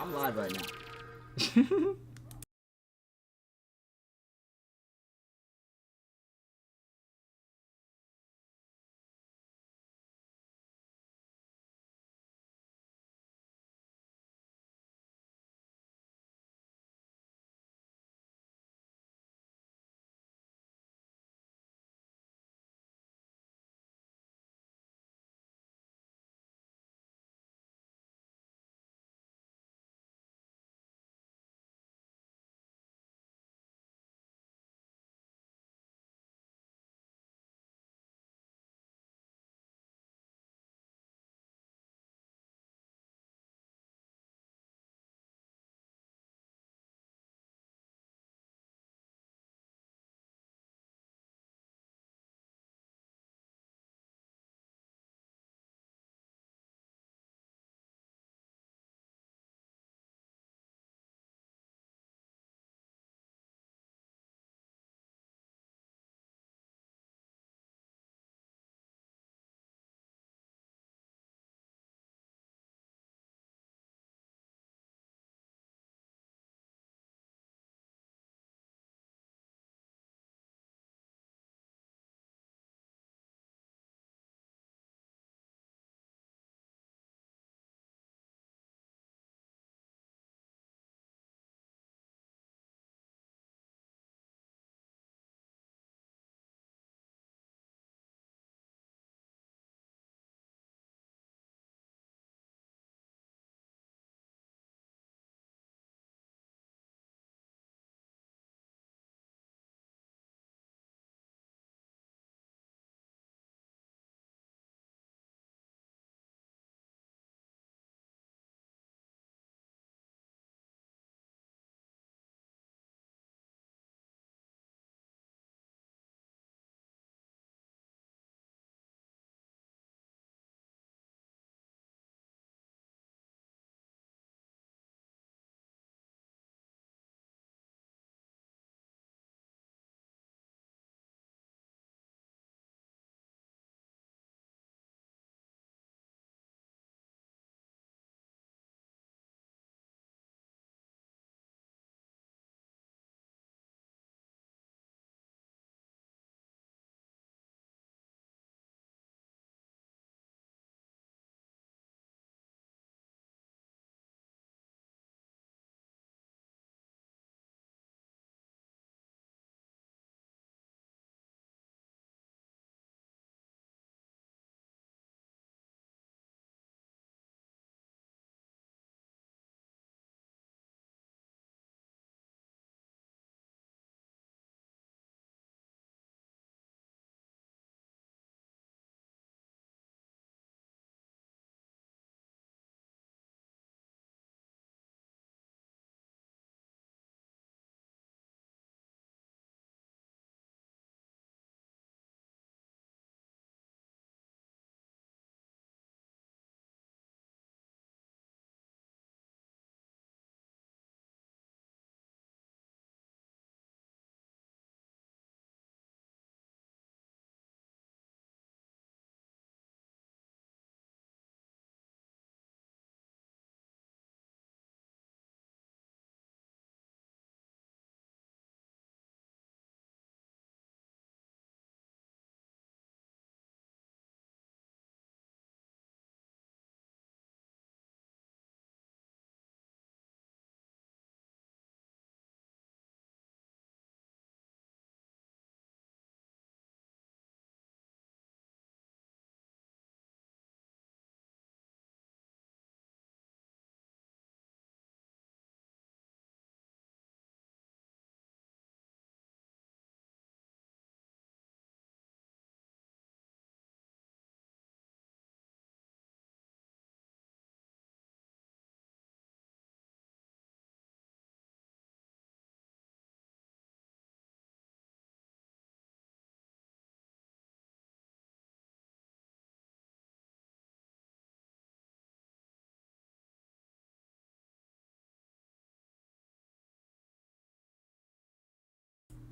I'm live right now.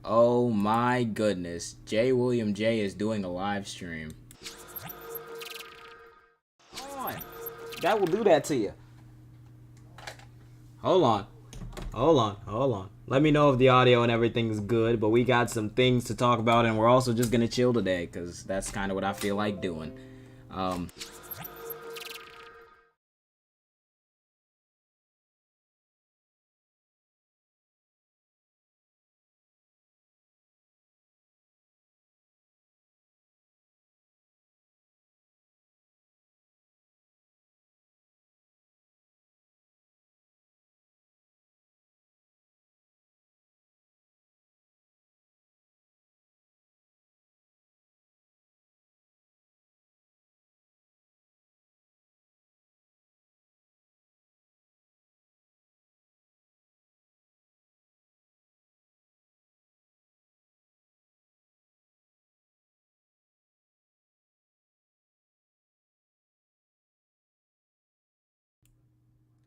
Oh my goodness. J. William J is doing a live stream. Come on. That will do that to you. Hold on. Hold on. Let me know if the audio and everything's good, but we got some things to talk about, and we're also just gonna chill today, because that's kind of what I feel like doing.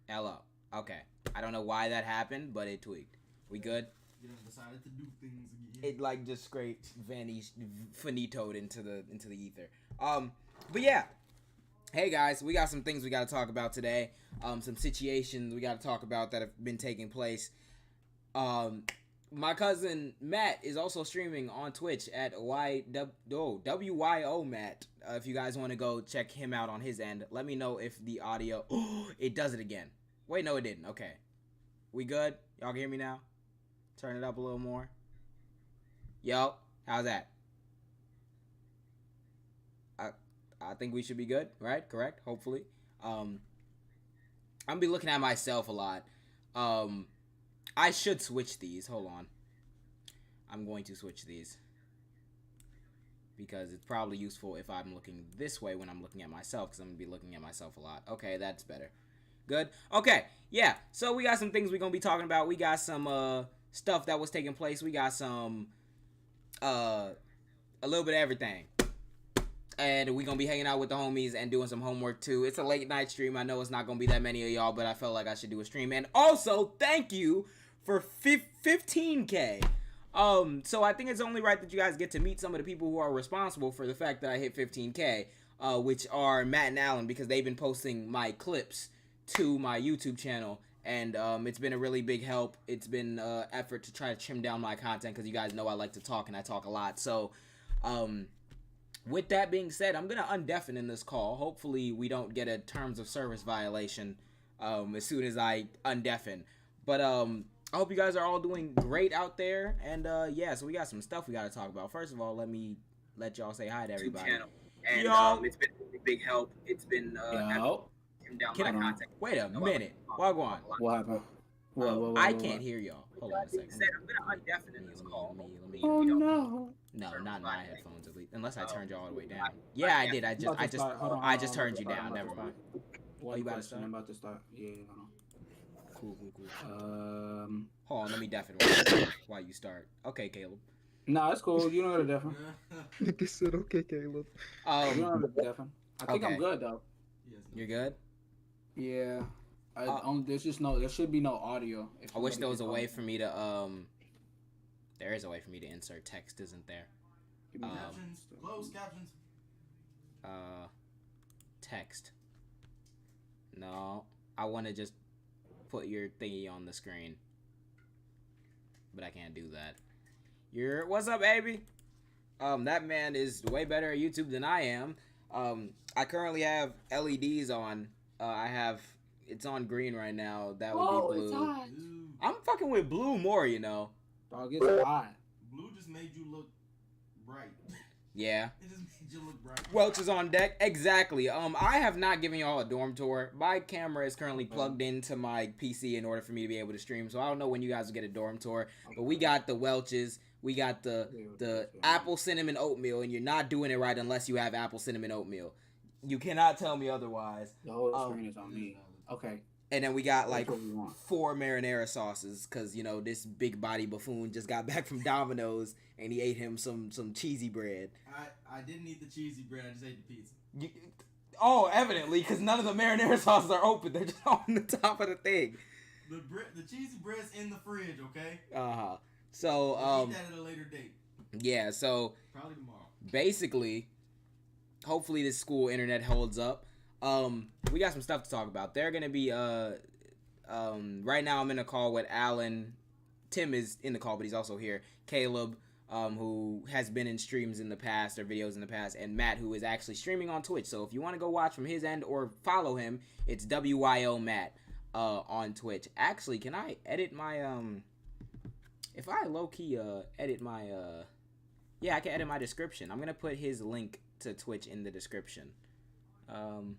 Hello. Okay. I don't know why that happened, but it tweaked. We good? You know, decided to do things again. It like just straight finitoed into the ether. But yeah. Hey guys, we got some things we got to talk about today. Some situations we got to talk about that have been taking place. My cousin Matt is also streaming on Twitch at WYO Matt. If you guys want to go check him out on his end, let me know if the audio. It does it again. Wait, no, it didn't. Okay, we good? Y'all can hear me now? Turn it up a little more. Yo, how's that? I think we should be good, right? Correct? Hopefully. I'm gonna be looking at myself a lot. I should switch these. Hold on. I'm going to switch these. Because it's probably useful if I'm looking this way when I'm looking at myself. Because I'm going to be looking at myself a lot. Okay, that's better. Good. Okay, yeah. So we got some things we're going to be talking about. We got some stuff that was taking place. We got some, a little bit of everything. And we're going to be hanging out with the homies and doing some homework too. It's a late night stream. I know it's not going to be that many of y'all, but I felt like I should do a stream. And also, thank you for 15K. So I think it's only right that you guys get to meet some of the people who are responsible for the fact that I hit 15K, which are Matt and Alan, because they've been posting my clips to my YouTube channel, and it's been a really big help. It's been effort to try to trim down my content, because you guys know I like to talk, and I talk a lot. So, with that being said, I'm going to undeafen in this call. Hopefully we don't get a terms of service violation as soon as I undeafen. But I hope you guys are all doing great out there. And yeah, so we got some stuff we got to talk about. First of all, let y'all say hi to everybody. And it's been a big help. It's been trim down my content. Wait a minute. Wagwan. What happened? I can't hear y'all. Hold on a second. I'm gonna undeafen in this call. Oh no! No, not my headphones at least. Unless I turned you all the way down. Yeah, I did. I just turned you down. Never mind. What you about to start? I'm about to start. Yeah, hold on. Cool. Hold on, let me deafen while you start. Okay, Caleb. Nah, it's cool. You don't gotta deafen. Nigga said, okay, Caleb. You don't have to deafen. I think I'm good though. You're good? Yeah. There should be no audio. I wish there was a way for me to there is a way for me to insert text, isn't there? Captions, closed captions. Text. No, I want to just put your thingy on the screen, but I can't do that. What's up, baby? That man is way better at YouTube than I am. I currently have LEDs on. It's on green right now. That would be blue. It's hot. I'm fucking with blue more, you know. Dog, it's hot. Blue just made you look bright. Yeah. It just made you look bright. Welch is on deck. Exactly. I have not given y'all a dorm tour. My camera is currently plugged into my PC in order for me to be able to stream. So I don't know when you guys will get a dorm tour. But we got the Welch's. We got the apple cinnamon oatmeal, and you're not doing it right unless you have apple cinnamon oatmeal. You cannot tell me otherwise. The whole screen is on me. Okay. And then we got like 4 marinara sauces, because, you know, this big body buffoon just got back from Domino's and he ate him some cheesy bread. I didn't eat the cheesy bread, I just ate the pizza. Evidently, because none of the marinara sauces are open. They're just on the top of the thing. The cheesy bread's in the fridge, okay? Uh-huh. So, we'll eat that at a later date. Yeah, so probably tomorrow. Basically, hopefully this school internet holds up. We got some stuff to talk about. They're gonna be Right now I'm in a call with Alan. Tim is in the call, but he's also here. Caleb, who has been in streams in the past or videos in the past, and Matt, who is actually streaming on Twitch. So if you want to go watch from his end or follow him, it's WYO Matt on Twitch. Actually, can I edit my if I low-key edit my yeah, I can edit my description. I'm gonna put his link to Twitch in the description. Hold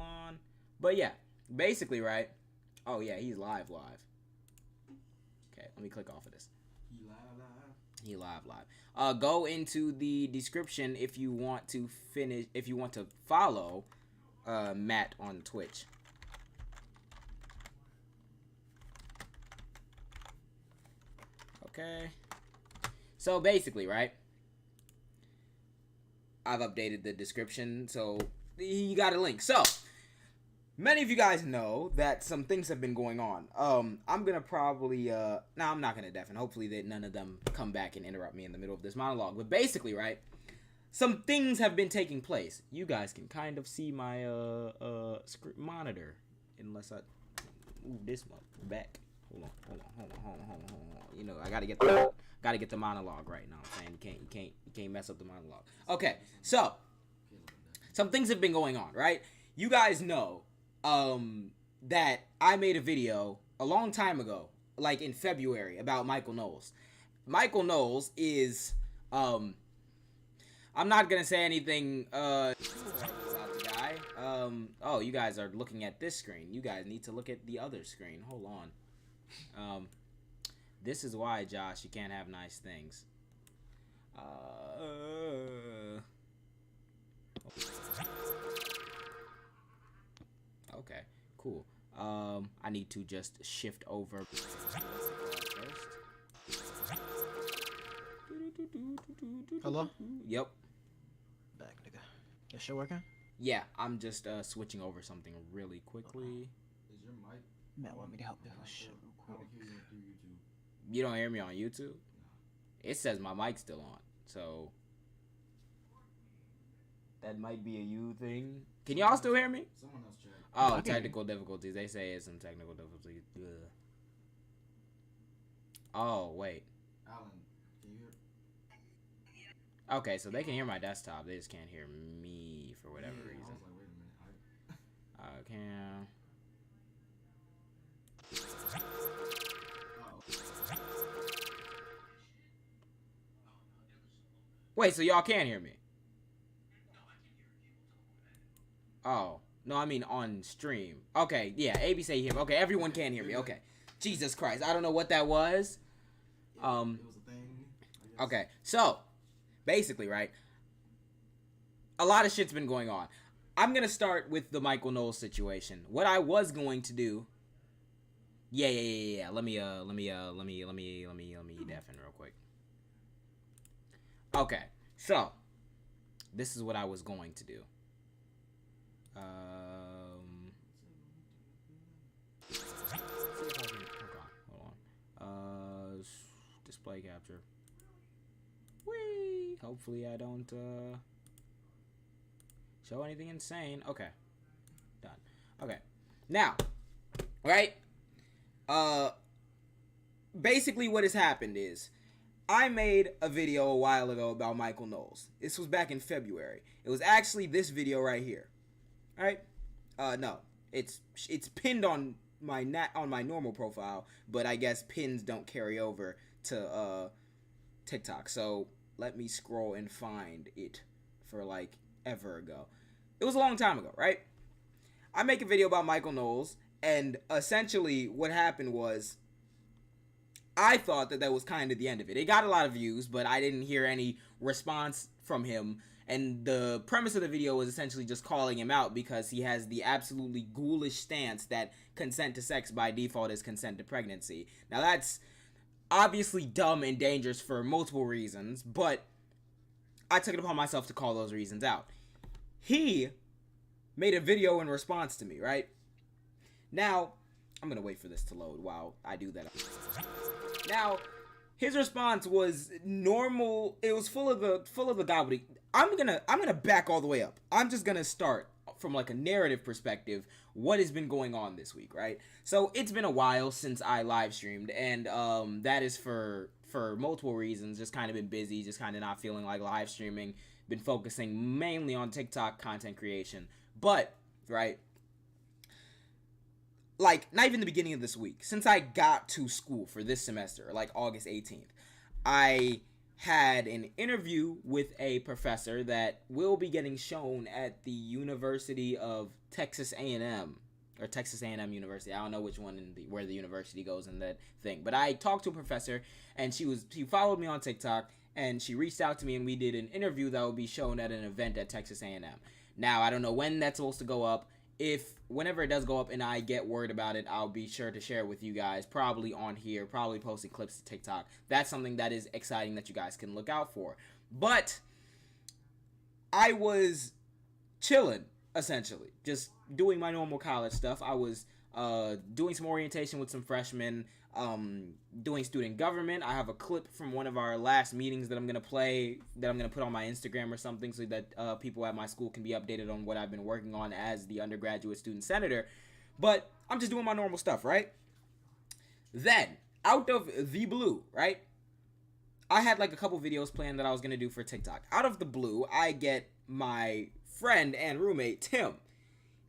on. But yeah, basically, right? Oh yeah, he's live. Okay, let me click off of this. He live. Go into the description if you want to follow Matt on Twitch. Okay. So basically, right? I've updated the description, so you got a link. So many of you guys know that some things have been going on. I'm gonna probably no, I'm not gonna deafen. Hopefully that none of them come back and interrupt me in the middle of this monologue. But basically, right, some things have been taking place. You guys can kind of see my monitor, unless I move this one back. Hold on. You know, I gotta get the monologue right now. I'm saying you can't mess up the monologue. Okay, so some things have been going on, right? You guys know that I made a video a long time ago, like in February, about Michael Knowles. Michael Knowles is I'm not gonna say anything about the guy. Oh, you guys are looking at this screen. You guys need to look at the other screen. Hold on. This is why, Josh, you can't have nice things. Okay, cool. I need to just shift over first. Hello? Yep. Back, nigga. Your shit working? Yeah, I'm just switching over something really quickly. Is your mic? Matt want me to help you with shit real I quick. don't hear you through YouTube. You don't hear me on YouTube? It says my mic's still on, so that might be a you thing. Can y'all still hear me? Someone else check. Oh, technical difficulties. They say it's some technical difficulties. Ugh. Oh, wait. Alan, can you hear? Okay, so they can hear my desktop. They just can't hear me for whatever Yeah, reason. I was like, wait a minute. Okay. Wait, so y'all can't hear me? Oh. No, I mean on stream. Okay, yeah, AB say you hear me. Okay, everyone can hear me. Okay. Jesus Christ, I don't know what that was. It was a thing, I guess. Okay, so, basically, right, a lot of shit's been going on. I'm gonna start with the Michael Knowles situation. What I was going to do... Yeah. Let me deafen real quick. Okay, so, this is what I was going to do. Hold on. Display capture. Whee! Hopefully I don't show anything insane. Okay. Done. Okay. Now, right? Basically what has happened is I made a video a while ago about Michael Knowles. This was back in February. It was actually this video right here. Alright? No. It's pinned on my normal profile, but I guess pins don't carry over to TikTok. So let me scroll and find it for like ever ago. It was a long time ago, right? I make a video about Michael Knowles, and essentially what happened was I thought that was kind of the end of it. It got a lot of views, but I didn't hear any response from him. And the premise of the video was essentially just calling him out because he has the absolutely ghoulish stance that consent to sex by default is consent to pregnancy. Now that's obviously dumb and dangerous for multiple reasons, but I took it upon myself to call those reasons out. He made a video in response to me, right? Now, I'm gonna wait for this to load while I do that. Now, his response was normal. It was full of the gobbledygook. I'm gonna back all the way up. I'm just gonna start about from like a narrative perspective what has been going on this week, right? So it's been a while since I live streamed, and that is for multiple reasons. Just kind of been busy, just kind of not feeling like live streaming. Been focusing mainly on TikTok content creation, but right, like not even the beginning of this week, since I got to school for this semester, like August 18th, I had an interview with a professor that will be getting shown at the University of Texas A&M, or Texas A&M University. I don't know which one where the university goes in that thing. But I talked to a professor, and she followed me on TikTok, and she reached out to me, and we did an interview that will be shown at an event at Texas A&M. Now, I don't know when that's supposed to go up. Whenever it does go up and I get word about it, I'll be sure to share it with you guys, probably on here, probably posting clips to TikTok. That's something that is exciting that you guys can look out for. But I was chilling, essentially, just doing my normal college stuff. I was doing some orientation with some freshmen, doing student government. I have a clip from one of our last meetings that I'm gonna play, that I'm gonna put on my Instagram or something, so that people at my school can be updated on what I've been working on as the undergraduate student senator. But I'm just doing my normal stuff, right? Then, out of the blue, right, I had like a couple videos planned that I was gonna do for TikTok. Out of the blue, I get my friend and roommate Tim.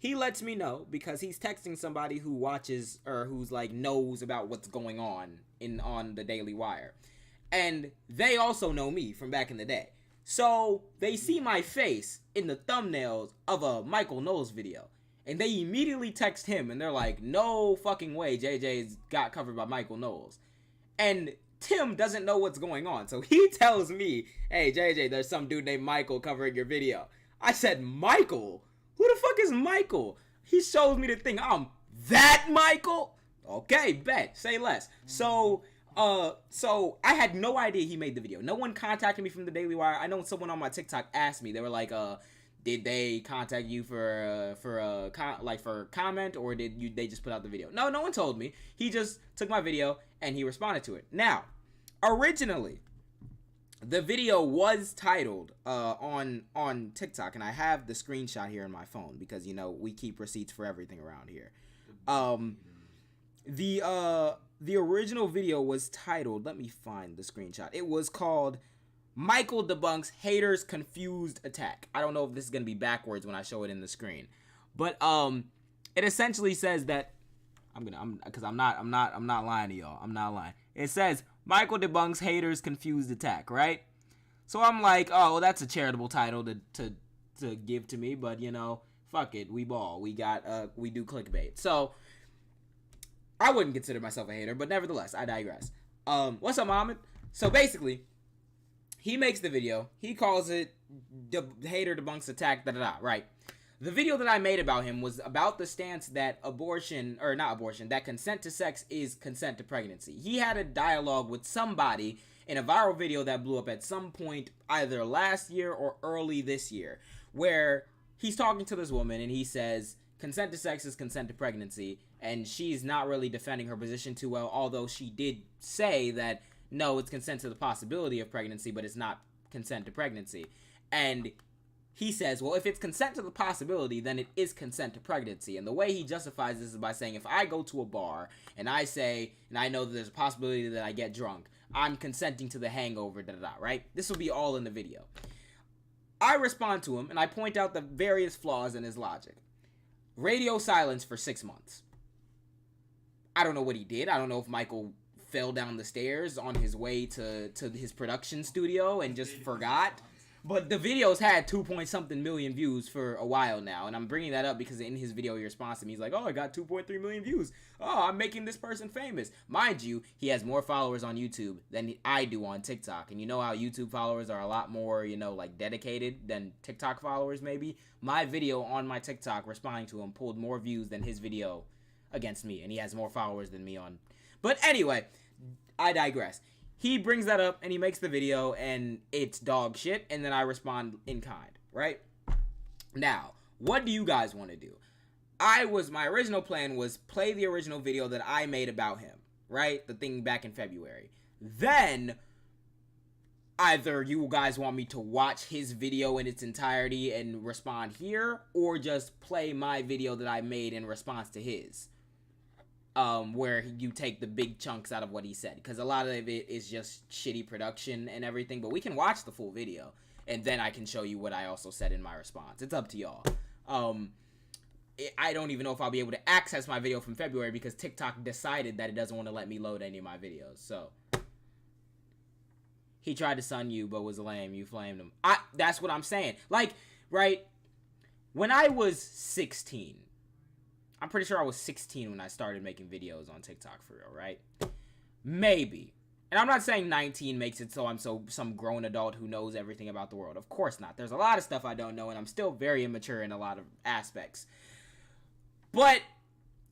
He lets me know because he's texting somebody who watches, or who's like knows about what's going on on the Daily Wire. And they also know me from back in the day. So they see my face in the thumbnails of a Michael Knowles video. And they immediately text him and they're like, no fucking way JJ's got covered by Michael Knowles. And Tim doesn't know what's going on. So he tells me, hey JJ, there's some dude named Michael covering your video. I said, Michael? Who the fuck is Michael? He shows me the thing. That Michael? Okay, bet. Say less. So I had no idea he made the video. No one contacted me from the Daily Wire. I know someone on my TikTok asked me. They were like, did they contact you for comment, or did they just put out the video? No one told me. He just took my video and he responded to it. Now, originally, the video was titled on TikTok, and I have the screenshot here on my phone because, you know, we keep receipts for everything around here. The original video was titled, let me find the screenshot. It was called Michael Debunks Haters Confused Attack. I don't know if this is going to be backwards when I show it in the screen. But it essentially says that I'm not lying to y'all. I'm not lying. It says Michael Debunks Haters Confused Attack, right? So I'm like, oh, well, that's a charitable title to give to me, but you know, fuck it, we ball. We do clickbait. So I wouldn't consider myself a hater, but nevertheless, I digress. What's up, Mohammed? So basically, he makes the video. He calls it Hater Debunks Attack, right? The video that I made about him was about the stance that that consent to sex is consent to pregnancy. He had a dialogue with somebody in a viral video that blew up at some point either last year or early this year, where he's talking to this woman and he says consent to sex is consent to pregnancy, and she's not really defending her position too well, although she did say that no, it's consent to the possibility of pregnancy, but it's not consent to pregnancy. And he says, well, if it's consent to the possibility, then it is consent to pregnancy. And the way he justifies this is by saying, if I go to a bar and I say, and I know that there's a possibility that I get drunk, I'm consenting to the hangover, right? This will be all in the video. I respond to him and I point out the various flaws in his logic. Radio silence for 6 months. I don't know what he did. I don't know if Michael fell down the stairs on his way to his production studio and just forgot. But the video's had 2-point-something million views for a while now. And I'm bringing that up because in his video, he responds to me. He's like, oh, I got 2.3 million views. Oh, I'm making this person famous. Mind you, he has more followers on YouTube than I do on TikTok. And you know how YouTube followers are a lot more, you know, like dedicated than TikTok followers maybe? My video on my TikTok responding to him pulled more views than his video against me. And he has more followers than me on. But anyway, I digress. He brings that up and he makes the video and it's dog shit, and then I respond in kind, right? Now, what do you guys want to do? My original plan was play the original video that I made about him, right? The thing back in February. Then either you guys want me to watch his video in its entirety and respond here, or just play my video that I made in response to his. Where you take the big chunks out of what he said. Because a lot of it is just shitty production and everything. But we can watch the full video. And then I can show you what I also said in my response. It's up to y'all. I don't even know if I'll be able to access my video from February because TikTok decided that it doesn't want to let me load any of my videos. So he tried to sun you, but was lame. You flamed him. That's what I'm saying. Like, right? When I was 16, I'm pretty sure I was 16 when I started making videos on TikTok for real, right? Maybe. And I'm not saying 19 makes it so I'm some grown adult who knows everything about the world. Of course not. There's a lot of stuff I don't know, and I'm still very immature in a lot of aspects. But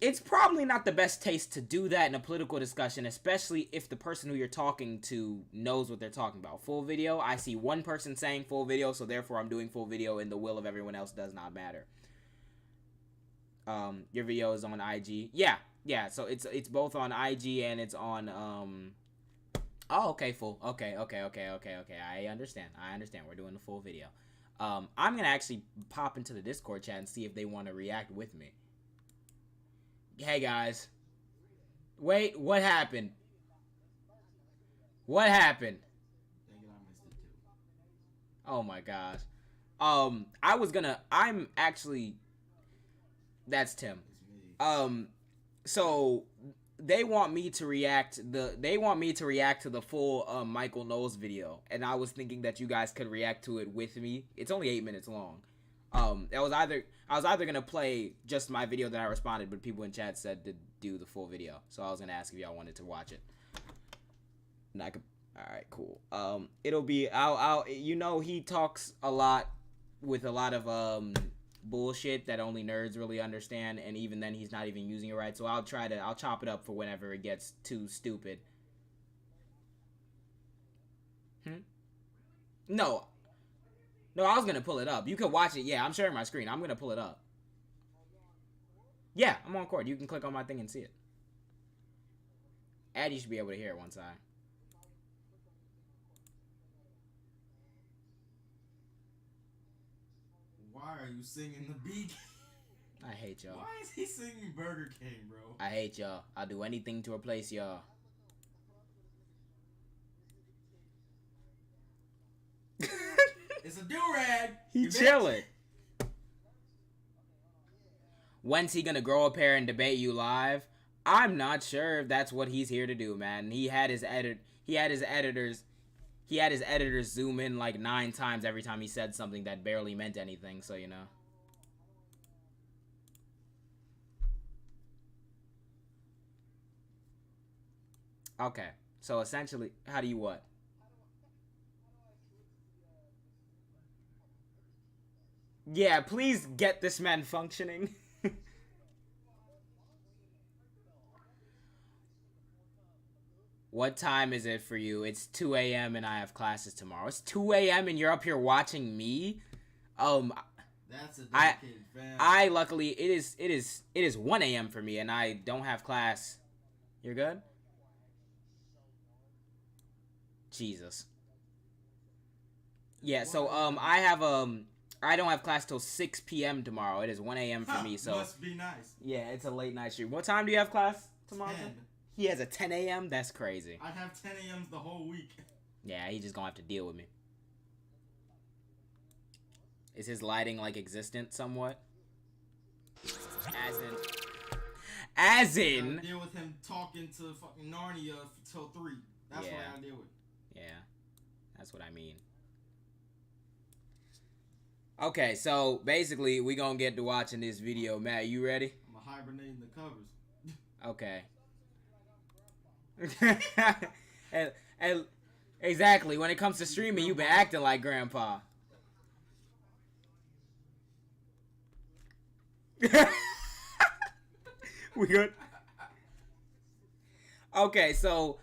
it's probably not the best taste to do that in a political discussion, especially if the person who you're talking to knows what they're talking about. Full video, I see one person saying full video, so therefore I'm doing full video, and the will of everyone else does not matter. Your video is on IG. Yeah, so it's both on IG and it's on, oh, okay, full. Okay. I understand. We're doing the full video. I'm gonna actually pop into the Discord chat and see if they want to react with me. Hey guys. Wait, what happened? What happened? Oh my gosh. I'm actually, that's Tim. So they want me to react to the full Michael Knowles video, and I was thinking that you guys could react to it with me. It's only 8 minutes long. I was either gonna play just my video that I responded, but people in chat said to do the full video, so I was gonna ask if y'all wanted to watch it. And I could. All right, cool. It'll be he talks a lot with a lot of bullshit that only nerds really understand, and even then he's not even using it right, so I'll chop it up for whenever it gets too stupid. No, I was gonna pull it up. You can watch it. Yeah, I'm sharing my screen. I'm gonna pull it up. Yeah, I'm on court. You can click on my thing and see it. Addy should be able to hear it one time. Why are you singing the beat? I hate y'all. Why is he singing Burger King, bro? I hate y'all. I'll do anything to replace y'all. It's a do-rag. He chilling. When's he gonna grow up here and debate you live? I'm not sure if that's what he's here to do, man. He had his editors zoom in like 9 times every time he said something that barely meant anything, so you know. Okay, so essentially, how do you what? Yeah, please get this man functioning. What time is it for you? It's 2 a.m. and I have classes tomorrow. It's 2 a.m. and you're up here watching me? That's a dedicated fan. I luckily, it is 1 a.m. for me and I don't have class. You're good? Jesus. Yeah, so, I don't have class till 6 p.m. tomorrow. It is 1 a.m. for me, so. Must be nice. Yeah, it's a late night stream. What time do you have class tomorrow? 10. He has a 10 a.m.? That's crazy. I have 10 a.m.s the whole week. Yeah, he's just gonna have to deal with me. Is his lighting, like, existent somewhat? As in... I deal with him talking to fucking Narnia till 3. That's what I deal with. Yeah, that's what I mean. Okay, so basically, we gonna get to watching this video. Matt, you ready? I'm hibernating the covers. Okay. and exactly, when it comes to streaming, you've been acting like grandpa. We good? Okay, so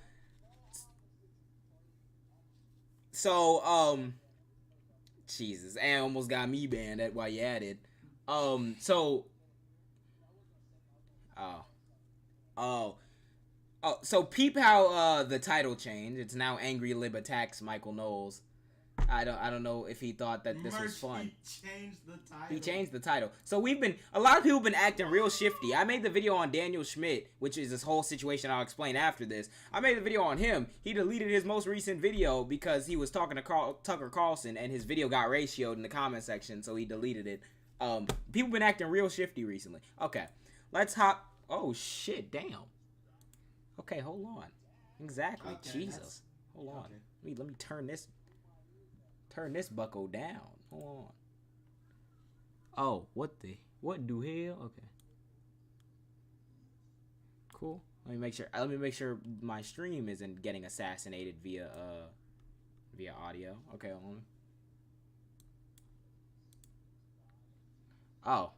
Jesus, and almost got me banned at while you at it. Oh, so peep how the title changed. It's now Angry Lib Attacks Michael Knowles. I don't know if he thought that this was fun. He changed the title. He changed the title. So a lot of people been acting real shifty. I made the video on Daniel Schmidt, which is this whole situation I'll explain after this. I made the video on him. He deleted his most recent video because he was talking to Tucker Carlson and his video got ratioed in the comment section, so he deleted it. People been acting real shifty recently. Okay, let's hop. Oh shit, damn. Okay, hold on. Exactly. Okay, Jesus. Hold on. okay. Let me turn this bucko down. Hold on. Oh, what do hell? Okay. Cool. Let me make sure my stream isn't getting assassinated via audio. Okay, hold on. Oh.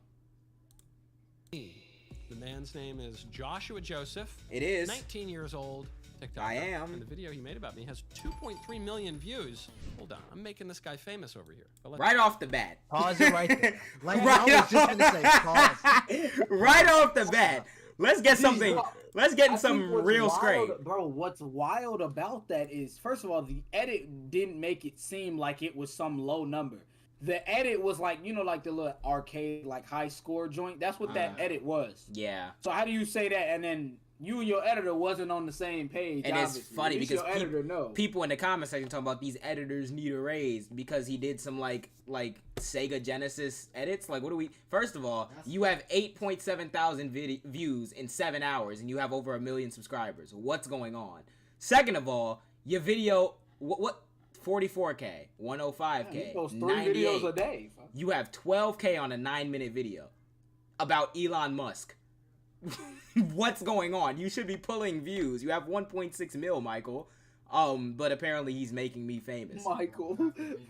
The man's name is Joshua Joseph. It is. 19 years old. TikTok. I am. And the video he made about me has 2.3 million views. Hold on, I'm making this guy famous over here. Right off the bat. Pause it right there. Like Right I was just gonna say, pause. Right off the bat. Let's get something. Let's get in I think some what's real wild, scrape. Bro, what's wild about that is, first of all, the edit didn't make it seem like it was some low number. The edit was like, you know, like the little arcade, like high score joint. That's what that edit was. Yeah. So how do you say that and then you and your editor wasn't on the same page? And it's obviously. funny At least because your editor know. people in the comment section talking about these editors need a raise because he did some like Sega Genesis edits. Like, what do we? First of all, you have 8.7 thousand views in 7 hours, and you have over 1 million subscribers. What's going on? Second of all, your video what 44K, 105K, Yeah, he posts 3 98. videos a day. Fuck. You have 12K on a 9-minute video about Elon Musk. What's going on? You should be pulling views. You have 1.6 mil, Michael. But apparently he's making me famous. Michael.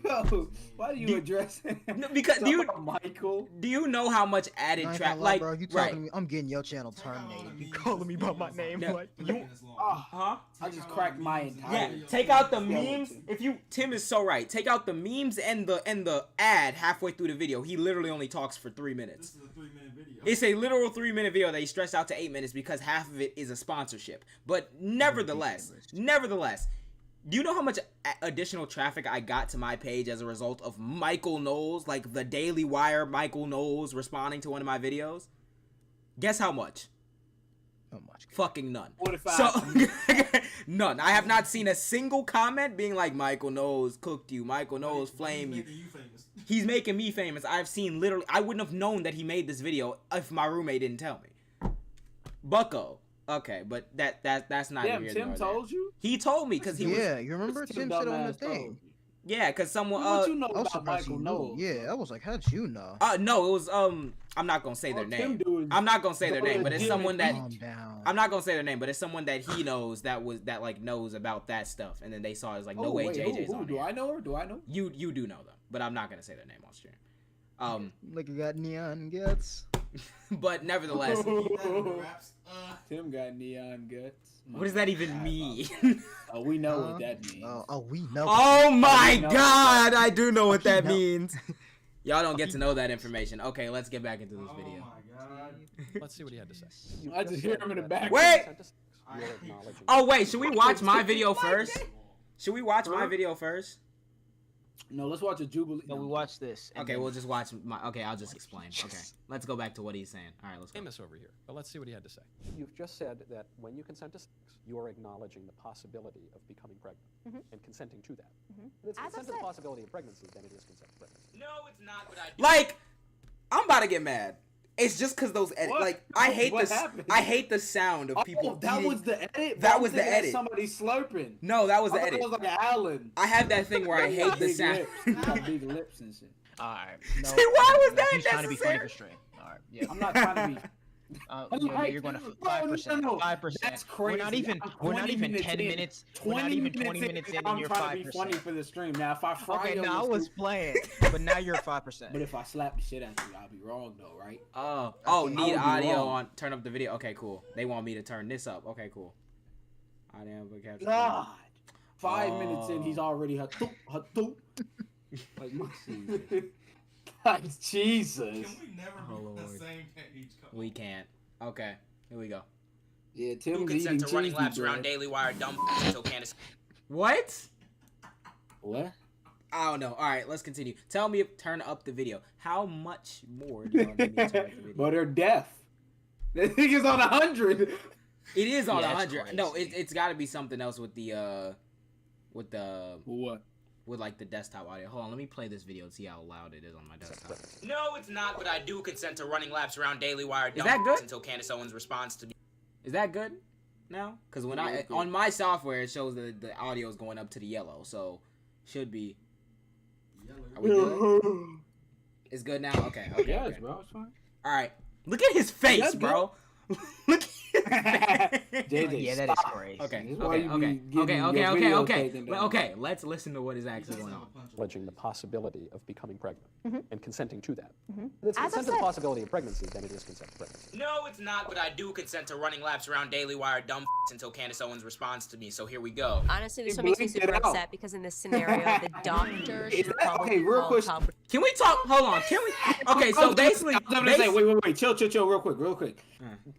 Bro, why do you address him? No, because Michael? do you know how much added I ain't traffic? gonna lie, Like, bro, you talking to me? I'm getting your channel terminated. You calling me by my name? No, Like, huh? I just cracked my entire. Yeah, take out the memes. Tim is so right. Take out the memes and the ad halfway through the video. He literally only talks for 3 minutes. This is a 3-minute video. It's a literal 3-minute video that he stretched out to 8 minutes because half of it is a sponsorship. But nevertheless, do you know how much additional traffic I got to my page as a result of Michael Knowles, like the Daily Wire Michael Knowles responding to one of my videos? Guess how much? how much? Fucking none. 45. So none. I have not seen a single comment being like Michael Knowles cooked you, Michael Knowles flamed you. Making you famous. He's making me famous. I've seen literally. I wouldn't have known that he made this video if my roommate didn't tell me. Bucko. Okay, but that's not Damn, here Tim nor told you? He told me because he was. Yeah, you remember Tim said on the thing. Yeah, because someone. What you know I was about surprised Michael you Knowles? knew. Yeah, I was like, how'd you know? No, it was I'm not gonna say their name. I'm not gonna say their name, but it's someone that Calm down. I'm not gonna say their name, but it's someone that he knows that like knows about that stuff, and then they saw it was like, no way, wait, JJ's who? on Do here. I know her? Do I know? You do know them, but I'm not gonna say their name on stream. Like you got neon guts. But nevertheless, Tim got neon guts. what does that even mean? Oh, we know what that means. We know. Oh my know God, I do know what that know. means. Y'all don't get to know that information. Okay, let's get back into this video. Oh my God. Let's see what he had to say. I just hear him in the back. Wait! You're acknowledging. Oh wait, should we watch my video first? Should we watch my video first? No, let's watch a Jubilee. No, we watch this. and Okay, then- we'll just watch my. Okay, I'll just explain. Okay, let's go back to what he's saying. All right, let's go. Famous over here, but let's see what he had to say. You've just said that when you consent to sex, you are acknowledging the possibility of becoming pregnant and consenting to that. And it's As I've consent to the said. possibility of pregnancy, then it is consent to pregnancy. No, it's not what I do. Like, I'm about to get mad. It's just because those edits. What? Like, I hate What this. happened? I hate the sound of people. Oh, that eating. was the edit? That I'm was the thinking that's edit. Somebody slurping. No, that was I the thought edit. it was like an Allen. I have that thing where I hate the Big sound. lips. You got big lips and shit. All right. No, See, why was that He's trying to be funny necessary? for straight. All right. Yeah. I'm not trying to be. You're going to Bro, 5%. no. 5%. That's We're not crazy. even. I'm We're not 20 even minutes 10 in. minutes. We're not even 20 minutes in, and I'm you're trying to be funny 5%. for the stream. Now, if I fry Okay, your now I little was scoop- playing, but now you're 5%. But if I slap the shit out you, I'll be wrong though, right? Oh, need I would be audio wrong. on. Turn up the video. Okay, cool. They want me to turn this up. Okay, cool. Audio but capture. God. 5 minutes in, he's already hatoop. Like, like Jesus. Can we never be on the same page? Come We can't. Okay, here we go. Yeah, Who Tim's consent eating to running cheesy laps around bread. Daily Wire dumb until Candace. What? What? I don't know. All right, let's continue. Tell me, turn up the video. How much more do y'all need me to turn up the video? But they're deaf. That thing is on 100. It is on Yeah, that's 100. No, it's got to be something else with the What? with like the desktop audio. Hold on, let me play this video and see how loud it is on my desktop. No, it's not, but I do consent to running laps around Daily Wire dumb that good? until Candace Owens responds to me. Is that good now? Because when on my software it shows that the audio is going up to the yellow, so should be. Are we good? It's good now. Okay. Okay. Yes, okay. bro. It's fine. All right. Look at his face, That's bro. Look at his face. JJ, Yeah, that is stop. crazy. Okay, This is why okay, you okay, be getting okay, your okay, okay, video okay. taken Well, down. okay, let's listen to what is actually going on. Alleging the possibility of becoming pregnant and consenting to that. If it's As I consent to the said- possibility of pregnancy, then it is consent to pregnancy. No, it's not, but I do consent to running laps around Daily Wire dumb until Candace Owens responds to me. So here we go. Honestly, this He one makes me blinked super it out. upset because in this scenario, the doctor Is should that- probably okay, real call quick- child Can we talk? Hold on. Can we? Okay, so basically, I was gonna say, wait, chill, real quick.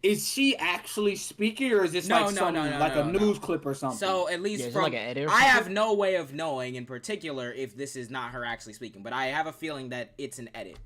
Is she actually speaking, or is this No, like no, some, no, no, like no, a no. news clip or something? So at least Yeah, is it from like an edit or I have something? no way of knowing in particular if this is not her actually speaking, but I have a feeling that it's an edit.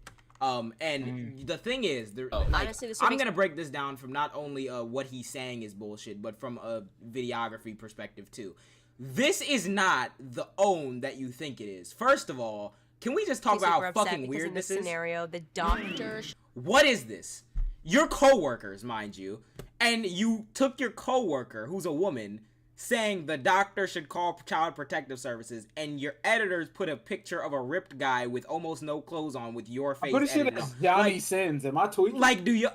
And the thing is, Honestly, this one I'm makes- gonna break this down from not only what he's saying is bullshit, but from a videography perspective too. This is not the own that you think it is. First of all, can we just talk super about how upset fucking because weird in this this is? scenario, the doctor What is this? Your coworkers, mind you, and you took your coworker, who's a woman, saying the doctor should call Child Protective Services, and your editors put a picture of a ripped guy with almost no clothes on with your face. I'm pretty sure edited that's on. Johnny Sins. Am I tweaking? Like, do you?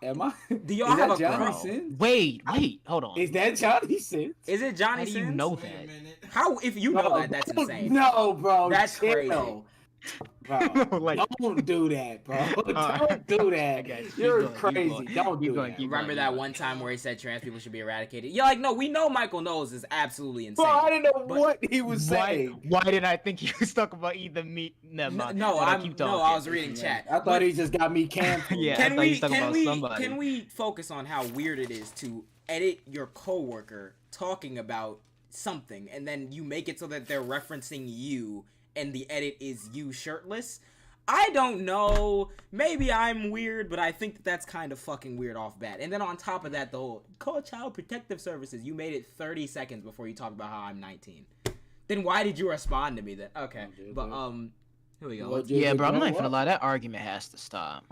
Am I? Do y'all Is have that a Johnny girl? Sins? Wait, hold on. Is that Johnny Sins? Is it Johnny How do you Sins? know Wait a that? minute. How? If you know that, that's insane. No, bro. That's chill. crazy. Bro, Like- don't do that, bro. Don't do that. Okay, keep You're going, keep crazy. going. Don't Keep do going, that. keep Remember going, that keep one time where he said trans people should be eradicated? You're like, no, we know Michael Knowles is absolutely insane. Bro, I didn't know But- what he was saying. Why did I think he was talking about eat the meat? Never mind. No, But I I'm keep no, talking. I was reading chat. I thought he just got me canceled. Yeah. I Can thought he we was talking about somebody. can we focus on how weird it is to edit your coworker talking about something and then you make it so that they're referencing you and the edit is you shirtless? I don't know. Maybe I'm weird, but I think that that's kind of fucking weird off bat. And then on top of that, the whole call Child Protective Services. You made it 30 seconds before you talked about how I'm 19. Then why did you respond to me then? Okay, but here we go. Well, Yeah, bro, I'm not what? even gonna lie. That argument has to stop.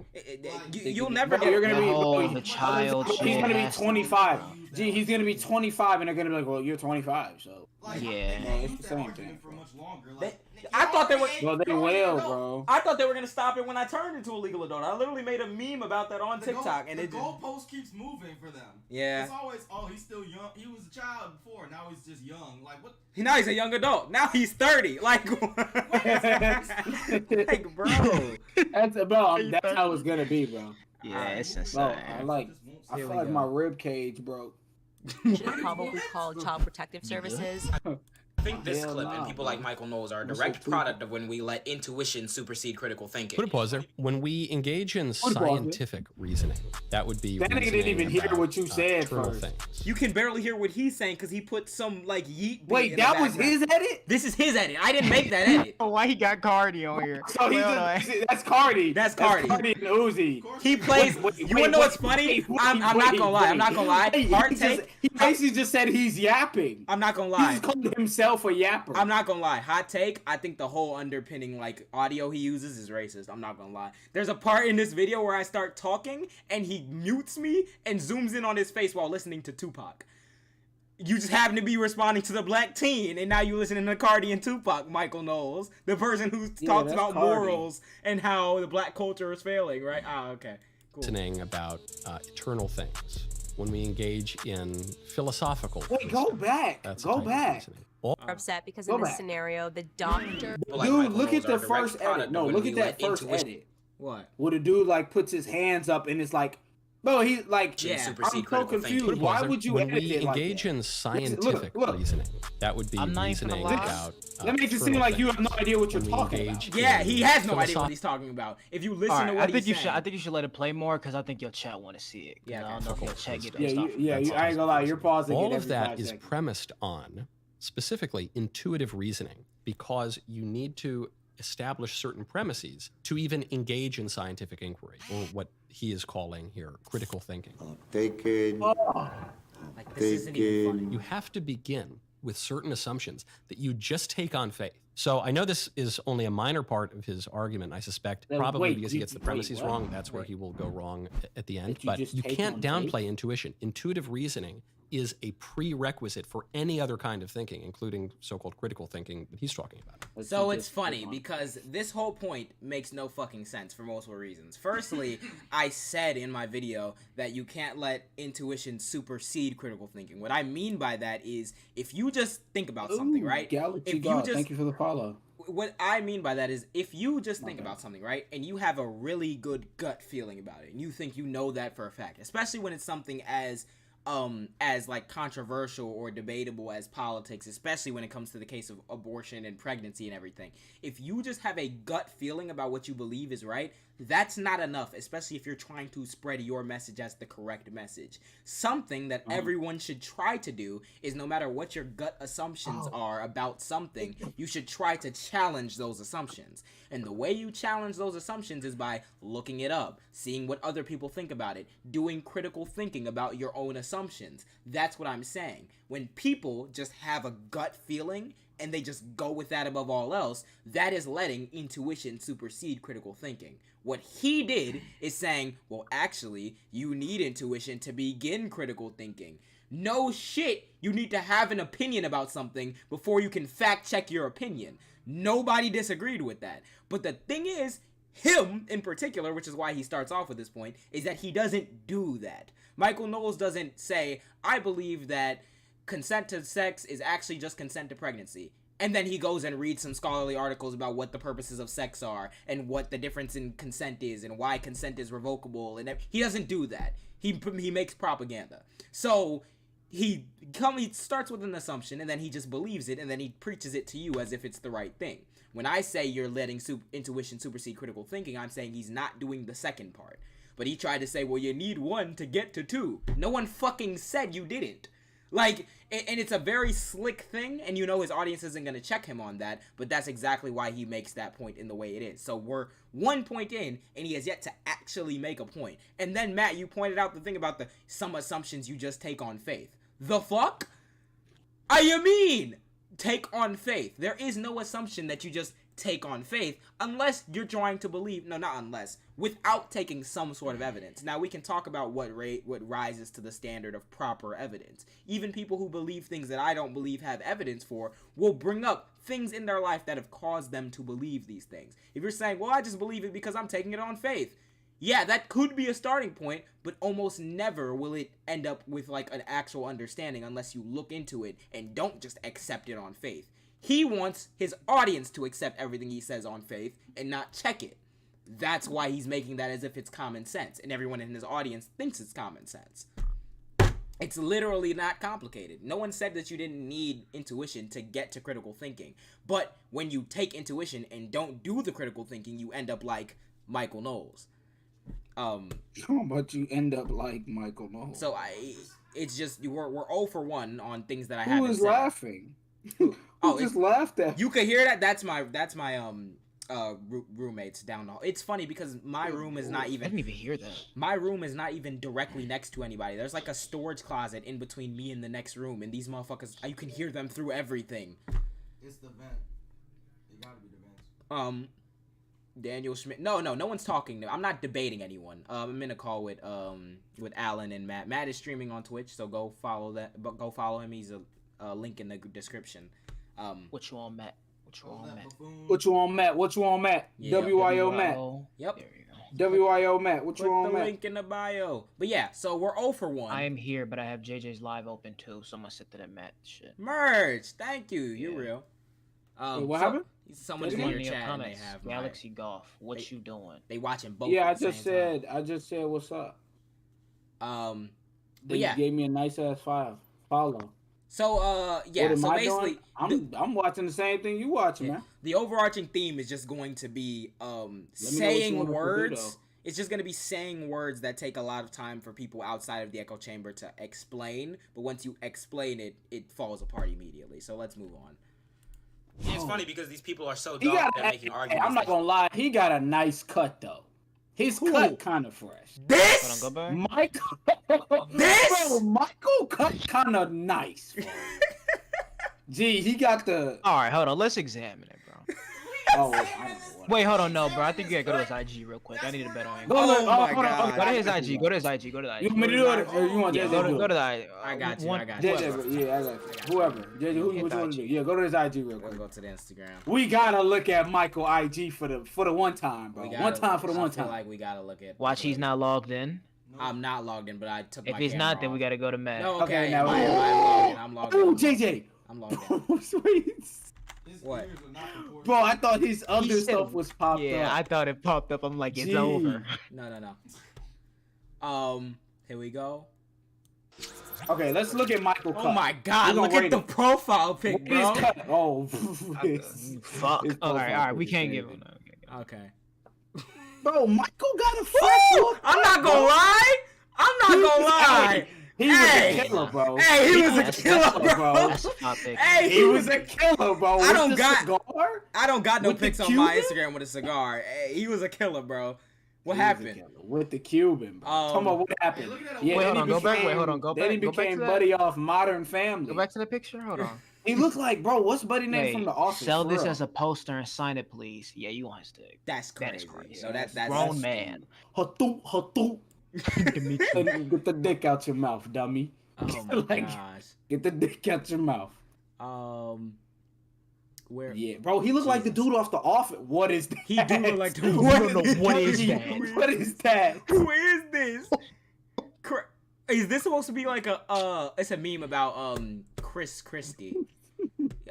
You'll never Bro, get. you're gonna The be whole- bro, the child He's shit gonna be has to 25. stop. Gee, he's gonna be 25, and they're gonna be like, "Well, you're 25, so." Like, Yeah. they Well, it's used the that same argument thing, for bro. much longer. They- Like, I thought they were- Well, they will, bro. I thought they were gonna stop it when I turned into a legal adult. I literally made a meme about that on TikTok, and the it just goalpost keeps moving for them. Yeah. It's always, oh, he's still young. He was a child before. Now he's just young. Like what? now he's a young adult. Now he's 30. Like, like bro. That's how it's gonna be, bro. Yeah, it's Bro, insane. I Here feel we like go. my rib cage broke. should probably call Child Protective Services. I think this Hell clip nah, and people bro. like Michael Knowles are a What's direct up, too? product of when we let intuition supersede critical thinking. Put a pause there. When we engage in pause there. scientific reasoning, that would be That nigga didn't reasoning even hear about, what you said eternal first. things. You can barely hear what he's saying because he put some like yeet. beat Wait, in the that was background. his edit? This is his edit. I didn't make that edit. Why he got Cardi on here? So he's Well, that's Cardi. That's Cardi. Cardi and Uzi. He plays. You wanna know what's funny? I'm not gonna lie. I'm not gonna lie. Hard take. He basically just said he's yapping. I'm not gonna He lie. just called himself a yapper. I'm not gonna lie. Hot take. I think the whole underpinning like audio he uses is racist. I'm not gonna lie. There's a part in this video where I start talking and he mutes me and zooms in on his face while listening to Tupac. You just happen to be responding to the black teen, and now you listening to Cardi and Tupac, Michael Knowles, the person who talks that's about Cardi. morals and how the black culture is failing, right? Ah, okay, cool. Reasoning about eternal things. When we engage in philosophical. Wait, go wisdom, back. that's the Go type of back. reasoning. All- Upset because Go in this back. scenario, the doctor. People like Dude, Michael look Knowles at are the a direct first product edit. of No, when look we at let that first intuition- edit. What? Where the dude like puts his hands up and it's like Bro, he like, Yeah. I'm Supersede so critical thinking. confused. Why would you when edit we it like engage that? in scientific look. reasoning, that would be I'm not even reasoning gonna lie. about. That makes it seem external like you have no things. idea what you're When we talking engage about. Yeah, in he has no idea philosoph- what he's talking about. If you listen All right, to what I think he's you saying. should. I think you should let it play more because I think your chat want to see it. 'Cause Yeah, I don't know if your chat get Yeah, pissed off. I ain't gonna lie. You're pausing All it of every that 5 is seconds. premised on specifically intuitive reasoning, because you need to establish certain premises to even engage in scientific inquiry, or what he is calling here critical thinking. Like, this isn't even funny. You have to begin with certain assumptions that you just take on faith. So I know this is only a minor part of his argument. I suspect probably wait, because he gets the premises what? wrong. That's where he will go wrong at the end. That you But just you take can't on downplay faith? intuition. Intuitive reasoning is a prerequisite for any other kind of thinking, including so-called critical thinking that he's talking about. So it's funny because this whole point makes no fucking sense for multiple reasons. Firstly, I said in my video that you can't let intuition supersede critical thinking. What I mean by that is if you just think about something, right? Galaxy If God, thank you for the follow. What I mean by that is if you just think about something, right, and you have a really good gut feeling about it, and you think you know that for a fact, especially when it's something as like controversial or debatable as politics, especially when it comes to the case of abortion and pregnancy and everything. If you just have a gut feeling about what you believe is right, that's not enough, especially if you're trying to spread your message as the correct message. Something that everyone should try to do is, no matter what your gut assumptions are about something, you should try to challenge those assumptions. And the way you challenge those assumptions is by looking it up, seeing what other people think about it, doing critical thinking about your own assumptions. That's what I'm saying. When people just have a gut feeling and they just go with that above all else, that is letting intuition supersede critical thinking. What he did is saying, well, actually, you need intuition to begin critical thinking. No shit, you need to have an opinion about something before you can fact check your opinion. Nobody disagreed with that. But the thing is, him in particular, which is why he starts off with this point, is that he doesn't do that. Michael Knowles doesn't say, I believe that consent to sex is actually just consent to pregnancy. And then he goes and reads some scholarly articles about what the purposes of sex are and what the difference in consent is and why consent is revocable. And he doesn't do that. He makes propaganda. So he starts with an assumption and then he just believes it and then he preaches it to you as if it's the right thing. When I say you're letting intuition supersede critical thinking, I'm saying he's not doing the second part. But he tried to say, well, you need one to get to two. No one fucking said you didn't. Like, and it's a very slick thing, and you know his audience isn't going to check him on that, but that's exactly why he makes that point in the way it is. So we're 1 point in, and he has yet to actually make a point. And then, Matt, you pointed out the thing about some assumptions you just take on faith. The fuck? You mean take on faith? There is no assumption that you just take on faith unless you're trying to believe, no, not unless, without taking some sort of evidence. Now we can talk about what rises to the standard of proper evidence. Even people who believe things that I don't believe have evidence for will bring up things in their life that have caused them to believe these things. If you're saying, well, I just believe it because I'm taking it on faith, yeah, that could be a starting point, but almost never will it end up with like an actual understanding unless you look into it and don't just accept it on faith. He wants his audience to accept everything he says on faith and not check it. That's why he's making that as if it's common sense, and everyone in his audience thinks it's common sense. It's literally not complicated. No one said that you didn't need intuition to get to critical thinking. But when you take intuition and don't do the critical thinking, you end up like Michael Knowles. But you end up like Michael Knowles. So it's just we're 0 for 1 on things that I Who haven't is said. laughing? Oh, just laughed at. You could hear that. That's my roommates down the hall. It's funny because my room is not even. I didn't even hear that. My room is not even directly next to anybody. There's like a storage closet in between me and the next room, and these motherfuckers, you can hear them through everything. It's the vent. It gotta be the vent. Daniel Schmidt. No one's talking. I'm not debating anyone. I'm in a call with Alan and Matt. Matt is streaming on Twitch, so go follow that. But go follow him. He's a link in the description. What you on, Matt? What you on, Matt? What you on, Matt? What you on, Matt? Yeah. WIO Matt. Yep. There you go. WIO Matt. What you Put on, the Matt? link in the bio. But yeah, so we're 0 for 1. I am here, but I have JJ's live open too, so I'm gonna sit to that Matt shit. Merge. Thank you. You're Yeah. real. Wait, what happened? Someone's There's in one your in your chat and they comments. have Galaxy Golf. What you doing? They watching both. Yeah, at the same time. I just said what's up. But They yeah. gave me a nice ass follow. So yeah. What am So I basically, doing? I'm watching the same thing you watching, yeah, man. the overarching theme is just going to be me know what you saying want us to do, words. though. It's just going to be saying words that take a lot of time for people outside of the echo chamber to explain. But once you explain it, it falls apart immediately. So let's move on. Yeah, it's funny because these people are so He dumb got. that making arguments. I'm not gonna lie. He got a nice cut though. His cut kind of fresh. This Hold on, go back. Michael. This? Bro, Michael cut kind of nice. Bro. Gee, he got the. All right, hold on. Let's examine it, bro. Oh, I don't know what. Wait, hold on, no, bro. I think you gotta go to his IG real quick. I need a better angle. Go Oh to, my hold on, God. Go to his IG. Go to his IG. Go to the IG. You want me to do it, or you want Yeah, JJ go to to do go it? to the. I got you. one- I got you. JJ, yeah, I got you. Whoever. JJ, who you which one to do? Yeah, go to his IG real Let's quick. go to the Instagram. We gotta look at Michael IG for the one time, bro. We One gotta- time for the one I feel time. like we gotta look at. Watch, he's not logged in. I'm not logged in, but I took If my he's camera not, then off. we gotta go to Matt. No, okay. Okay, now I'm we- logged in. I'm logged in. Oh, JJ. I'm logged in. Sweet. His What? ears are not proportional. Bro, I thought his other said- stuff was popped Yeah, I up. thought it popped up. I'm like, it's Gee. over. No. Here we go. Okay, let's look at Michael. Oh cut. my God! We Look gonna at rate the it. profile pic, What is bro. cut? Oh, Fuck. His All right, profile we pic is can't give crazy. him. Okay. Bro, Michael got a fresh Woo! look. I'm not gonna lie. I'm not gonna lie. He was Hey! a killer, bro. Hey, he was a That's- killer, that's- bro. That's a top pick. Hey, He was a killer, bro. I With don't the got- cigar? I don't got no With the pics on my Cuban? Instagram with a cigar. Hey, he was a killer, bro. What He was a happened? killer. With the Cuban, bro. Talking about what happened. Hey, look at that Yeah, one. Wait, then hold he on, go back, became- wait, hold on, go Then he back- go back became to that. buddy off Modern Family. Go back to the picture. Hold on. He looked like, bro, what's buddy name Wait, from The Office? sell for this real? as a poster and sign it, please. Yeah, you want his stick. That's That crazy. is crazy. No, that's Grown man. Hatoop. Get the dick out your mouth, dummy. Oh my Like- gosh. Get the dick out your mouth. Where? Yeah, bro, he looked like the dude off The Office. What is that? He do look like the- What is that? What is that? Who is this? Is this supposed to be like a? It's a meme about Chris Christie.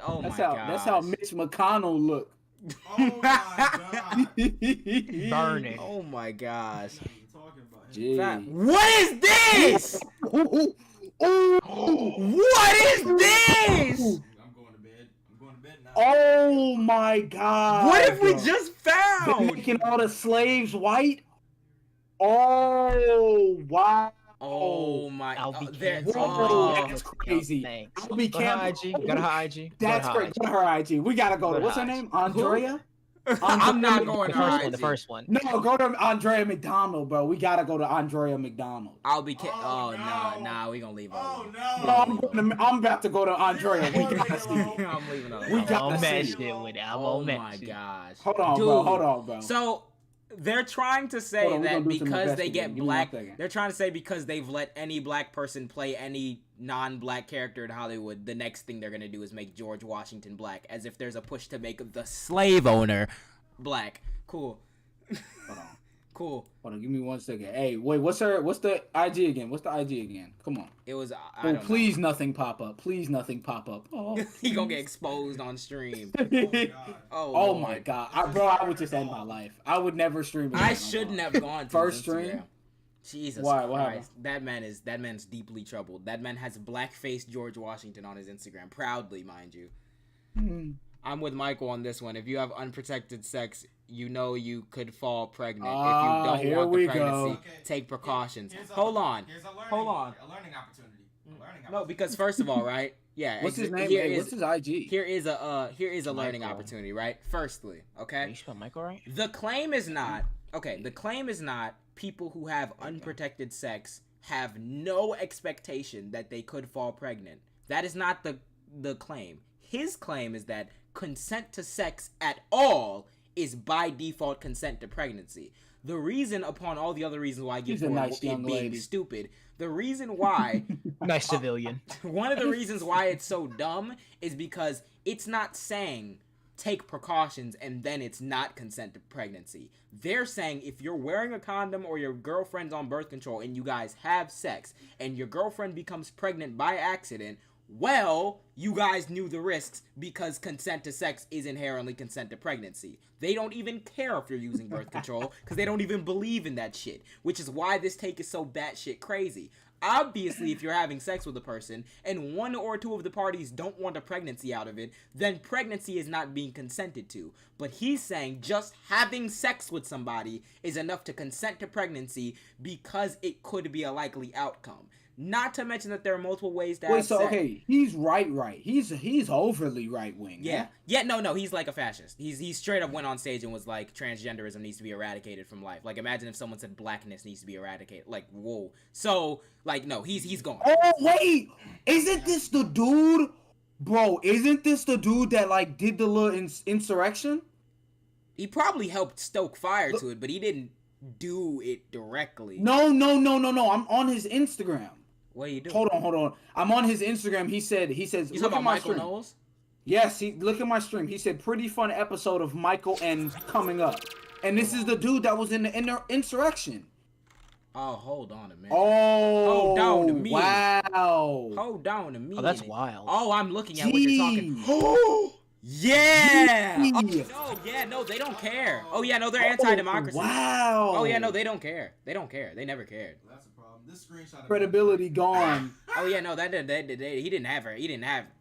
Oh That's my how. god. That's how Mitch McConnell looked. Oh my god. Burning. Oh my gosh. What are you talking about? Gee. What is this? What is this? I'm going to bed. I'm going to bed now. Oh my god! What have we just They're found? making all the slaves white? Oh wow! Oh my. I'll be there- canceled. Whoa, oh. that's crazy. Thanks. I'll be Go to her IG. camping. Go to her IG. That's Go to her great. Go to her IG. We gotta go. Go to What's her her name? Andrea? I'm not going The to first IG. one. The first one. No, go to Andrea McDonald, bro. We gotta go to Andrea McDonald. I'll be. Oh, Oh no. no, nah, we gonna leave. Oh No, no. I'm about to go to Andrea. We gotta see. I'm leaving. We I'm got gonna to match see. it with it. I'm Oh gonna my match it. gosh. Hold on, Dude. bro. Hold on, bro. So they're trying to say Hold on, we that gonna do some because they investigating. get Give me black, 1 second. they're trying to say because they've let any black person play any non-black character in Hollywood, the next thing they're gonna do is make George Washington black, as if there's a push to make the slave owner black. Cool. Hold on. Cool. Hold on. Give me 1 second. Hey, wait. What's the IG again? What's the IG again? Come on. It was. I Oh, don't please nothing pop up. Please nothing pop up. Oh, know. He gonna get exposed on stream. Oh Lord. my god, bro! I would just end my life. I would never stream. again I on shouldn't my have life. gone to First his Instagram. stream. Jesus Why? What Christ. That man's deeply troubled. That man has blackface George Washington on his Instagram. Proudly, mind you. Hmm. I'm with Michael on this one. If you have unprotected sex, you know you could fall pregnant. Ah, if you here don't want we the pregnancy, go. Okay. take precautions. Here's a- Hold on. Here's a learning, Hold on. A learning opportunity. A learning No, opportunity. because first of all, right? Yeah. What's his name? Here Hey, is what's his IG? here is a learning Michael. opportunity, right? Firstly, okay? You spell Michael right? The claim is not people who have unprotected sex have no expectation that they could fall pregnant. That is not the claim. His claim is that consent to sex at all is by default consent to pregnancy. The reason, upon all the other reasons why I give She's a for nice it young being lady. stupid, the reason why Nice civilian. one of the reasons why it's so dumb is because it's not saying take precautions and then it's not consent to pregnancy. They're saying if you're wearing a condom or your girlfriend's on birth control and you guys have sex and your girlfriend becomes pregnant by accident, well, you guys knew the risks because consent to sex is inherently consent to pregnancy. They don't even care if you're using birth control because they don't even believe in that shit, which is why this take is so batshit crazy. Obviously, if you're having sex with a person and one or two of the parties don't want a pregnancy out of it, then pregnancy is not being consented to. But he's saying just having sex with somebody is enough to consent to pregnancy because it could be a likely outcome. Not to mention that there are multiple ways to have sex. Okay, he's right. He's overly right wing. Yeah, no, he's like a fascist. He straight up went on stage and was like, transgenderism needs to be eradicated from life. Like, imagine if someone said blackness needs to be eradicated. Like, whoa. So, like, no, he's gone. Oh wait, isn't this the dude, bro? Isn't this the dude that like did the little insurrection? He probably helped stoke fire to it, but he didn't do it directly. No. I'm on his Instagram. What are you doing? Hold on. I'm on his Instagram. He says, you talking look about at my Michael stream. Knowles? Yes, look at my stream. He said, pretty fun episode of Michael N coming up. And this is the dude that was in the insurrection. Oh, hold on a minute. Oh, hold on a minute. Wow. Hold on a minute. Oh, that's wild. Oh, I'm looking at what you're talking. Oh, yeah. No, they don't care. Oh, yeah, no, they're anti-democracy. Wow. Oh, yeah, no, they don't care. They don't care. They never cared. That's a problem. This screenshot. Credibility gone. Oh, yeah, no, he didn't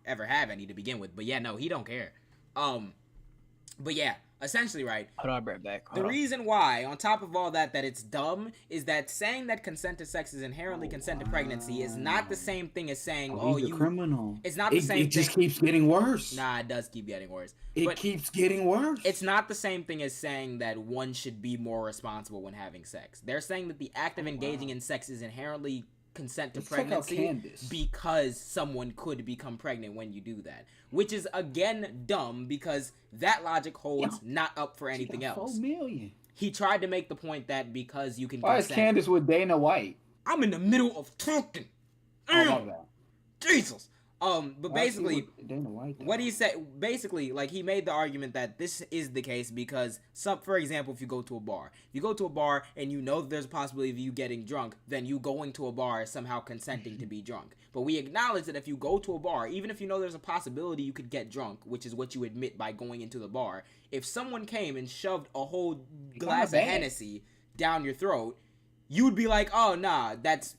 ever have any to begin with. But yeah, no, he don't care. But yeah, essentially, right. Hold on, I'll be right back. The reason why, on top of all that it's dumb, is that saying that consent to sex is inherently consent to pregnancy is not the same thing as saying, he's a criminal. It's not the same thing. It just keeps getting worse. Nah, it does keep getting worse. It keeps getting worse. It's not the same thing as saying that one should be more responsible when having sex. They're saying that the act of engaging in sex is inherently consent to pregnancy because someone could become pregnant when you do that, which is again dumb because that logic holds not up for anything else. 4 million. He tried to make the point that because you can Why is Candace with Dana White? I'm in the middle of talking. Jesus. But basically, what he said, basically, like, he made the argument that this is the case because for example, if you go to a bar and you know that there's a possibility of you getting drunk, then you going to a bar is somehow consenting to be drunk. But we acknowledge that if you go to a bar, even if you know there's a possibility you could get drunk, which is what you admit by going into the bar, if someone came and shoved a whole glass of Hennessy down your throat, you'd be like, oh, nah, that's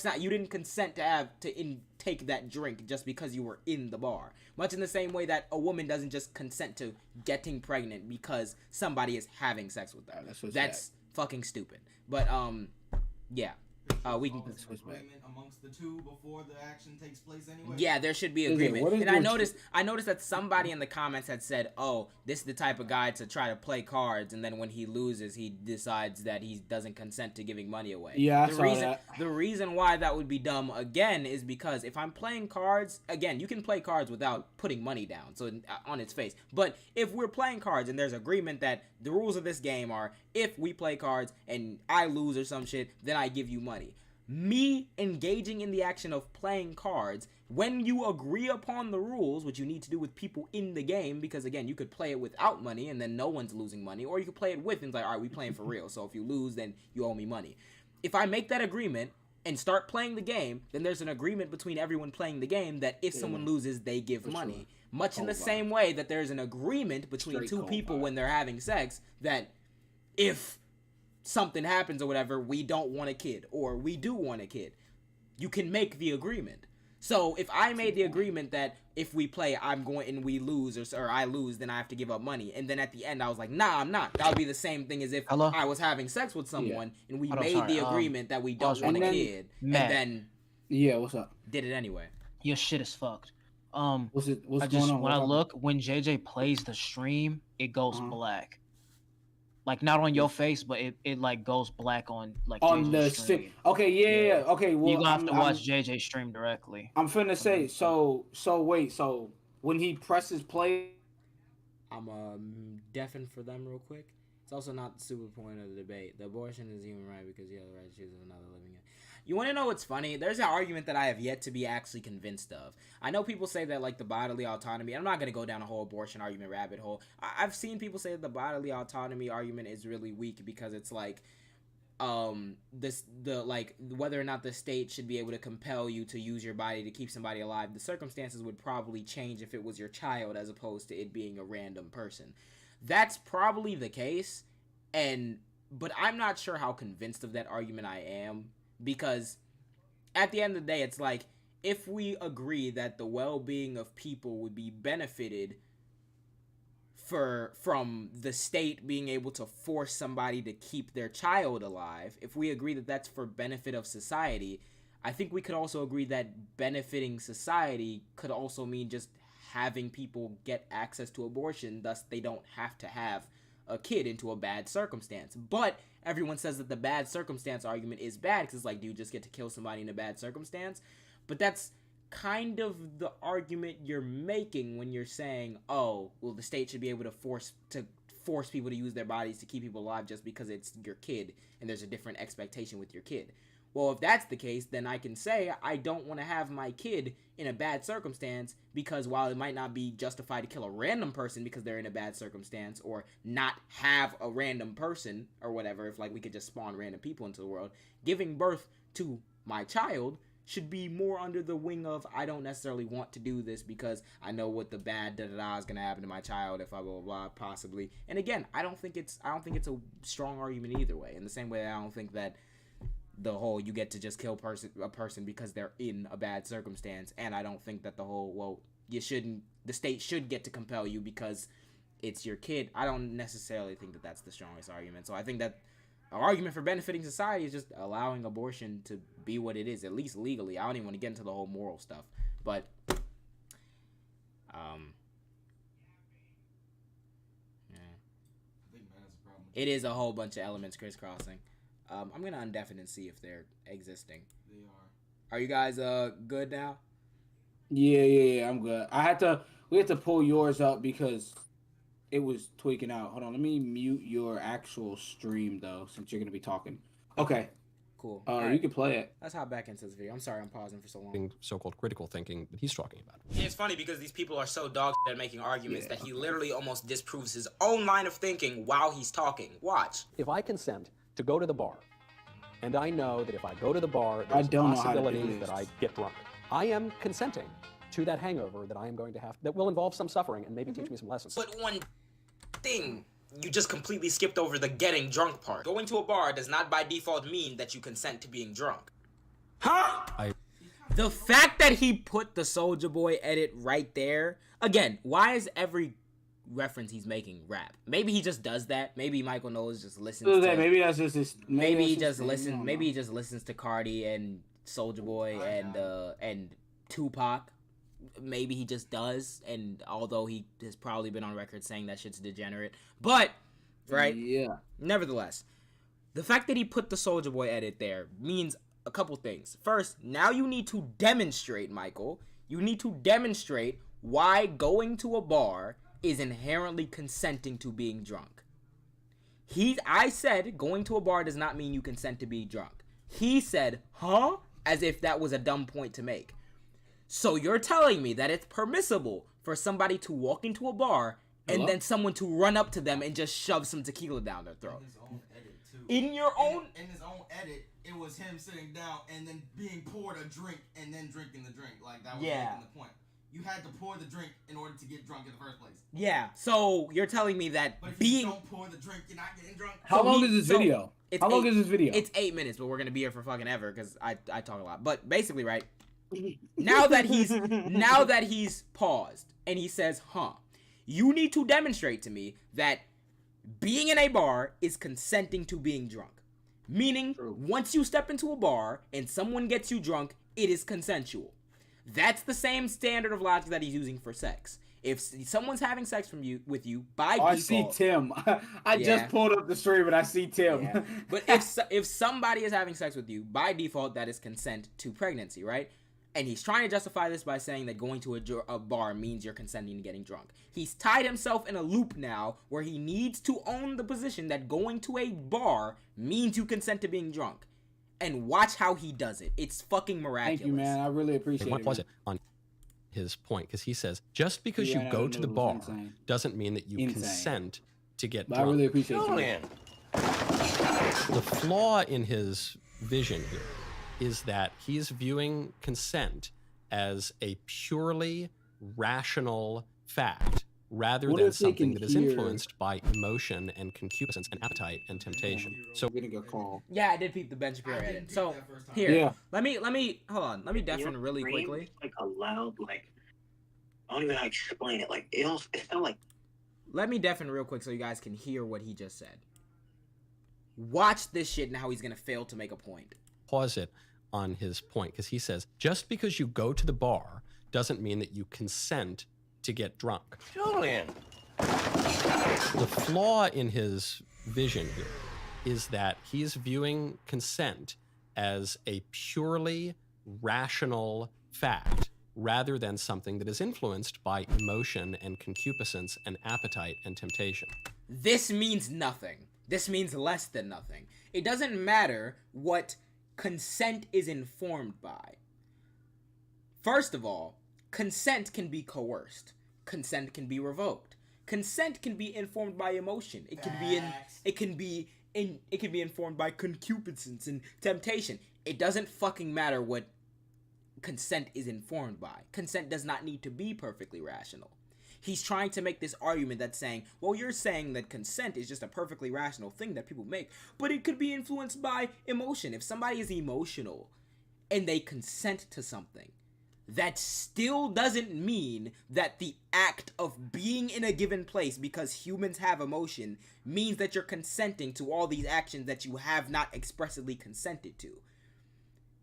not, you didn't consent to take that drink just because you were in the bar. Much in the same way that a woman doesn't just consent to getting pregnant because somebody is having sex with her. That's fucking stupid. But yeah. We can agreement amongst the two before the action takes place anyway. Yeah, there should be agreement. And I noticed that somebody in the comments had said, "Oh, this is the type of guy to try to play cards, and then when he loses, he decides that he doesn't consent to giving money away." Yeah, the reason why that would be dumb again is because if I'm playing cards, again, you can play cards without putting money down, so on its face. But if we're playing cards and there's agreement that the rules of this game are if we play cards and I lose or some shit, then I give you money. Me engaging in the action of playing cards, when you agree upon the rules, which you need to do with people in the game, because again, you could play it without money and then no one's losing money, or you could play it with and it's like, all right, we playing for real, so if you lose, then you owe me money. If I make that agreement and start playing the game, then there's an agreement between everyone playing the game that if someone loses, they give money. Much in the same way that there's an agreement between two people when they're having sex that if something happens or whatever, we don't want a kid or we do want a kid, you can make the agreement. So if I made the agreement that if we play I'm going and we lose or I lose, then I have to give up money, and then at the end I was like, nah, I'm not, that would be the same thing as if I was having sex with someone and we made the agreement that we don't want a kid, Matt, and then what's up, did it anyway. Your shit is fucked. What's going on? When I look, when JJ plays the stream, it goes black. Like, not on your face, but it like goes black on like on JJ's the stream. Okay, yeah. Okay, well, you gonna have to watch JJ stream directly. I'm finna say so wait, so when he presses play, I'm deafened for them real quick. It's also not the super point of the debate. The abortion is human right because you have the right to choose another living. You want to know what's funny? There's an argument that I have yet to be actually convinced of. I know people say that, like, the bodily autonomy... I'm not going to go down a whole abortion argument rabbit hole. I've seen people say that the bodily autonomy argument is really weak because it's like... whether or not the state should be able to compel you to use your body to keep somebody alive, the circumstances would probably change if it was your child as opposed to it being a random person. That's probably the case, but I'm not sure how convinced of that argument I am, because at the end of the day, it's like, if we agree that the well-being of people would be benefited from the state being able to force somebody to keep their child alive, if we agree that that's for benefit of society, I think we could also agree that benefiting society could also mean just having people get access to abortion, thus they don't have to have a kid into a bad circumstance. But everyone says that the bad circumstance argument is bad, because it's like, do you just get to kill somebody in a bad circumstance? But that's kind of the argument you're making when you're saying, oh, well, the state should be able to force people to use their bodies to keep people alive just because it's your kid and there's a different expectation with your kid. Well, if that's the case, then I can say I don't want to have my kid in a bad circumstance, because while it might not be justified to kill a random person because they're in a bad circumstance, or not have a random person or whatever, if like we could just spawn random people into the world, giving birth to my child should be more under the wing of, I don't necessarily want to do this because I know what the bad da-da-da is going to happen to my child if I blah, blah, blah, possibly. And again, I don't think it's a strong argument either way. In the same way, I don't think that the whole you get to just kill a person because they're in a bad circumstance, and I don't think that the whole, well, the state should get to compel you because it's your kid. I don't necessarily think that that's the strongest argument. So I think that our argument for benefiting society is just allowing abortion to be what it is, at least legally. I don't even want to get into the whole moral stuff, but yeah. I think man has a problem. It is a whole bunch of elements crisscrossing. I'm gonna undeafen and see if they're existing. They are. Are you guys good now? Yeah, I'm good. We had to pull yours up because it was tweaking out. Hold on, let me mute your actual stream though, since you're gonna be talking. Okay. Cool. Right. You can play it. Let's hop back into this video. I'm sorry I'm pausing for so long. So-called critical thinking that he's talking about. And it's funny because these people are so dog at making arguments that he literally almost disproves his own line of thinking while he's talking. Watch. If I consent to go to the bar, and I know that if I go to the bar, there's a possibility that I get drunk, I am consenting to that hangover that I am going to have, that will involve some suffering and maybe teach me some lessons. But one thing, you just completely skipped over the getting drunk part. Going to a bar does not by default mean that you consent to being drunk. Huh? The fact that he put the Soulja Boy edit right there, again, why is every reference he's making rap? Maybe he just does that. Maybe Michael Knowles just listens to that. Maybe that's just his, maybe he just listens. Maybe he just listens to Cardi and Soulja Boy and Tupac. Maybe he just does, and although he has probably been on record saying that shit's degenerate, but right, yeah. Nevertheless, the fact that he put the Soulja Boy edit there means a couple things. First, now you need to demonstrate, Michael. You need to demonstrate why going to a bar is inherently consenting to being drunk. I said going to a bar does not mean you consent to be drunk. He said, huh? As if that was a dumb point to make. So you're telling me that it's permissible for somebody to walk into a bar and then someone to run up to them and just shove some tequila down their throat? In his own edit, too. In his own edit, it was him sitting down and then being poured a drink and then drinking the drink. Like, that was making the point. You had to pour the drink in order to get drunk in the first place. Yeah, so you're telling me that but if you don't pour the drink, you're not getting drunk. How long is this video? How long is this video? It's 8 minutes, but we're gonna be here for fucking ever because I talk a lot. But basically, right, now that he's paused and he says, huh, you need to demonstrate to me that being in a bar is consenting to being drunk. Meaning, once you step into a bar and someone gets you drunk, it is consensual. That's the same standard of logic that he's using for sex. If someone's having sex with you by default, I see Tim. I just pulled up the stream and I see Tim. Yeah. But if somebody is having sex with you by default, that is consent to pregnancy, right? And he's trying to justify this by saying that going to a bar means you're consenting to getting drunk. He's tied himself in a loop now where he needs to own the position that going to a bar means you consent to being drunk. And watch how he does it. It's fucking miraculous. Thank you, man. I really appreciate it. What was it on his point? Because he says, just because you go to the bar doesn't mean that you consent to get drunk. I really appreciate it. The flaw in his vision here is that he's viewing consent as a purely rational fact rather than something that is influenced by emotion and concupiscence and appetite and temptation. So getting a call. Yeah, I did peep the Ben Shapiro edit. So here, Yeah. let me hold on. Let me deafen really quickly. Like a loud, like I don't even know how to explain it. Like it felt like. Let me deafen real quick so you guys can hear what he just said. Watch this shit and how he's gonna fail to make a point. Pause it on his point, because he says, just because you go to the bar doesn't mean that you consent to get drunk. Julian. The flaw in his vision here is that he's viewing consent as a purely rational fact rather than something that is influenced by emotion and concupiscence and appetite and temptation. This means nothing. This means less than nothing. It doesn't matter what consent is informed by. First of all, consent can be coerced. Consent can be revoked. Consent can be informed by emotion. It can be informed by concupiscence and temptation. It doesn't fucking matter what consent is informed by. Consent does not need to be perfectly rational. He's trying to make this argument that's saying, well, you're saying that consent is just a perfectly rational thing that people make, but it could be influenced by emotion. If somebody is emotional and they consent to something, that still doesn't mean that the act of being in a given place, because humans have emotion, means that you're consenting to all these actions that you have not expressly consented to.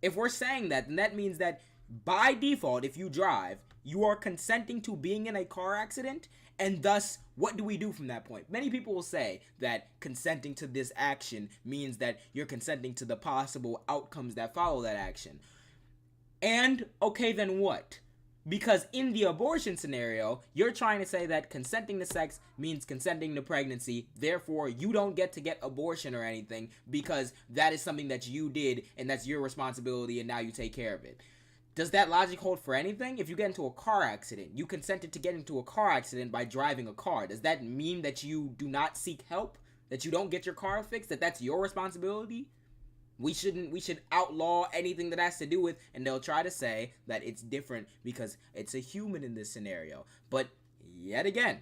If we're saying that, then that means that by default, if you drive, you are consenting to being in a car accident, and thus, what do we do from that point? Many people will say that consenting to this action means that you're consenting to the possible outcomes that follow that action. And, okay, then what? Because in the abortion scenario, you're trying to say that consenting to sex means consenting to pregnancy, therefore you don't get to get abortion or anything because that is something that you did and that's your responsibility and now you take care of it. Does that logic hold for anything? If you get into a car accident, you consented to get into a car accident by driving a car. Does that mean that you do not seek help? That you don't get your car fixed? That that's your responsibility? We should outlaw anything that has to do with, and they'll try to say that it's different because it's a human in this scenario. But yet again,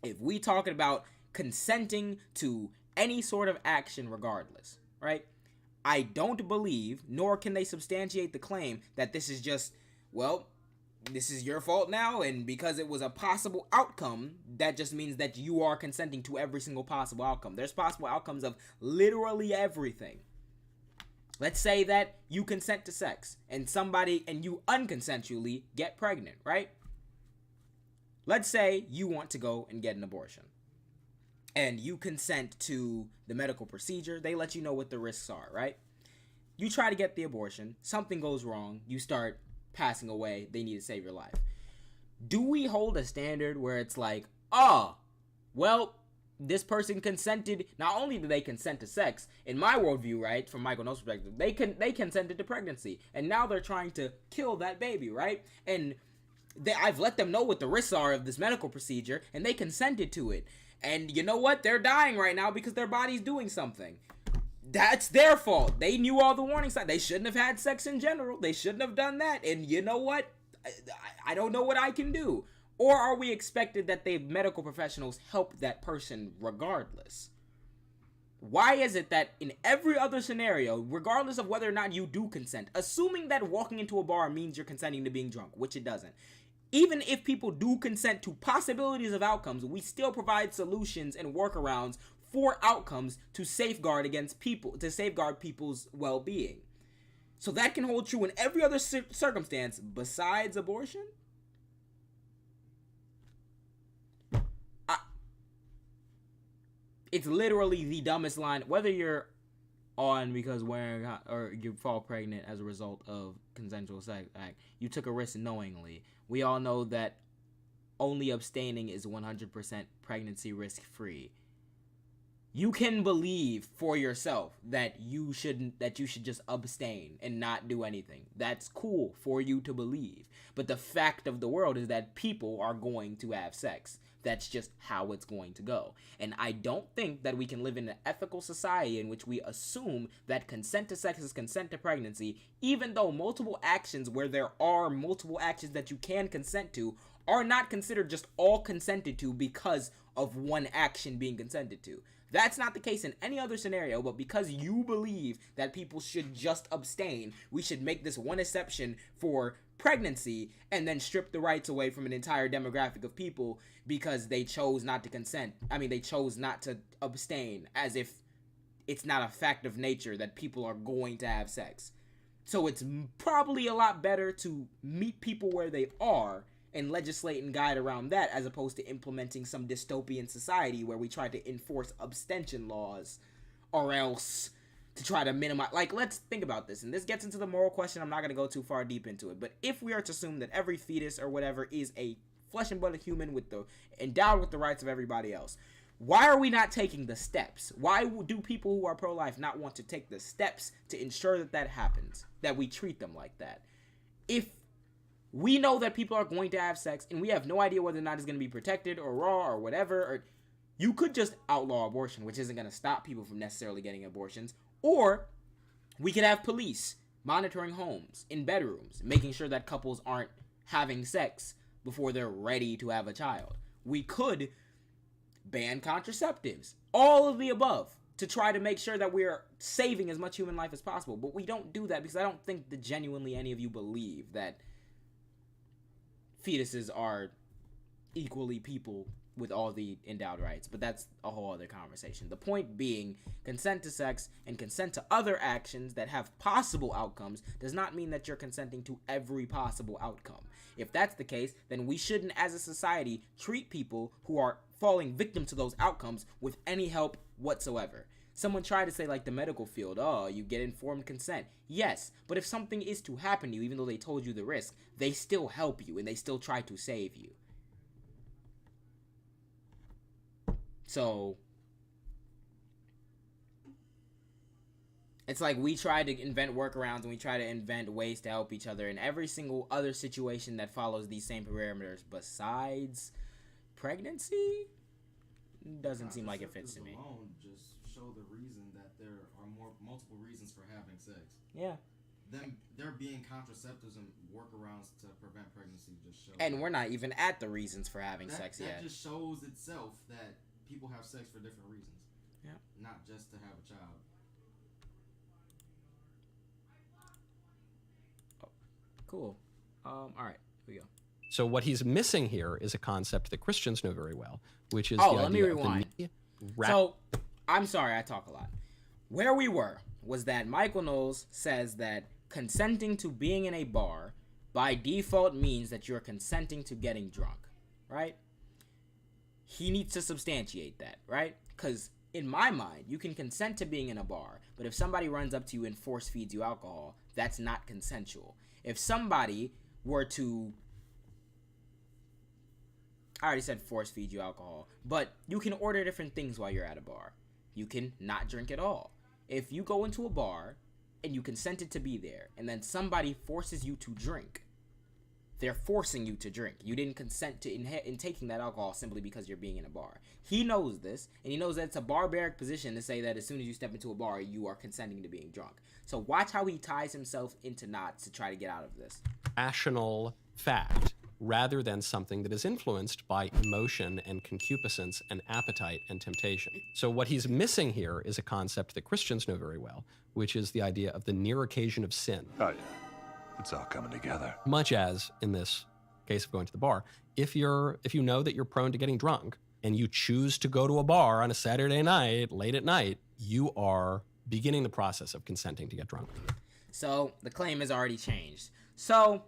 if we talking about consenting to any sort of action regardless, right? I don't believe, nor can they substantiate the claim that this is just, well, this is your fault now, and because it was a possible outcome, that just means that you are consenting to every single possible outcome. There's possible outcomes of literally everything. Let's say that you consent to sex, and you unconsensually get pregnant, right? Let's say you want to go and get an abortion, and you consent to the medical procedure. They let you know what the risks are, right? You try to get the abortion, something goes wrong, you start passing away, they need to save your life. Do we hold a standard where it's like, well, this person consented, not only did they consent to sex, in my worldview, right, from Michael Knowles' perspective, they consented to pregnancy, and now they're trying to kill that baby, right? And I've let them know what the risks are of this medical procedure, and they consented to it. And you know what? They're dying right now because their body's doing something. That's their fault. They knew all the warning signs. They shouldn't have had sex in general. They shouldn't have done that. And you know what? I don't know what I can do. Or are we expected that the medical professionals help that person regardless? Why is it that in every other scenario, regardless of whether or not you do consent, assuming that walking into a bar means you're consenting to being drunk, which it doesn't, even if people do consent to possibilities of outcomes, we still provide solutions and workarounds for outcomes to safeguard people's well-being. So that can hold true in every other circumstance besides abortion? It's literally the dumbest line. Whether you're on because or you fall pregnant as a result of consensual sex act, you took a risk knowingly. We all know that only abstaining is 100% pregnancy risk free. You can believe for yourself that you should just abstain and not do anything. That's cool for you to believe. But the fact of the world is that people are going to have sex. That's just how it's going to go. And I don't think that we can live in an ethical society in which we assume that consent to sex is consent to pregnancy, even though multiple actions where there are multiple actions that you can consent to are not considered just all consented to because of one action being consented to. That's not the case in any other scenario, but because you believe that people should just abstain, we should make this one exception for pregnancy and then strip the rights away from an entire demographic of people because they chose not to consent. I mean, they chose not to abstain, as if it's not a fact of nature that people are going to have sex. So it's probably a lot better to meet people where they are and legislate and guide around that, as opposed to implementing some dystopian society where we try to enforce abstention laws, or else to try to minimize. Like, let's think about this, and this gets into the moral question. I'm not going to go too far deep into it, but if we are to assume that every fetus or whatever is a flesh and blood human endowed with the rights of everybody else, why are we not taking the steps? Why do people who are pro-life not want to take the steps to ensure that that happens, that we treat them like that? If we know that people are going to have sex, and we have no idea whether or not it's going to be protected or raw or whatever, or you could just outlaw abortion, which isn't going to stop people from necessarily getting abortions, or we could have police monitoring homes in bedrooms, making sure that couples aren't having sex before they're ready to have a child. We could ban contraceptives, all of the above, to try to make sure that we're saving as much human life as possible. But we don't do that because I don't think that genuinely any of you believe that fetuses are equally people with all the endowed rights, but that's a whole other conversation. The point being, consent to sex and consent to other actions that have possible outcomes does not mean that you're consenting to every possible outcome. If that's the case, then we shouldn't, as a society, treat people who are falling victim to those outcomes with any help whatsoever. Someone tried to say, like, the medical field, oh, you get informed consent. Yes, but if something is to happen to you, even though they told you the risk, they still help you and they still try to save you. So it's like we try to invent workarounds and we try to invent ways to help each other in every single other situation that follows these same parameters besides pregnancy. Doesn't seem like it fits to me. Just show the reason that there are multiple reasons for having sex. Yeah. There being contraceptives and workarounds to prevent pregnancy just shows. And we're not even at the reasons for having sex yet. That just shows itself that people have sex for different reasons. Yeah. Not just to have a child. Oh, cool. All right, here we go. So what he's missing here is a concept that Christians know very well, which is let me rewind. So, I'm sorry, I talk a lot. Where we were was that Michael Knowles says that consenting to being in a bar by default means that you're consenting to getting drunk, right? He needs to substantiate that, right? Because in my mind, you can consent to being in a bar, but if somebody runs up to you and force feeds you alcohol, that's not consensual. If somebody were to, I already said force feed you alcohol, but you can order different things while you're at a bar. You can not drink at all. If you go into a bar and you consented to be there, and then somebody forces you to drink, they're forcing you to drink. You didn't consent to in taking that alcohol simply because you're being in a bar. He knows this, and he knows that it's a barbaric position to say that as soon as you step into a bar, you are consenting to being drunk. So watch how he ties himself into knots to try to get out of this. Rational fact, rather than something that is influenced by emotion and concupiscence and appetite and temptation. So what he's missing here is a concept that Christians know very well, which is the idea of the near occasion of sin. Oh yeah, it's all coming together. Much as, in this case of going to the bar, if you know that you're prone to getting drunk and you choose to go to a bar on a Saturday night, late at night, you are beginning the process of consenting to get drunk. So the claim has already changed. So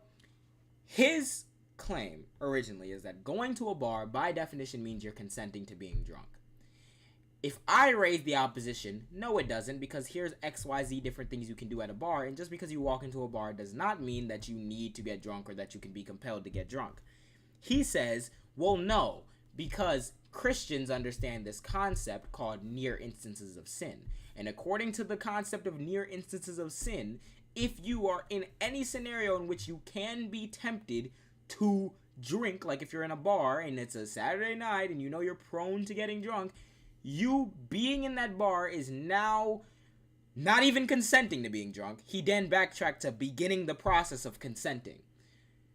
his claim originally is that going to a bar by definition means you're consenting to being drunk. If I raise the opposition, no it doesn't, because here's XYZ different things you can do at a bar, and just because you walk into a bar does not mean that you need to get drunk or that you can be compelled to get drunk. He says, well no, because Christians understand this concept called near instances of sin. And according to the concept of near instances of sin, if you are in any scenario in which you can be tempted to drink, like if you're in a bar and it's a Saturday night and you know you're prone to getting drunk, you being in that bar is now not even consenting to being drunk. He then backtracked to beginning the process of consenting.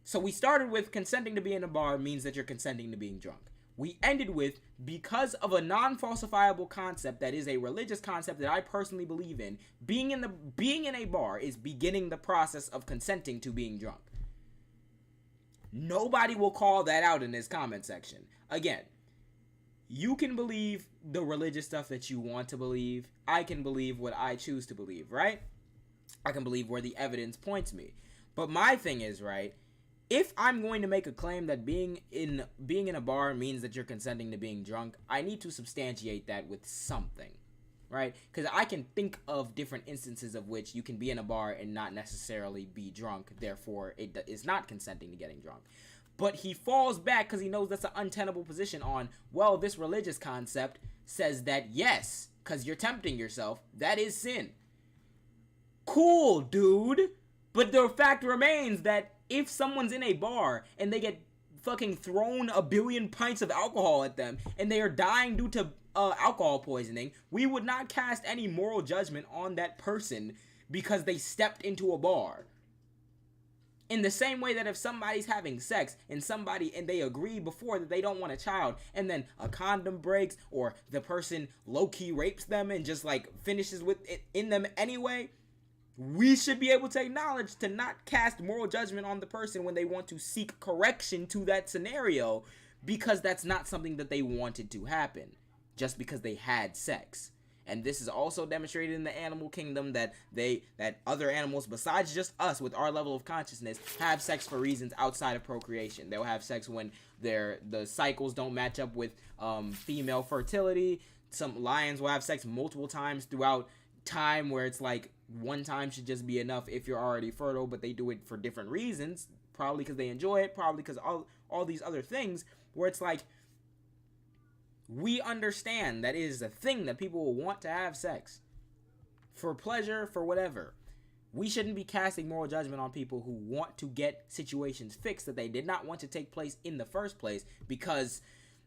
So we started with consenting to be in a bar means that you're consenting to being drunk. We ended with, because of a non-falsifiable concept that is a religious concept that I personally believe in, being in a bar is beginning the process of consenting to being drunk. Nobody will call that out in this comment section. Again, you can believe the religious stuff that you want to believe. I can believe what I choose to believe, right? I can believe where the evidence points me. But my thing is, right, if I'm going to make a claim that being in a bar means that you're consenting to being drunk, I need to substantiate that with something, right? Because I can think of different instances of which you can be in a bar and not necessarily be drunk, therefore it is not consenting to getting drunk. But he falls back because he knows that's an untenable position on, well, this religious concept says that yes, because you're tempting yourself, that is sin. Cool, dude. But the fact remains that if someone's in a bar and they get fucking thrown a billion pints of alcohol at them and they are dying due to alcohol poisoning, we would not cast any moral judgment on that person because they stepped into a bar. In the same way that if somebody's having sex and they agree before that they don't want a child and then a condom breaks or the person low-key rapes them and just like finishes with it in them anyway, we should be able to acknowledge to not cast moral judgment on the person when they want to seek correction to that scenario because that's not something that they wanted to happen just because they had sex. And this is also demonstrated in the animal kingdom that other animals besides just us with our level of consciousness have sex for reasons outside of procreation. They'll have sex when the cycles don't match up with female fertility. Some lions will have sex multiple times throughout time where it's like one time should just be enough if you're already fertile, but they do it for different reasons, probably because they enjoy it, probably because all these other things where it's like we understand that it is a thing that people will want to have sex for pleasure, for whatever. We shouldn't be casting moral judgment on people who want to get situations fixed that they did not want to take place in the first place because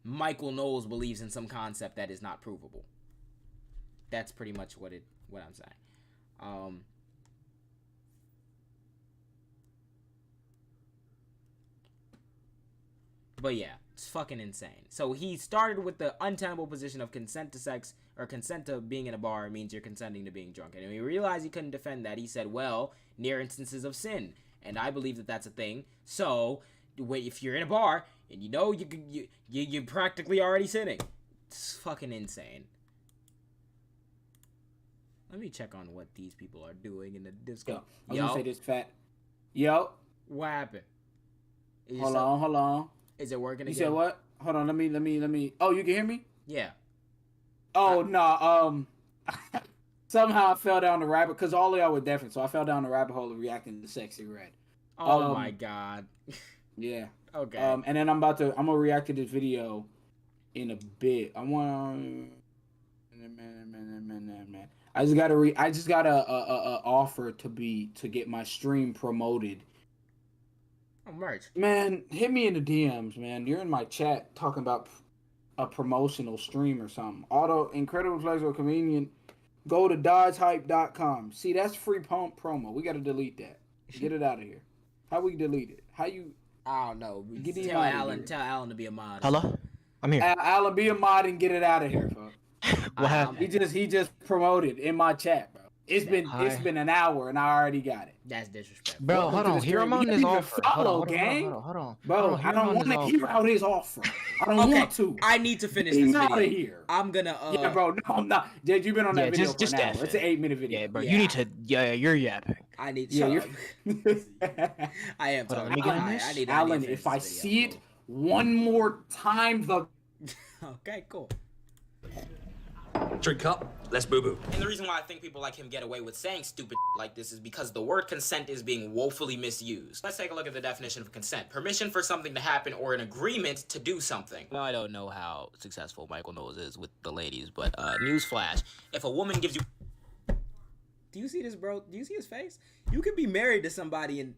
Michael Knowles believes in some concept that is not provable. That's pretty much what I'm saying. But yeah, it's fucking insane. So he started with the untenable position of consent to sex or consent to being in a bar means you're consenting to being drunk. And when he realized he couldn't defend that, he said, well, near instances of sin. And I believe that that's a thing. So if you're in a bar and you know you're practically already sinning, it's fucking insane. Let me check on what these people are doing in the Discord. I was gonna say this fat. Yo. What happened? Hold on. Is it working again? You said what? Hold on, let me. Oh, you can hear me? Yeah. Oh, no. Somehow I fell down the rabbit, because all of y'all were deafened, so I fell down the rabbit hole of reacting to Sexy Red. Oh, my God. Yeah. Okay. And then I'm gonna react to this video in a bit. I just got a offer to get my stream promoted. Oh, merch. Man, hit me in the DMs, man. You're in my chat talking about a promotional stream or something. Incredible, flexible, convenient. Go to dodgehype.com. See, that's free promo. We got to delete that. Get it out of here. How we delete it? How you? I don't know. Tell Alan to be a mod. Hello? I'm here. Alan, be a mod and get it out of here, folks. What happened? He just promoted in my chat, bro. It's been an hour and I already got it. That's disrespectful. Bro, hold on. Hear him on his offer. Follow, gang. Hold on. Bro, I don't want to hear out his offer. I don't want to. I need to finish this video. Out of here. I'm gonna. Yeah, bro. No, I'm not. Jed, you've been on that video for an hour. It's an 8-minute video. Yeah, bro. You need to. Yeah, you're yapping. I need. You're. I am talking. I need Alan, if I see it one more time, Okay, cool. Drink up. Let's boo-boo. And the reason why I think people like him get away with saying stupid like this is because the word consent is being woefully misused. Let's take a look at the definition of consent. Permission for something to happen or an agreement to do something. Now, I don't know how successful Michael Knowles is with the ladies, but newsflash, if a woman gives you... Do you see this, bro? Do you see his face? You could be married to somebody and...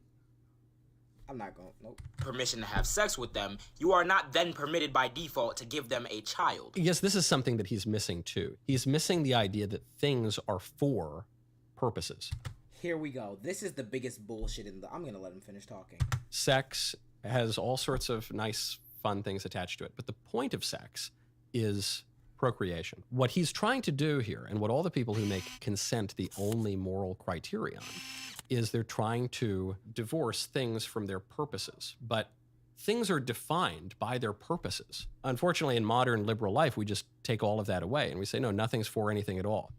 I'm not going. Nope. Permission to have sex with them, you are not then permitted by default to give them a child. Yes, this is something that he's missing too. He's missing the idea that things are for purposes. Here we go. This is the biggest bullshit in the... I'm going to let him finish talking. Sex has all sorts of nice, fun things attached to it, but the point of sex is procreation. What he's trying to do here, and what all the people who make consent the only moral criterion, is they're trying to divorce things from their purposes. But things are defined by their purposes. Unfortunately, in modern liberal life, we just take all of that away and we say, no, nothing's for anything at all.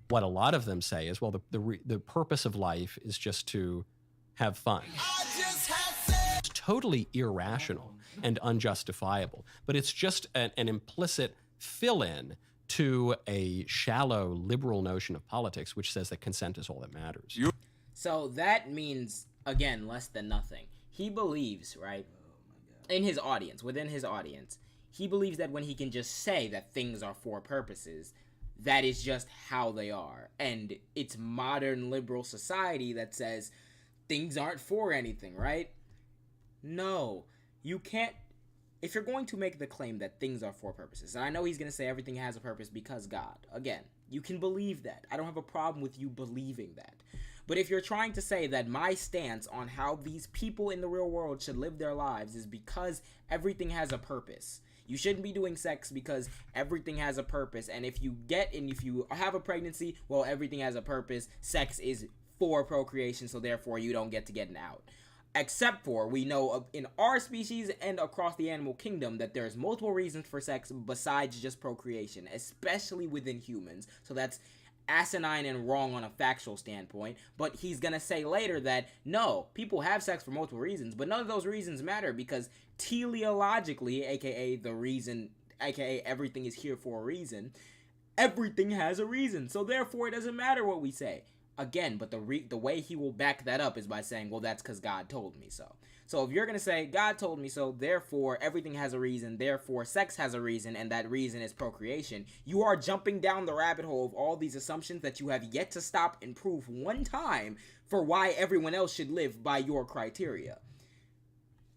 What a lot of them say is, well, the purpose of life is just to have fun. It's totally irrational and unjustifiable, but it's just an implicit fill-in to a shallow liberal notion of politics, which says that consent is all that matters. So that means, again, less than nothing. He believes, right, in his audience, within his audience, he believes that when he can just say that things are for purposes, that is just how they are. And it's modern liberal society that says things aren't for anything, right? No, you can't. If you're going to make the claim that things are for purposes, and I know he's going to say everything has a purpose because God, again, you can believe that. I don't have a problem with you believing that. But if you're trying to say that my stance on how these people in the real world should live their lives is because everything has a purpose, you shouldn't be doing sex because everything has a purpose. And if you have a pregnancy, well, everything has a purpose. Sex is for procreation, so therefore you don't get to get an out. Except for, we know in our species and across the animal kingdom that there's multiple reasons for sex besides just procreation, especially within humans. So that's asinine and wrong on a factual standpoint. But he's gonna say later that no, people have sex for multiple reasons, but none of those reasons matter because teleologically, aka the reason, aka everything is here for a reason, everything has a reason. So therefore it doesn't matter what we say. Again, but the way he will back that up is by saying, well, that's because God told me so. So if you're going to say, God told me so, therefore everything has a reason, therefore sex has a reason, and that reason is procreation, you are jumping down the rabbit hole of all these assumptions that you have yet to stop and prove one time for why everyone else should live by your criteria.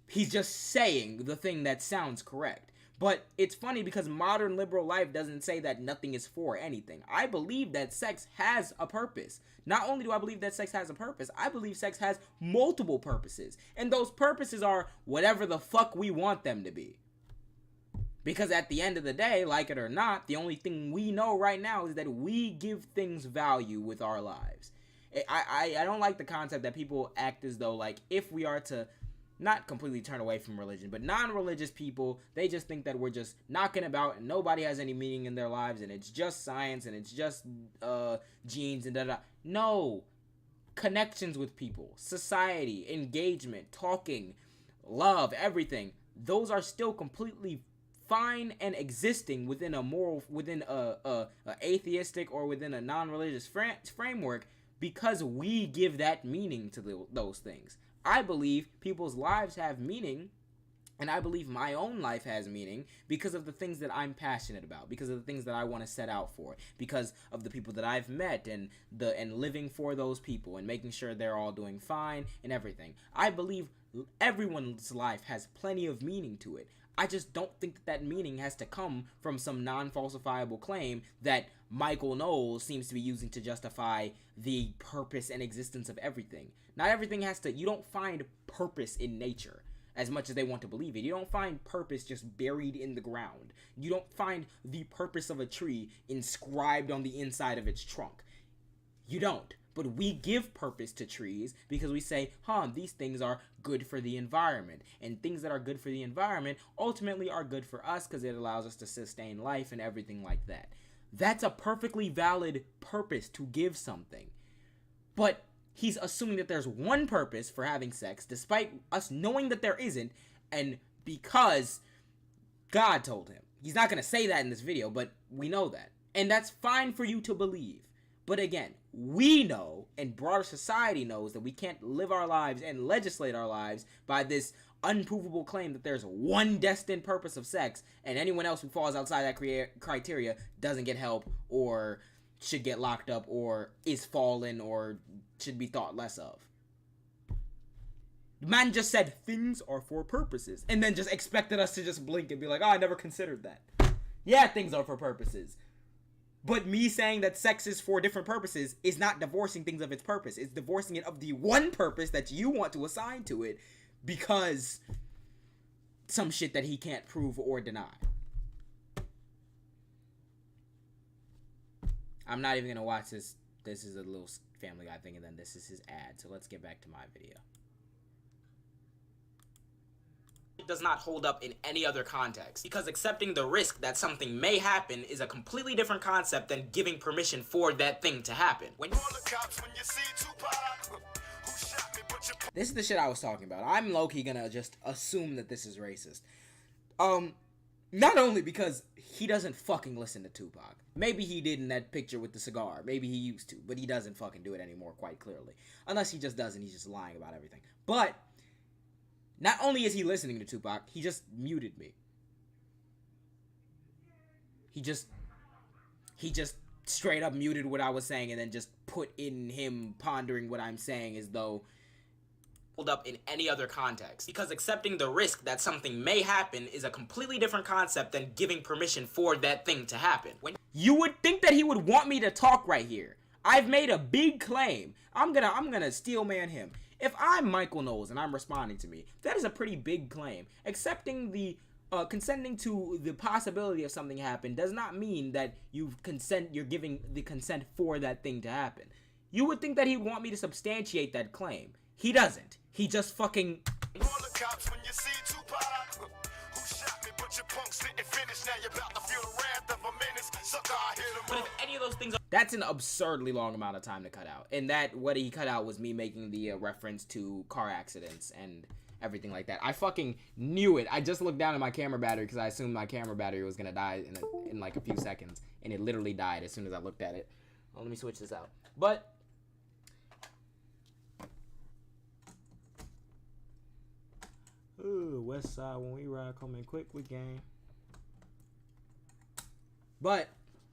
He's just saying the thing that sounds correct. But it's funny because modern liberal life doesn't say that nothing is for anything. I believe that sex has a purpose. Not only do I believe that sex has a purpose, I believe sex has multiple purposes. And those purposes are whatever the fuck we want them to be. Because at the end of the day, like it or not, the only thing we know right now is that we give things value with our lives. I don't like the concept that people act as though, like, if we are to not completely turn away from religion, but non-religious people, they just think that we're just knocking about and nobody has any meaning in their lives and it's just science and it's just genes and da-da. No. Connections with people, society, engagement, talking, love, everything. Those are still completely fine and existing within a moral, within a atheistic or within a non-religious framework because we give that meaning to those things. I believe people's lives have meaning, and I believe my own life has meaning because of the things that I'm passionate about, because of the things that I want to set out for, because of the people that I've met and living for those people and making sure they're all doing fine and everything. I believe everyone's life has plenty of meaning to it. I just don't think that meaning has to come from some non-falsifiable claim that Michael Knowles seems to be using to justify the purpose and existence of everything. Not everything has to... You don't find purpose in nature as much as they want to believe it. You don't find purpose just buried in the ground. You don't find the purpose of a tree inscribed on the inside of its trunk. You don't. But we give purpose to trees because we say, these things are good for the environment. And things that are good for the environment ultimately are good for us because it allows us to sustain life and everything like that. That's a perfectly valid purpose to give something. But he's assuming that there's one purpose for having sex, despite us knowing that there isn't, and because God told him. He's not going to say that in this video, but we know that. And that's fine for you to believe. But again, we know, and broader society knows, that we can't live our lives and legislate our lives by this unprovable claim that there's one destined purpose of sex, and anyone else who falls outside that criteria doesn't get help, or should get locked up, or is fallen, or should be thought less of. Man just said things are for purposes, and then just expected us to just blink and be like, oh, I never considered that. Yeah, things are for purposes. But me saying that sex is for different purposes is not divorcing things of its purpose. It's divorcing it of the one purpose that you want to assign to it because some shit that he can't prove or deny. I'm not even going to watch this. This is a little Family Guy thing, and then this is his ad. So let's get back to my video. It does not hold up in any other context, because accepting the risk that something may happen is a completely different concept than giving permission for that thing to happen. This is the shit I was talking about. I'm low-key gonna just assume that this is racist. Not only because he doesn't fucking listen to Tupac. Maybe he did in that picture with the cigar. Maybe he used to, but he doesn't fucking do it anymore, quite clearly. Unless he just doesn't, he's just lying about everything. But not only is he listening to Tupac, he just muted me. He just straight up muted what I was saying and then just put in him pondering what I'm saying as though hold up in any other context, because accepting the risk that something may happen is a completely different concept than giving permission for that thing to happen. When you would think that he would want me to talk right here. I've made a big claim. I'm gonna steel man him. If I'm Michael Knowles and I'm responding to me, that is a pretty big claim. Accepting the consenting to the possibility of something happen does not mean that you're giving the consent for that thing to happen. You would think that he'd want me to substantiate that claim. He doesn't. He just fucking But if any of those things are that's an absurdly long amount of time to cut out. And that what he cut out was me making the reference to car accidents and everything like that. I fucking knew it. I just looked down at my camera battery because I assumed my camera battery was gonna die in like a few seconds, and it literally died as soon as I looked at it. Oh, let me switch this out. But ooh, West Side when we ride coming quick with gang. But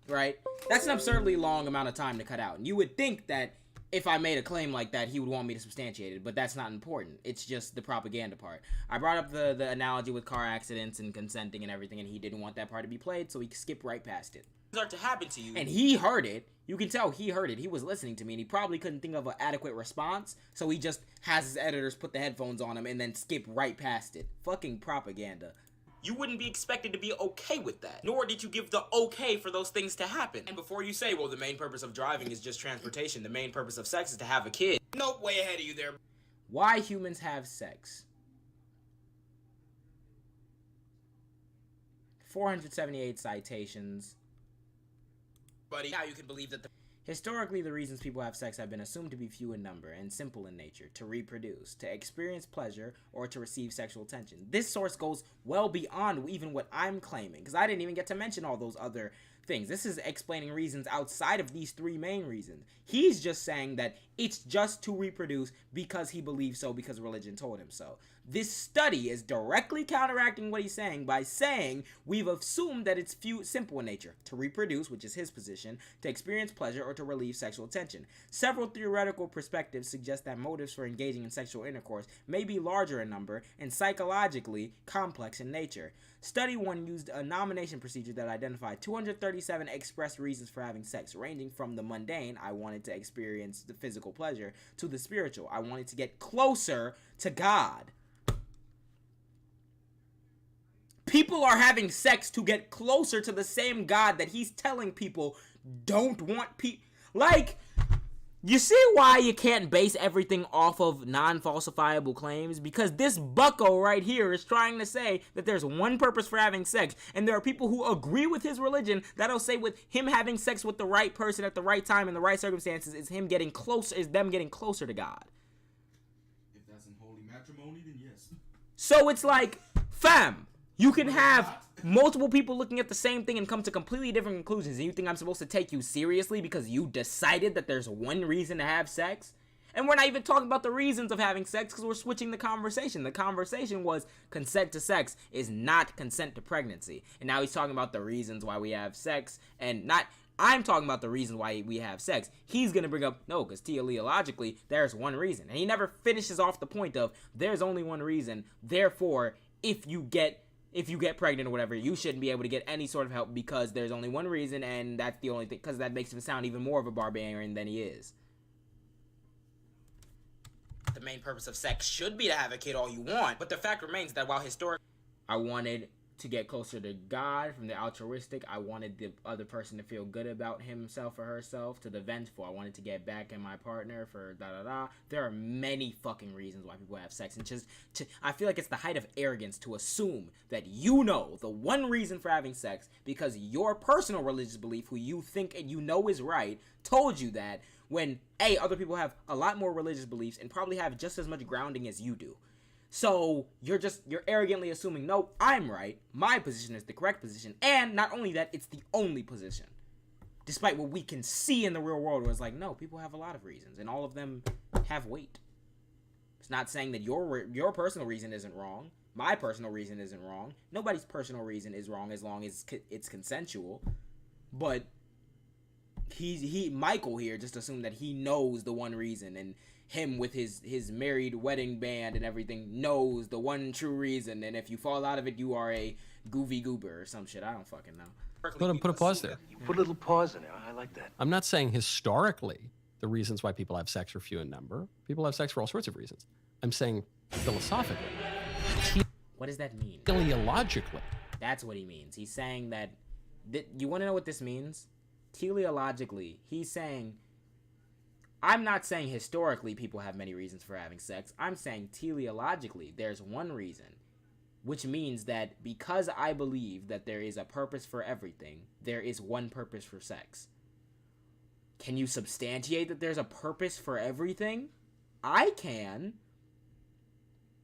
right, that's an absurdly long amount of time to cut out. And you would think that if I made a claim like that, he would want me to substantiate it, but that's not important. It's just the propaganda part. I brought up the analogy with car accidents and consenting and everything, and he didn't want that part to be played, so he skipped right past it. Start to happen to you. And he heard it. You can tell he heard it. He was listening to me, and he probably couldn't think of an adequate response, so he just has his editors put the headphones on him and then skip right past it. Fucking propaganda. You wouldn't be expected to be okay with that, nor did you give the okay for those things to happen. And before you say, well, the main purpose of driving is just transportation, the main purpose of sex is to have a kid. Nope, way ahead of you there. Why humans have sex. 478 citations. Buddy, now you can believe that historically, the reasons people have sex have been assumed to be few in number and simple in nature: to reproduce, to experience pleasure, or to receive sexual attention. This source goes well beyond even what I'm claiming, because I didn't even get to mention all those other things. This is explaining reasons outside of these three main reasons. He's just saying that it's just to reproduce because he believes so, because religion told him so. This study is directly counteracting what he's saying by saying we've assumed that it's simple in nature: to reproduce, which is his position, to experience pleasure, or to relieve sexual tension. Several theoretical perspectives suggest that motives for engaging in sexual intercourse may be larger in number and psychologically complex in nature. Study 1 used a nomination procedure that identified 237 expressed reasons for having sex, ranging from the mundane, I wanted to experience the physical pleasure, to the spiritual, I wanted to get closer to God. People are having sex to get closer to the same God that he's telling people don't want people. Like, you see why you can't base everything off of non-falsifiable claims? Because this bucko right here is trying to say that there's one purpose for having sex, and there are people who agree with his religion that'll say with him having sex with the right person at the right time in the right circumstances is him getting closer, is them getting closer to God. If that's in holy matrimony, then yes. So it's like, fam, you can have multiple people looking at the same thing and come to completely different conclusions, and you think I'm supposed to take you seriously because you decided that there's one reason to have sex? And we're not even talking about the reasons of having sex, because we're switching the conversation. The conversation was consent to sex is not consent to pregnancy. And now he's talking about the reasons why we have sex, and not I'm talking about the reason why we have sex. He's gonna bring up, no, because teleologically, there's one reason. And he never finishes off the point of, there's only one reason. Therefore, if you get pregnant or whatever, you shouldn't be able to get any sort of help because there's only one reason, and that's the only thing, because that makes him sound even more of a barbarian than he is. The main purpose of sex should be to have a kid all you want, but the fact remains that while historic, I wanted to get closer to God from the altruistic. I wanted the other person to feel good about himself or herself, to the vengeful. I wanted to get back at my partner for da-da-da. There are many fucking reasons why people have sex. And I feel like it's the height of arrogance to assume that you know the one reason for having sex because your personal religious belief, who you think and you know is right, told you that, when, A, other people have a lot more religious beliefs and probably have just as much grounding as you do. So you're arrogantly assuming, no, I'm right, my position is the correct position, and not only that, it's the only position. Despite what we can see in the real world, where it's like, no, people have a lot of reasons, and all of them have weight. It's not saying that your personal reason isn't wrong, my personal reason isn't wrong, nobody's personal reason is wrong as long as it's consensual, but Michael here just assumed that he knows the one reason, and him with his married wedding band and everything knows the one true reason, and if you fall out of it, you are a goofy goober or some shit. I don't fucking know. Put a pause there. You put a little pause in there. I like that. I'm not saying historically the reasons why people have sex are few in number. People have sex for all sorts of reasons. I'm saying philosophically. What does that mean? Teleologically. That's what he means. He's saying that you want to know what this means? Teleologically, he's saying, I'm not saying historically people have many reasons for having sex. I'm saying teleologically there's one reason, which means that because I believe that there is a purpose for everything, there is one purpose for sex. Can you substantiate that there's a purpose for everything? I can.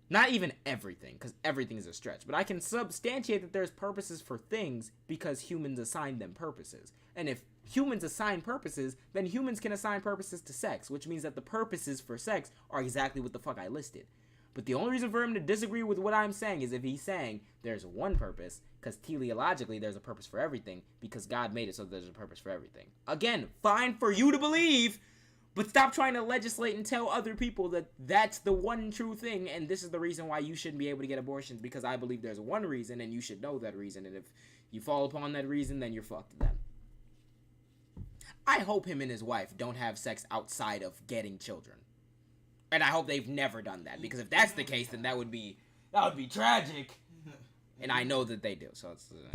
Not even everything, because everything is a stretch, but I can substantiate that there's purposes for things because humans assign them purposes. And if humans assign purposes, then humans can assign purposes to sex, which means that the purposes for sex are exactly what the fuck I listed. But the only reason for him to disagree with what I'm saying is if he's saying there's one purpose, because teleologically there's a purpose for everything, because God made it so there's a purpose for everything. Again, fine for you to believe, but stop trying to legislate and tell other people that that's the one true thing, and this is the reason why you shouldn't be able to get abortions, because I believe there's one reason, and you should know that reason, and if you fall upon that reason, then you're fucked then. I hope him and his wife don't have sex outside of getting children. And I hope they've never done that, because if that's the case, then that would be tragic. And I know that they do, so it's... you know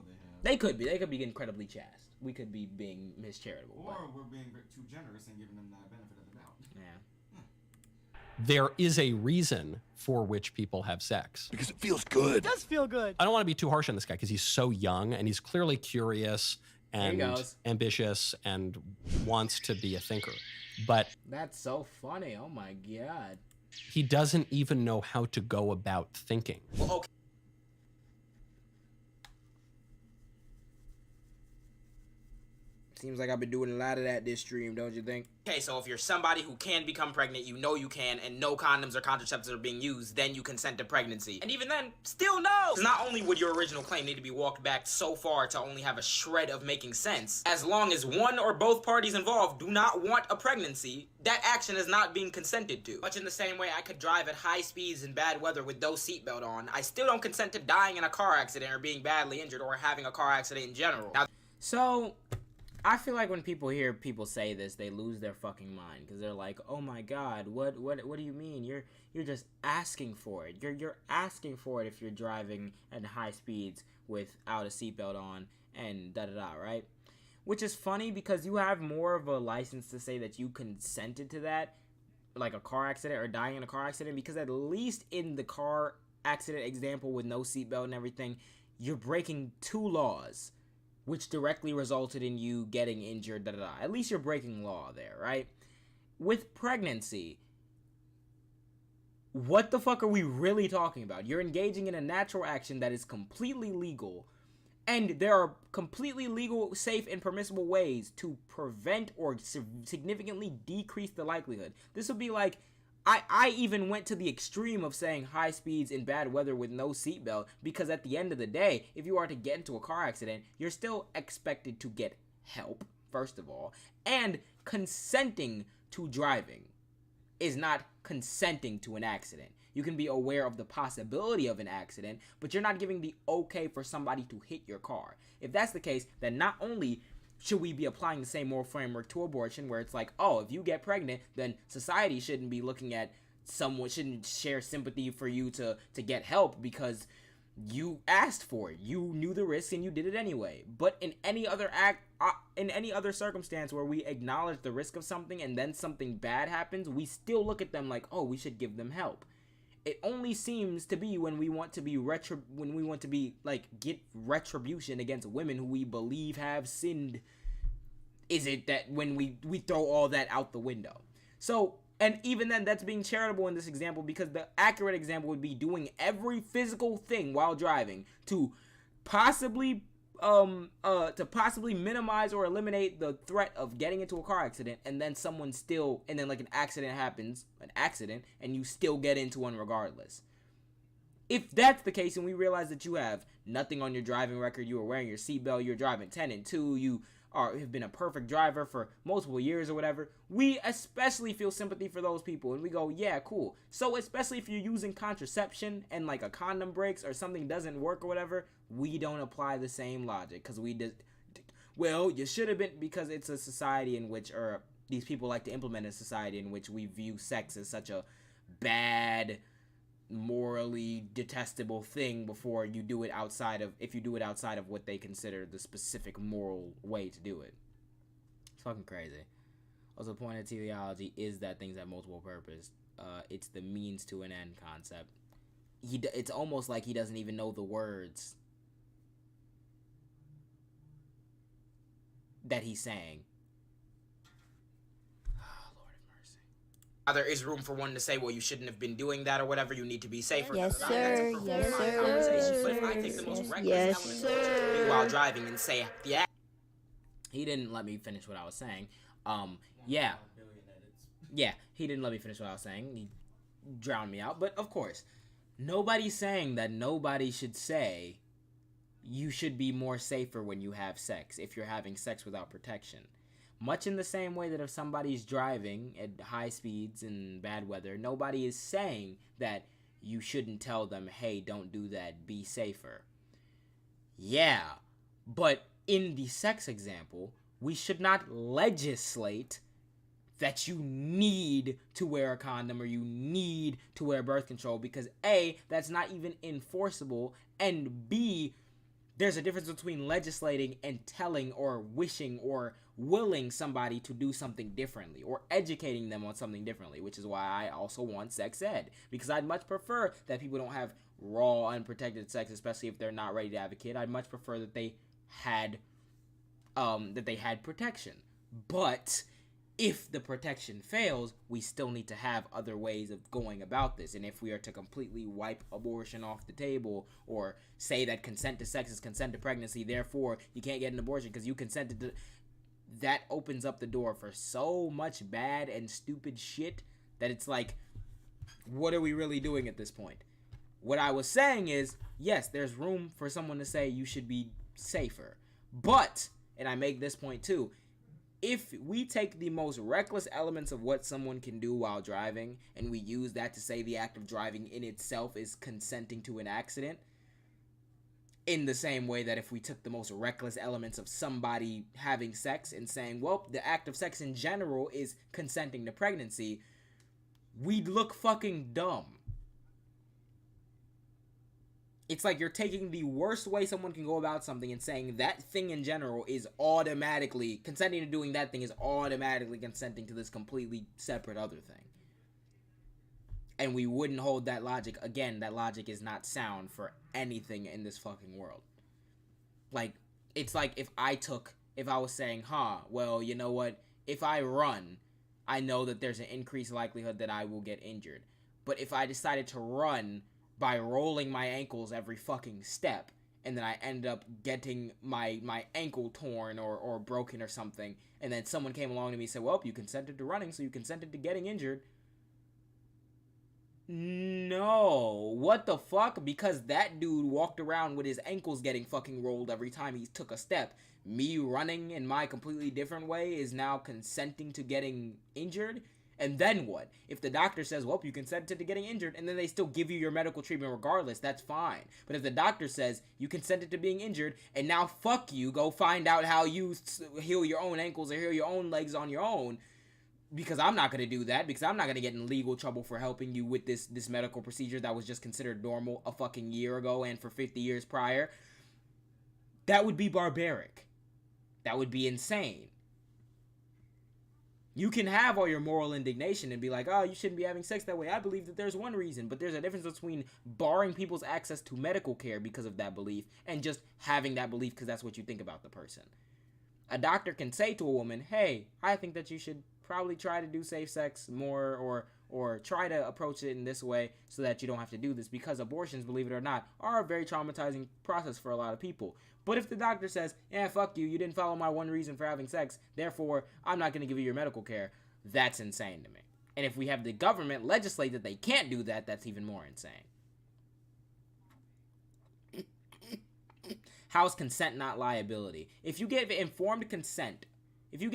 they have. They could be incredibly chaste. We could be being mischaritable. Or we're being too generous and giving them that benefit of the doubt. Yeah. There is a reason for which people have sex. Because it feels good. It does feel good. I don't want to be too harsh on this guy because he's so young and he's clearly curious and ambitious and wants to be a thinker. But that's so funny. Oh my God. He doesn't even know how to go about thinking. Well, okay. Seems like I've been doing a lot of that this stream, don't you think? Okay, so if you're somebody who can become pregnant, you know you can, and no condoms or contraceptives are being used, then you consent to pregnancy. And even then, still no! Not only would your original claim need to be walked back so far to only have a shred of making sense, as long as one or both parties involved do not want a pregnancy, that action is not being consented to. Much in the same way I could drive at high speeds in bad weather with no seatbelt on, I still don't consent to dying in a car accident or being badly injured or having a car accident in general. Now, so... I feel like when people hear people say this, they lose their fucking mind because they're like, "Oh my God, what do you mean? You're just asking for it. You're asking for it if you're driving at high speeds without a seatbelt on and da-da-da, right?" Which is funny because you have more of a license to say that you consented to that, like a car accident or dying in a car accident, because at least in the car accident example with no seatbelt and everything, you're breaking two laws, which directly resulted in you getting injured, da-da-da. At least you're breaking law there, right? With pregnancy, what the fuck are we really talking about? You're engaging in a natural action that is completely legal, and there are completely legal, safe, and permissible ways to prevent or significantly decrease the likelihood. This would be like, I even went to the extreme of saying high speeds in bad weather with no seatbelt, because at the end of the day, if you are to get into a car accident, you're still expected to get help, first of all, and consenting to driving is not consenting to an accident. You can be aware of the possibility of an accident, but you're not giving the okay for somebody to hit your car. If that's the case, then not only should we be applying the same moral framework to abortion, where it's like, oh, if you get pregnant, then society shouldn't be looking at someone, shouldn't share sympathy for you to get help because you asked for it. You knew the risk and you did it anyway. But in any other circumstance where we acknowledge the risk of something and then something bad happens, we still look at them like, oh, we should give them help. It only seems to be when we want to be get retribution against women who we believe have sinned, is it that when we throw all that out the window. So, and even then, that's being charitable in this example, because the accurate example would be doing every physical thing while driving to possibly minimize or eliminate the threat of getting into a car accident, and then like an accident happens, and you still get into one regardless. If that's the case, and we realize that you have nothing on your driving record, you are wearing your seatbelt, you're driving 10 and 2, you have been a perfect driver for multiple years or whatever, we especially feel sympathy for those people, and we go, yeah, cool. So especially if you're using contraception and like a condom breaks or something doesn't work or whatever, we don't apply the same logic, because you should have been, because it's a society in which, or these people like to implement a society in which we view sex as such a bad, morally detestable thing before you do it outside of what they consider the specific moral way to do it. It's fucking crazy. Also, the point of teleology is that things have multiple purpose. It's the means to an end concept. It's almost like he doesn't even know the words that he's saying. There is room for one to say, well, you shouldn't have been doing that or whatever, you need to be safer. Yes, sir. Yes, sir. But if I take the most reckless Yes, element of what you do while driving and say, yeah. He didn't let me finish what I was saying. He didn't let me finish what I was saying. He drowned me out. But of course, nobody's saying that nobody should say you should be more safer when you have sex, if you're having sex without protection. Much in the same way that if somebody's driving at high speeds in bad weather, nobody is saying that you shouldn't tell them, hey, don't do that, be safer. Yeah, but in the sex example, we should not legislate that you need to wear a condom or you need to wear birth control, because A, that's not even enforceable, and B, there's a difference between legislating and telling or wishing or willing somebody to do something differently or educating them on something differently, which is why I also want sex ed, because I'd much prefer that people don't have raw, unprotected sex, especially if they're not ready to have a kid. I'd much prefer that they had protection. But if the protection fails, we still need to have other ways of going about this. And if we are to completely wipe abortion off the table, or say that consent to sex is consent to pregnancy, therefore you can't get an abortion because you consented to, that opens up the door for so much bad and stupid shit that it's like, what are we really doing at this point? What I was saying is, yes, there's room for someone to say you should be safer. But, and I make this point too, if we take the most reckless elements of what someone can do while driving, and we use that to say the act of driving in itself is consenting to an accident, in the same way that if we took the most reckless elements of somebody having sex and saying, well, the act of sex in general is consenting to pregnancy, we'd look fucking dumb. It's like you're taking the worst way someone can go about something and saying that thing in general is automatically, consenting to doing that thing is automatically consenting to this completely separate other thing. And we wouldn't hold that logic. Again, that logic is not sound for anything in this fucking world. Like, it's like if I was saying, well, you know what? If I run, I know that there's an increased likelihood that I will get injured. But if I decided to run by rolling my ankles every fucking step, and then I end up getting my ankle torn or broken or something, and then someone came along to me and said, well, you consented to running, so you consented to getting injured. No. What the fuck? Because that dude walked around with his ankles getting fucking rolled every time he took a step. me running in my completely different way is now consenting to getting injured? And then what? If the doctor says, well, you consented to getting injured, and then they still give you your medical treatment regardless, that's fine. But if the doctor says, you consented to being injured, and now fuck you, go find out how you heal your own ankles or heal your own legs on your own, because I'm not going to do that, because I'm not going to get in legal trouble for helping you with this medical procedure that was just considered normal a fucking year ago and for 50 years prior. That would be barbaric. That would be insane. You can have all your moral indignation and be like, oh, you shouldn't be having sex that way. I believe that there's one reason, but there's a difference between barring people's access to medical care because of that belief and just having that belief because that's what you think about the person. A doctor can say to a woman, hey, I think that you should probably try to do safe sex more or try to approach it in this way so that you don't have to do this, because abortions, believe it or not, are a very traumatizing process for a lot of people. But if the doctor says, yeah, fuck you, you didn't follow my one reason for having sex, therefore I'm not going to give you your medical care, that's insane to me. And if we have the government legislate that they can't do that, that's even more insane. How is consent not liability? If you give informed consent, if you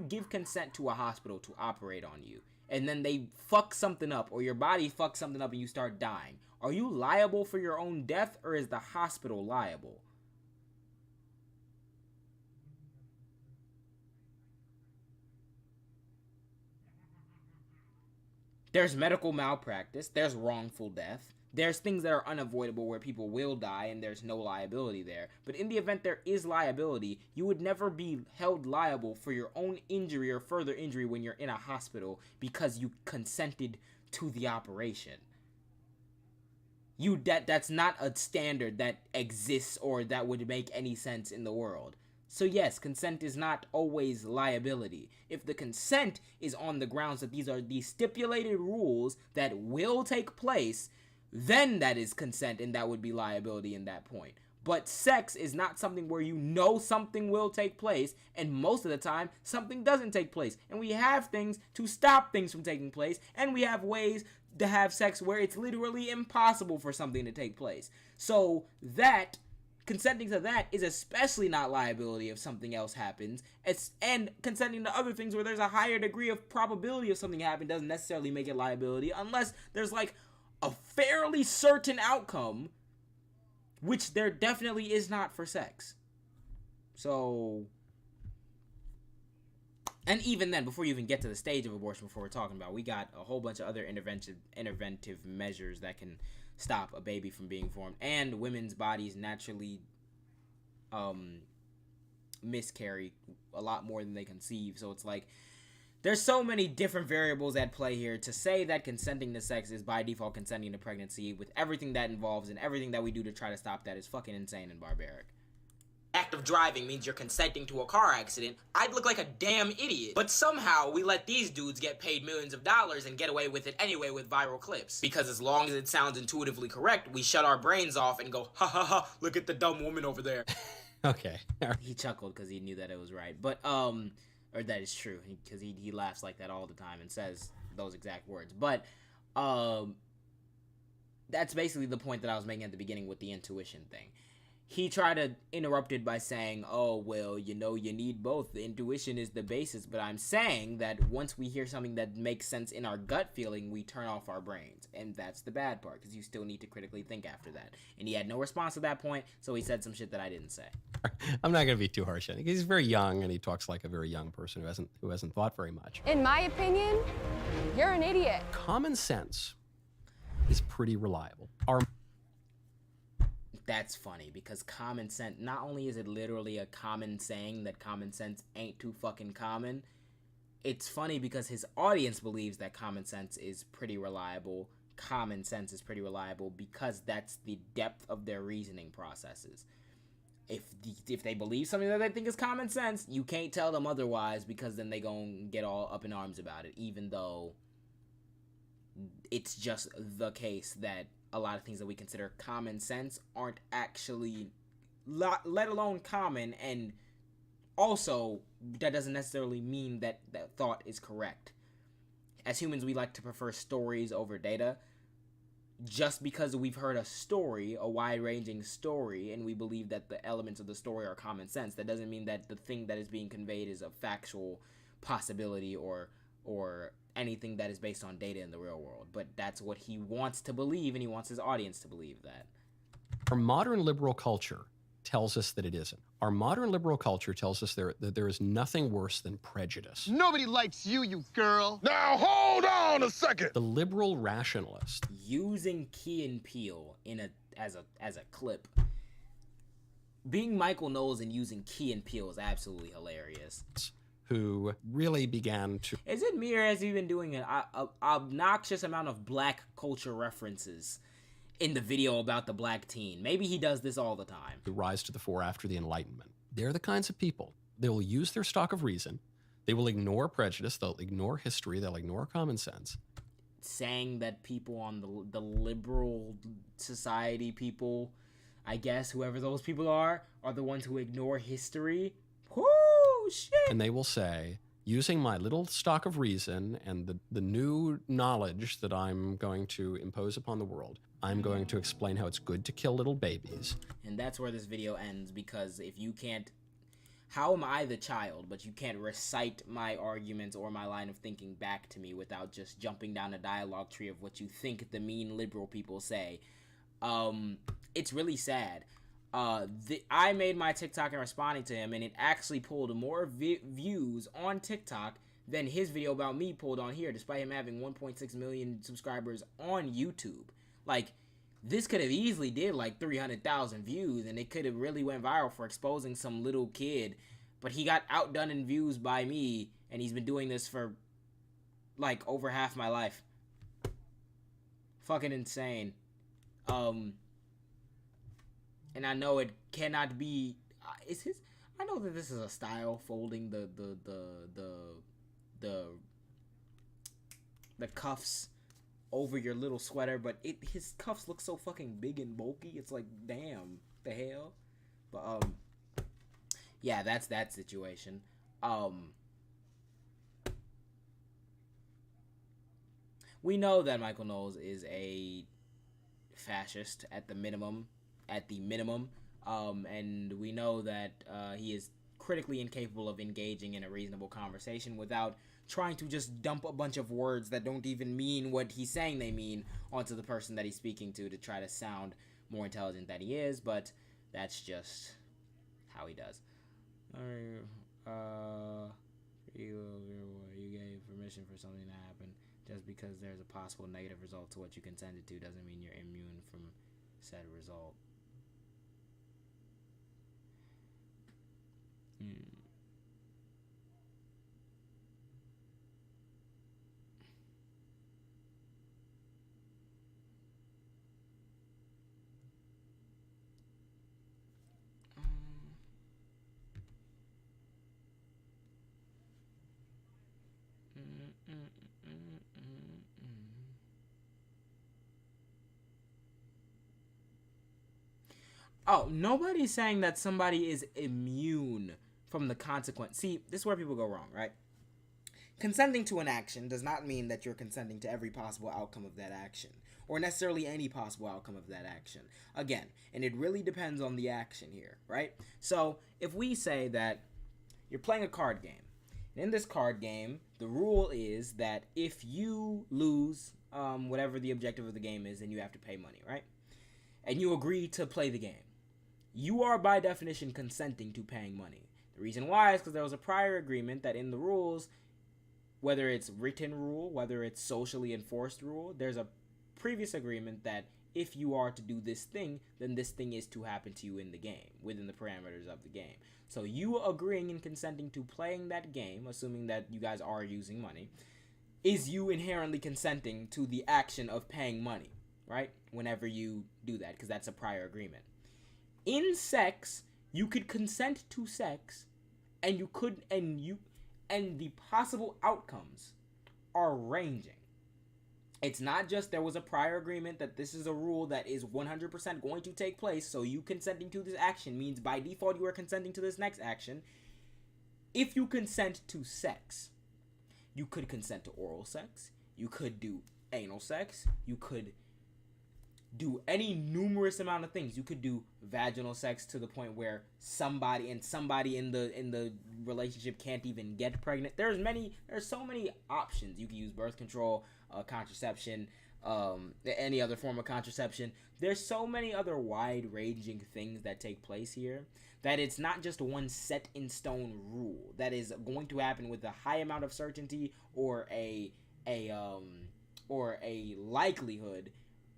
give consent to a hospital to operate on you, and then they fuck something up, or your body fucks something up and you start dying, are you liable for your own death, or is the hospital liable? There's medical malpractice, there's wrongful death, there's things that are unavoidable where people will die and there's no liability there. But in the event there is liability, you would never be held liable for your own injury or further injury when you're in a hospital because you consented to the operation. That's not a standard that exists or that would make any sense in the world. So yes, consent is not always liability. If the consent is on the grounds that these are the stipulated rules that will take place, then that is consent and that would be liability in that point. But sex is not something where you know something will take place, and most of the time something doesn't take place. And we have things to stop things from taking place, and we have ways to have sex where it's literally impossible for something to take place. So that consenting to that is especially not liability if something else happens. And consenting to other things where there's a higher degree of probability of something happening doesn't necessarily make it liability unless there's like a fairly certain outcome, which there definitely is not for sex. So, and even then, before you even get to the stage of abortion, before we're talking about, we got a whole bunch of other interventive measures that can stop a baby from being formed, and women's bodies naturally miscarry a lot more than they conceive. So it's like there's so many different variables at play here. To say that consenting to sex is by default consenting to pregnancy with everything that involves and everything that we do to try to stop that is fucking insane and barbaric. Act of driving means you're consenting to a car accident, I'd look like a damn idiot. But somehow we let these dudes get paid millions of dollars and get away with it anyway with viral clips. Because as long as it sounds intuitively correct, we shut our brains off and go, ha ha ha, look at the dumb woman over there. Okay. He chuckled because he knew that it was right. But, or that is true, because he laughs like that all the time and says those exact words. But, that's basically the point that I was making at the beginning with the intuition thing. He tried to interrupt it by saying, oh, well, you know, you need both. The intuition is the basis. But I'm saying that once we hear something that makes sense in our gut feeling, we turn off our brains. And that's the bad part, because you still need to critically think after that. And he had no response at that point, so he said some shit that I didn't say. I'm not going to be too harsh on him. He's very young, and he talks like a very young person who hasn't thought very much. In my opinion, you're an idiot. Common sense is pretty reliable. That's funny, because common sense, not only is it literally a common saying that common sense ain't too fucking common, it's funny because his audience believes that common sense is pretty reliable. Common sense is pretty reliable because that's the depth of their reasoning processes. If they believe something that they think is common sense, you can't tell them otherwise, because then they gon' get all up in arms about it, even though it's just the case that a lot of things that we consider common sense aren't actually, let alone common, and also that doesn't necessarily mean that that thought is correct. As humans, we like to prefer stories over data. just because we've heard a story, a wide-ranging story, and we believe that the elements of the story are common sense, that doesn't mean that the thing that is being conveyed is a factual possibility or anything that is based on data in the real world. But that's what he wants to believe, and he wants his audience to believe that. Our modern liberal culture tells us that it isn't. Our modern liberal culture tells us that there is nothing worse than prejudice. Nobody likes you, you girl. Now hold on a second. The liberal rationalist, using Key and Peele as a clip. Being Michael Knowles and using Key and Peele is absolutely hilarious. Who really began to... Is it me, or has he been doing an obnoxious amount of black culture references in the video about the black teen? Maybe he does this all the time. To rise to the fore after the Enlightenment. They're the kinds of people. They will use their stock of reason. They will ignore prejudice. They'll ignore history. They'll ignore common sense. Saying that people on the liberal society people, I guess, whoever those people are the ones who ignore history. Whoo, shit. And they will say, using my little stock of reason and the new knowledge that I'm going to impose upon the world, I'm going to explain how it's good to kill little babies. And that's where this video ends, because if you can't... How am I the child, but you can't recite my arguments or my line of thinking back to me without just jumping down a dialogue tree of what you think the mean liberal people say? It's really sad. I made my TikTok and responding to him, and it actually pulled more views on TikTok than his video about me pulled on here, despite him having 1.6 million subscribers on YouTube. Like, this could have easily did like 300,000 views, and it could have really went viral for exposing some little kid, but he got outdone in views by me, and he's been doing this for like over half my life. Fucking insane. And I know it cannot be. I know that this is a style, folding the cuffs over your little sweater, but his cuffs look so fucking big and bulky. It's like, damn, the hell. But yeah, that's that situation. We know that Michael Knowles is a fascist at the minimum, and we know that he is critically incapable of engaging in a reasonable conversation without trying to just dump a bunch of words that don't even mean what he's saying they mean onto the person that he's speaking to try to sound more intelligent than he is, but that's just how he does. You gave permission for something to happen. Just because there's a possible negative result to what you consented to doesn't mean you're immune from said result. Oh, nobody's saying that somebody is immune from the consequence. See, this is where people go wrong, right? Consenting to an action does not mean that you're consenting to every possible outcome of that action, or necessarily any possible outcome of that action. Again, and it really depends on the action here, right? So, if we say that you're playing a card game, and in this card game, the rule is that if you lose whatever the objective of the game is, then you have to pay money, right? And you agree to play the game. You are, by definition, consenting to paying money. The reason why is because there was a prior agreement that in the rules, whether it's written rule, whether it's socially enforced rule, there's a previous agreement that if you are to do this thing, then this thing is to happen to you in the game, within the parameters of the game. So you agreeing and consenting to playing that game, assuming that you guys are using money, is you inherently consenting to the action of paying money, right? Whenever you do that, because that's a prior agreement. In sex, you could consent to sex, and the possible outcomes are ranging. It's not just there was a prior agreement that this is a rule that is 100% going to take place, so you consenting to this action means by default you are consenting to this next action. If you consent to sex, you could consent to oral sex, you could do anal sex, you could do any numerous amount of things. You could do vaginal sex to the point where somebody in the relationship can't even get pregnant. There's so many options. You can use birth control, contraception, any other form of contraception. There's so many other wide-ranging things that take place here that it's not just one set in stone rule that is going to happen with a high amount of certainty or a likelihood,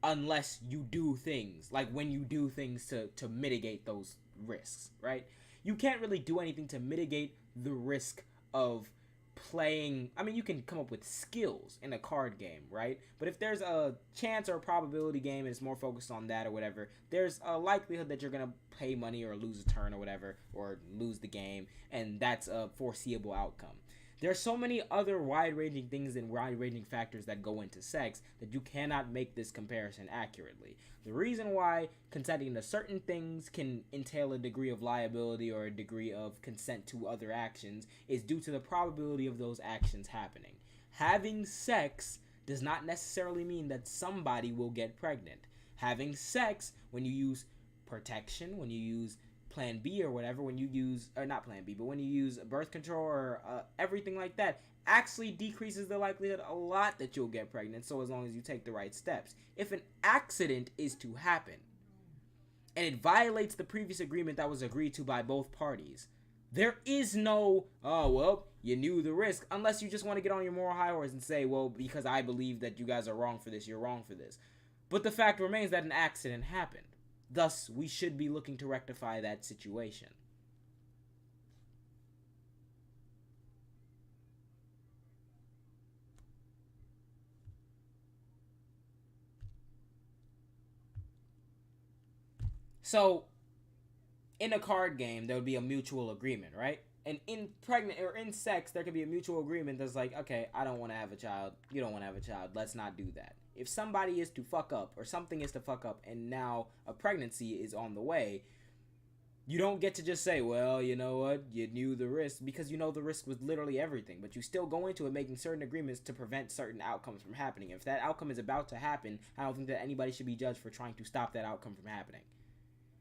unless you do things like when you do things to mitigate those risks, right? You can't really do anything to mitigate the risk of playing. I mean, you can come up with skills in a card game, right? But if there's a chance or a probability game and it's more focused on that or whatever, there's a likelihood that you're gonna pay money or lose a turn or whatever, or lose the game, and that's a foreseeable outcome. There are so many other wide-ranging things and wide-ranging factors that go into sex that you cannot make this comparison accurately. The reason why consenting to certain things can entail a degree of liability or a degree of consent to other actions is due to the probability of those actions happening. Having sex does not necessarily mean that somebody will get pregnant. Having sex, when you use protection, when you use Plan B or whatever, when you use, or not Plan B, but when you use birth control or everything like that, actually decreases the likelihood a lot that you'll get pregnant, so as long as you take the right steps. If an accident is to happen, and it violates the previous agreement that was agreed to by both parties, there is no, oh, well, you knew the risk, unless you just want to get on your moral high horse and say, well, because I believe that you guys are wrong for this, you're wrong for this. But the fact remains that an accident happened. Thus, we should be looking to rectify that situation. So, in a card game, there would be a mutual agreement, right? And in pregnant or in sex, there could be a mutual agreement that's like, okay, I don't want to have a child. You don't want to have a child. Let's not do that. If somebody is to fuck up or something is to fuck up and now a pregnancy is on the way, you don't get to just say, well, you know what, you knew the risk, because you know the risk was literally everything, but you still go into it making certain agreements to prevent certain outcomes from happening. If that outcome is about to happen, I don't think that anybody should be judged for trying to stop that outcome from happening,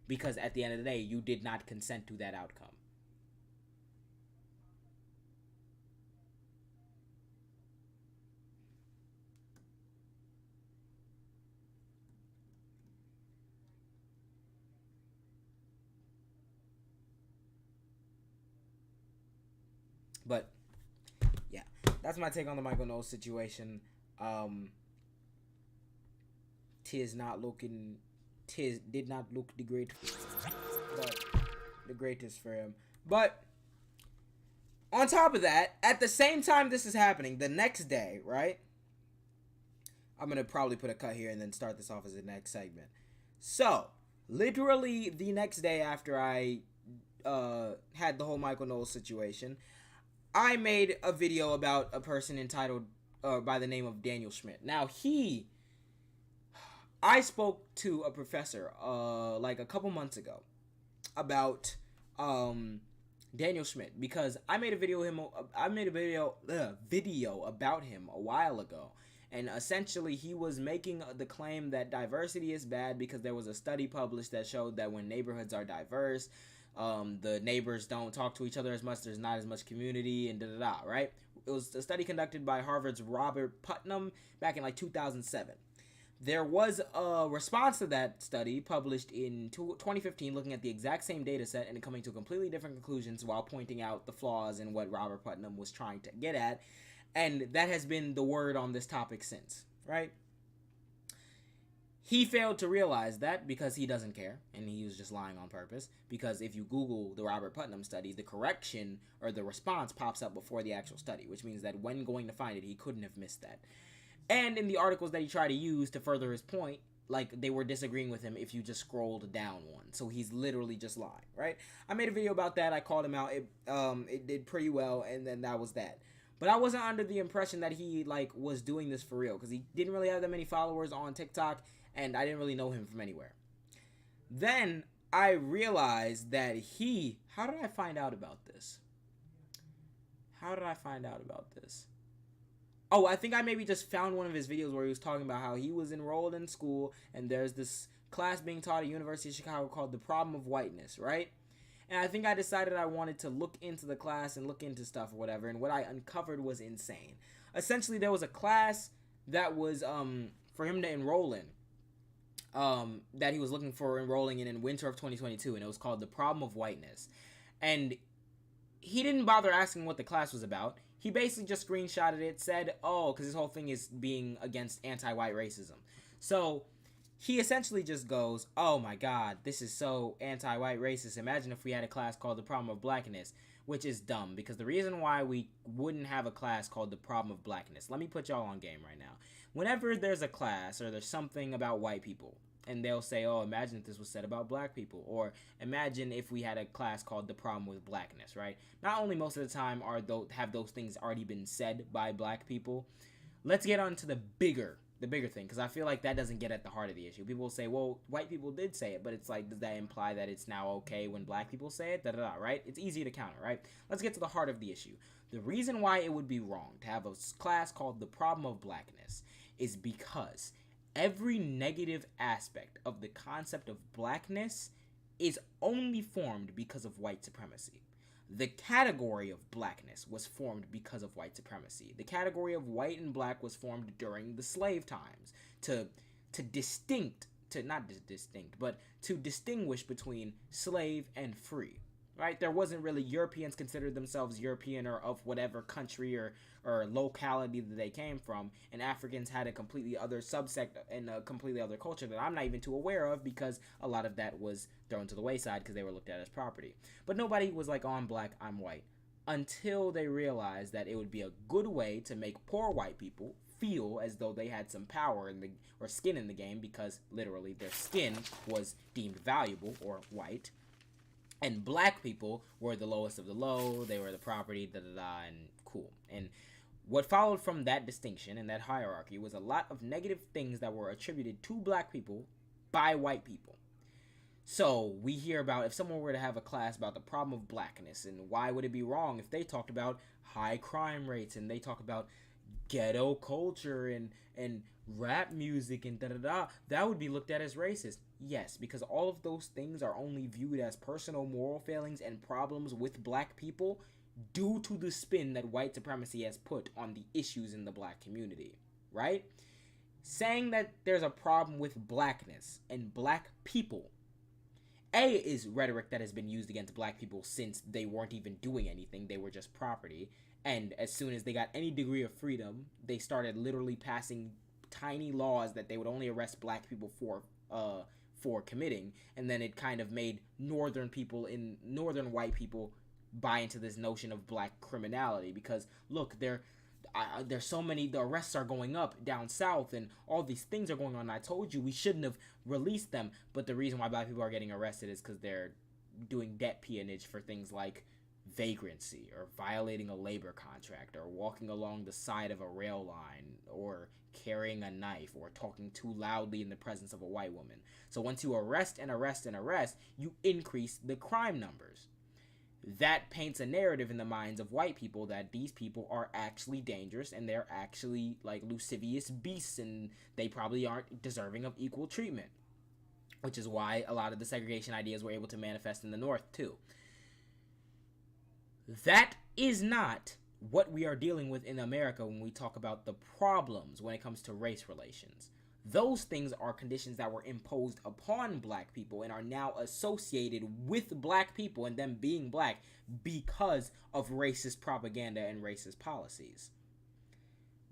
because at the end of the day, you did not consent to that outcome. But yeah, that's my take on the Michael Knowles situation. Tis did not look the greatest for him. But on top of that, at the same time this is happening, the next day, right? I'm gonna probably put a cut here and then start this off as the next segment. So, literally the next day after I had the whole Michael Knowles situation, I made a video about a person entitled by the name of Daniel Schmidt. Now, I spoke to a professor like a couple months ago about Daniel Schmidt, because I made a video about him a while ago, and essentially he was making the claim that diversity is bad because there was a study published that showed that when neighborhoods are diverse, the neighbors don't talk to each other as much, there's not as much community, and right? It was a study conducted by Harvard's Robert Putnam back in like 2007. There was a response to that study published in 2015 looking at the exact same data set and coming to completely different conclusions while pointing out the flaws in what Robert Putnam was trying to get at, and that has been the word on this topic since, right? He failed to realize that because he doesn't care, and he was just lying on purpose, because if you Google the Robert Putnam study, the correction or the response pops up before the actual study, which means that when going to find it, he couldn't have missed that. And in the articles that he tried to use to further his point, like, they were disagreeing with him if you just scrolled down one. So he's literally just lying, right? I made a video about that. I called him out. It did pretty well, and then that was that. But I wasn't under the impression that he, like, was doing this for real, because he didn't really have that many followers on TikTok, and I didn't really know him from anywhere. Then I realized that how did I find out about this? Oh, I think I maybe just found one of his videos where he was talking about how he was enrolled in school and there's this class being taught at University of Chicago called The Problem of Whiteness, right? And I think I decided I wanted to look into the class and look into stuff or whatever, and what I uncovered was insane. Essentially, there was a class that was for him to enroll in, that he was looking for enrolling in winter of 2022, and it was called The Problem of Whiteness. And he didn't bother asking what the class was about. He basically just screenshotted it, said, oh, because his whole thing is being against anti-white racism. So he essentially just goes, oh my god, this is so anti-white racist. Imagine if we had a class called The Problem of Blackness, which is dumb, because the reason why we wouldn't have a class called The Problem of Blackness, let me put y'all on game right now. Whenever there's a class or there's something about white people, and they'll say, oh, imagine if this was said about black people, or imagine if we had a class called The Problem with Blackness, right? Not only most of the time have those things already been said by black people, let's get on to the bigger thing, because I feel like that doesn't get at the heart of the issue. People will say, well, white people did say it, but it's like, does that imply that it's now okay when black people say it? Da-da-da, right? It's easy to counter, right? Let's get to the heart of the issue. The reason why it would be wrong to have a class called The Problem of Blackness is because every negative aspect of the concept of blackness is only formed because of white supremacy. The category of blackness was formed because of white supremacy. The category of white and black was formed during the slave times to distinguish between slave and free. Right? There wasn't really Europeans considered themselves European or of whatever country or locality that they came from, and Africans had a completely other subsect and a completely other culture that I'm not even too aware of, because a lot of that was thrown to the wayside because they were looked at as property. But nobody was like, oh, I'm black, I'm white, until they realized that it would be a good way to make poor white people feel as though they had some power or skin in the game, because literally their skin was deemed valuable or white. And black people were the lowest of the low, they were the property, da-da-da, and cool. And what followed from that distinction and that hierarchy was a lot of negative things that were attributed to black people by white people. So we hear about, if someone were to have a class about the problem of blackness, and why would it be wrong if they talked about high crime rates, and they talk about ghetto culture and rap music and da-da-da, that would be looked at as racist. Yes, because all of those things are only viewed as personal moral failings and problems with black people due to the spin that white supremacy has put on the issues in the black community, right? Saying that there's a problem with blackness and black people, is rhetoric that has been used against black people since they weren't even doing anything, they were just property. And as soon as they got any degree of freedom, they started literally passing tiny laws that they would only arrest black people for committing, and then it kind of made northern white people buy into this notion of black criminality, because look, there's so many, the arrests are going up down south and all these things are going on. I told you we shouldn't have released them, but the reason why black people are getting arrested is because they're doing debt peonage for things like vagrancy or violating a labor contract or walking along the side of a rail line or carrying a knife or talking too loudly in the presence of a white woman. So once you arrest, you increase the crime numbers. That paints a narrative in the minds of white people that these people are actually dangerous and they're actually like lascivious beasts and they probably aren't deserving of equal treatment, which is why a lot of the segregation ideas were able to manifest in the North too. That is not what we are dealing with in America when we talk about the problems when it comes to race relations. Those things are conditions that were imposed upon black people and are now associated with black people and them being black because of racist propaganda and racist policies.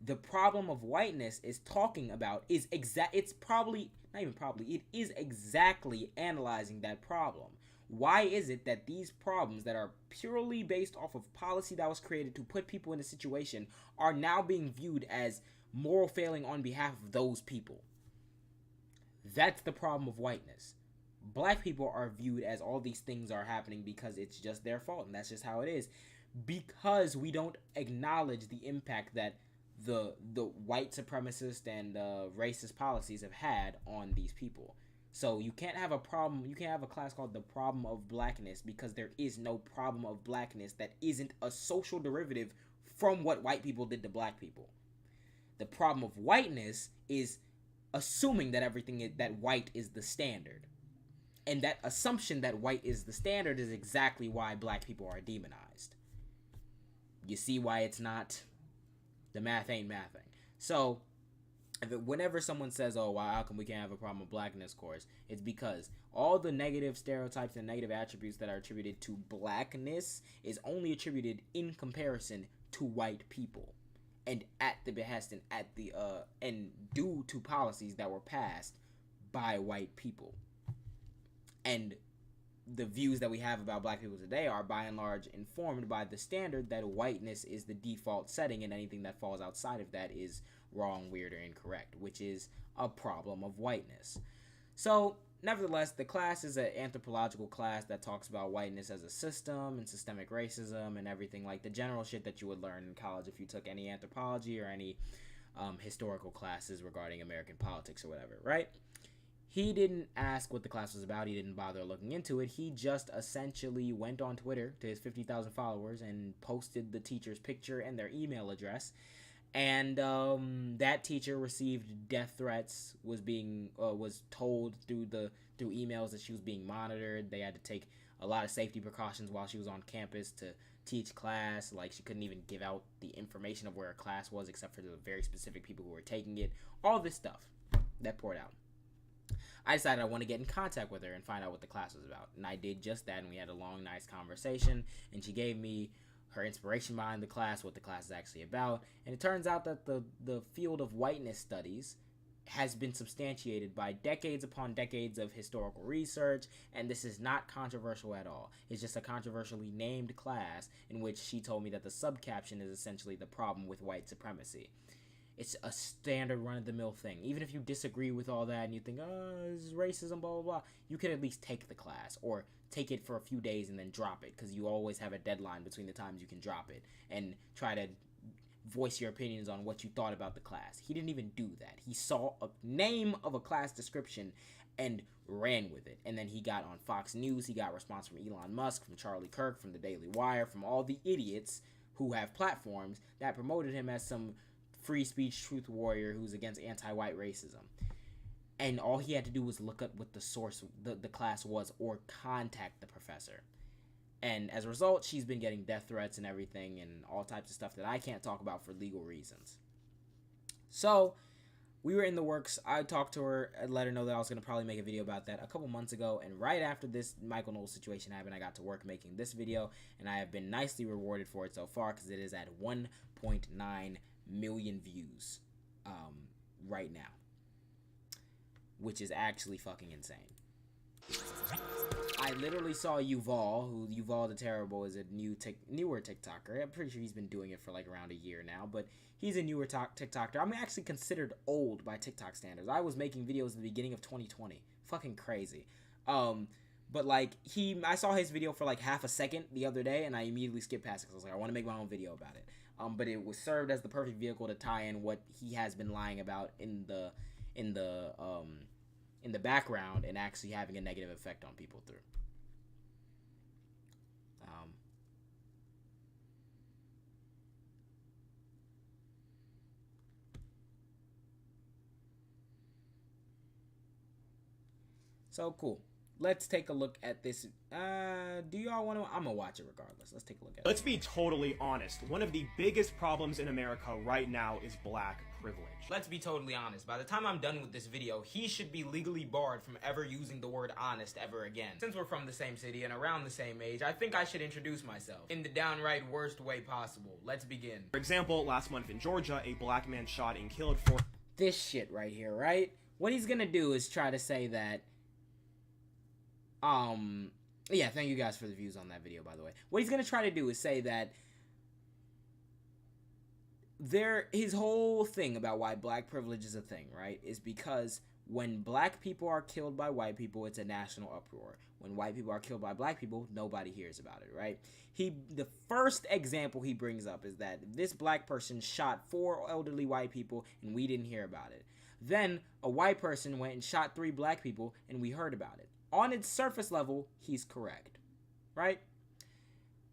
The problem of whiteness is talking about it is exactly analyzing that problem. Why is it that these problems that are purely based off of policy that was created to put people in a situation are now being viewed as moral failing on behalf of those people? That's the problem of whiteness. Black people are viewed as all these things are happening because it's just their fault, and that's just how it is. Because we don't acknowledge the impact that the white supremacist and racist policies have had on these people. So you can't have a class called the problem of blackness because there is no problem of blackness that isn't a social derivative from what white people did to black people. The problem of whiteness is assuming that that white is the standard. And that assumption that white is the standard is exactly why black people are demonized. You see why it's not? The math ain't mathing. So, whenever someone says, oh, wow, how come we can't have a problem with blackness course? It's because all the negative stereotypes and negative attributes that are attributed to blackness is only attributed in comparison to white people. And at the behest and due to policies that were passed by white people. And the views that we have about black people today are by and large informed by the standard that whiteness is the default setting, and anything that falls outside of that is wrong, weird, or incorrect, which is a problem of whiteness. So, nevertheless, the class is an anthropological class that talks about whiteness as a system and systemic racism and everything, like the general shit that you would learn in college if you took any anthropology or any historical classes regarding American politics or whatever, right? He didn't ask what the class was about. He didn't bother looking into it. He just essentially went on Twitter to his 50,000 followers and posted the teacher's picture and their email address. And that teacher received death threats, was told through emails that she was being monitored. They had to take a lot of safety precautions while she was on campus to teach class. Like, she couldn't even give out the information of where her class was except for the very specific people who were taking it. All this stuff that poured out. I decided I want to get in contact with her and find out what the class was about. And I did just that, and we had a long, nice conversation. And she gave me her inspiration behind the class, what the class is actually about. And it turns out that the field of whiteness studies has been substantiated by decades upon decades of historical research, and this is not controversial at all. It's just a controversially named class in which she told me that the subcaption is essentially the problem with white supremacy. It's a standard run-of-the-mill thing. Even if you disagree with all that and you think, oh, this is racism, blah, blah, blah, you could at least take the class or take it for a few days and then drop it, because you always have a deadline between the times you can drop it, and try to voice your opinions on what you thought about the class. He didn't even do that. He saw a name of a class description and ran with it. And then he got on Fox News. He got response from Elon Musk, from Charlie Kirk, from the Daily Wire, from all the idiots who have platforms that promoted him as some free speech truth warrior who's against anti-white racism. And all he had to do was look up what the source the class was or contact the professor. And as a result, she's been getting death threats and everything and all types of stuff that I can't talk about for legal reasons. So, we were in the works. I talked to her and let her know that I was going to probably make a video about that a couple months ago. And right after this Michael Knowles situation happened, I got to work making this video. And I have been nicely rewarded for it so far, because it is at 1.9 million views right now. Which is actually fucking insane. I literally saw Yuval the Terrible is a newer TikToker. I'm pretty sure he's been doing it for like around a year now, but he's a newer TikToker. I'm actually considered old by TikTok standards. I was making videos at the beginning of 2020. Fucking crazy. But like I saw his video for like half a second the other day, and I immediately skipped past it because I was like, I want to make my own video about it. But it was served as the perfect vehicle to tie in what he has been lying about in the background and actually having a negative effect on people through. So cool. Let's take a look at this. Do y'all want to? I'm gonna watch it regardless. Let's take a look at it. Let's be totally honest. One of the biggest problems in America right now is black privilege. Let's be totally honest. By the time I'm done with this video, he should be legally barred from ever using the word honest ever again. Since we're from the same city and around the same age, I think I should introduce myself in the downright worst way possible. Let's begin. For example, last month in Georgia, a black man shot and killed 4. This shit right here, right? What he's gonna do is try to say that yeah, thank you guys for the views on that video, by the way. What he's gonna try to do is say that his whole thing about why black privilege is a thing, right, is because when black people are killed by white people, it's a national uproar. When white people are killed by black people, nobody hears about it, right? The first example he brings up is that this black person shot 4 elderly white people and we didn't hear about it. Then a white person went and shot 3 black people and we heard about it. On its surface level, he's correct, right?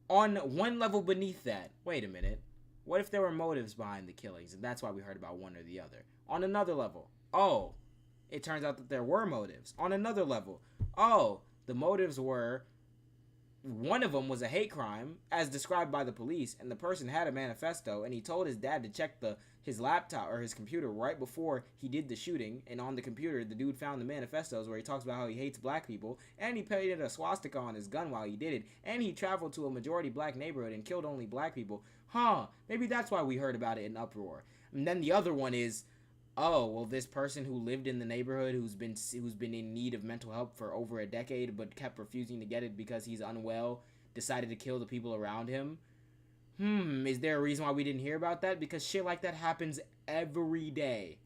On one level beneath that, wait a minute, What if there were motives behind the killings, and that's why we heard about one or the other? On another level, oh, it turns out that there were motives. On another level, oh, the motives were, one of them was a hate crime, as described by the police, and the person had a manifesto, and he told his dad to check his laptop or his computer right before he did the shooting, and on the computer, the dude found the manifestos where he talks about how he hates black people, and he painted a swastika on his gun while he did it, and he traveled to a majority black neighborhood and killed only black people. Maybe that's why we heard about it in uproar. And then the other one is, oh, well, this person who lived in the neighborhood who's been in need of mental help for over a decade but kept refusing to get it because he's unwell, decided to kill the people around him. Is there a reason why we didn't hear about that? Because shit like that happens every day.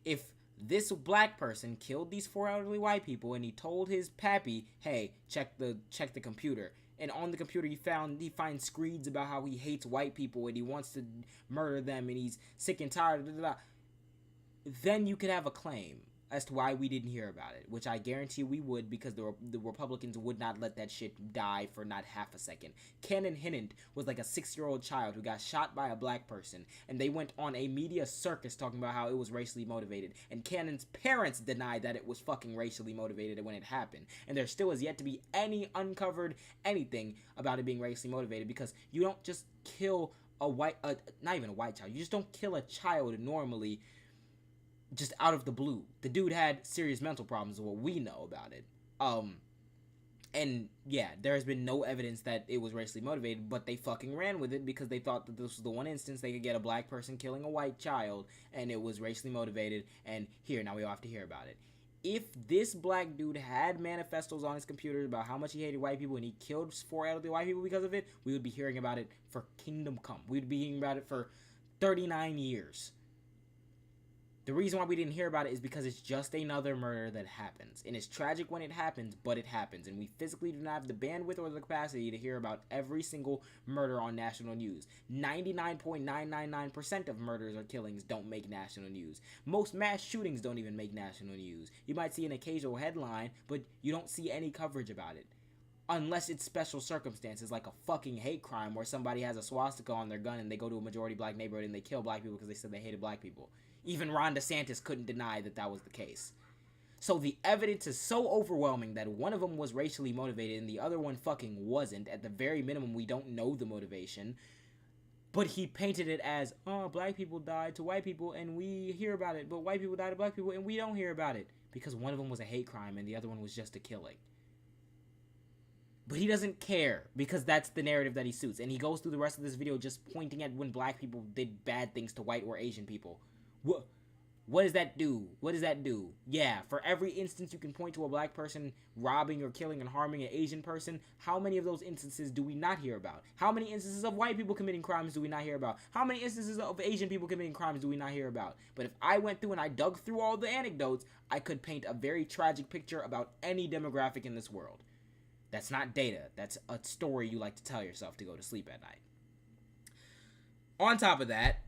If this black person killed these 4 elderly white people and he told his pappy, hey, check the computer, and on the computer he finds screeds about how he hates white people and he wants to murder them and he's sick and tired, then you could have a claim as to why we didn't hear about it, which I guarantee we would, because the Republicans would not let that shit die for not half a second. Cannon Hinnant was like a 6-year-old child who got shot by a black person, and they went on a media circus talking about how it was racially motivated, and Cannon's parents denied that it was fucking racially motivated when it happened, and there still has yet to be any uncovered anything about it being racially motivated, because you don't just kill not even a white child, you just don't kill a child normally just out of the blue. The dude had serious mental problems, is what we know about it. And yeah, there has been no evidence that it was racially motivated, but they fucking ran with it because they thought that this was the one instance they could get a black person killing a white child, and it was racially motivated, and now we all have to hear about it. If this black dude had manifestos on his computer about how much he hated white people and he killed 4 elderly white people because of it, we would be hearing about it for Kingdom Come. We'd be hearing about it for 39 years. The reason why we didn't hear about it is because it's just another murder that happens. And it's tragic when it happens, but it happens. And we physically do not have the bandwidth or the capacity to hear about every single murder on national news. 99.999% of murders or killings don't make national news. Most mass shootings don't even make national news. You might see an occasional headline, but you don't see any coverage about it. Unless it's special circumstances, like a fucking hate crime where somebody has a swastika on their gun and they go to a majority black neighborhood and they kill black people because they said they hated black people. Even Ron DeSantis couldn't deny that that was the case. So the evidence is so overwhelming that one of them was racially motivated and the other one fucking wasn't. At the very minimum, we don't know the motivation. But he painted it as, oh, black people died to white people and we hear about it, but white people died to black people and we don't hear about it. Because one of them was a hate crime and the other one was just a killing. But he doesn't care, because that's the narrative that he suits. And he goes through the rest of this video just pointing at when black people did bad things to white or Asian people. What does that do? What does that do? Yeah, for every instance you can point to a black person robbing or killing and harming an Asian person, how many of those instances do we not hear about? How many instances of white people committing crimes do we not hear about? How many instances of Asian people committing crimes do we not hear about? But if I went through and I dug through all the anecdotes, I could paint a very tragic picture about any demographic in this world. That's not data. That's a story you like to tell yourself to go to sleep at night. On top of that,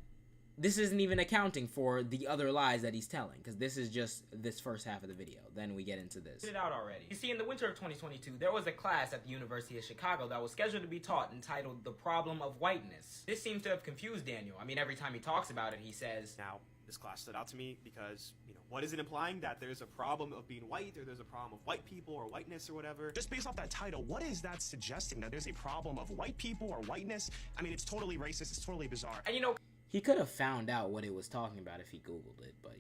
this isn't even accounting for the other lies that he's telling, because this is just this first half of the video. Then we get into this. It out already. You see, in the winter of 2022, there was a class at the University of Chicago that was scheduled to be taught entitled The Problem of Whiteness. This seems to have confused Daniel. I mean, every time he talks about it, he says, now, this class stood out to me because, what is it implying? That there's a problem of being white, or there's a problem of white people or whiteness or whatever? Just based off that title, what is that suggesting? That there's a problem of white people or whiteness? I mean, it's totally racist. It's totally bizarre. And he could have found out what it was talking about if he Googled it, but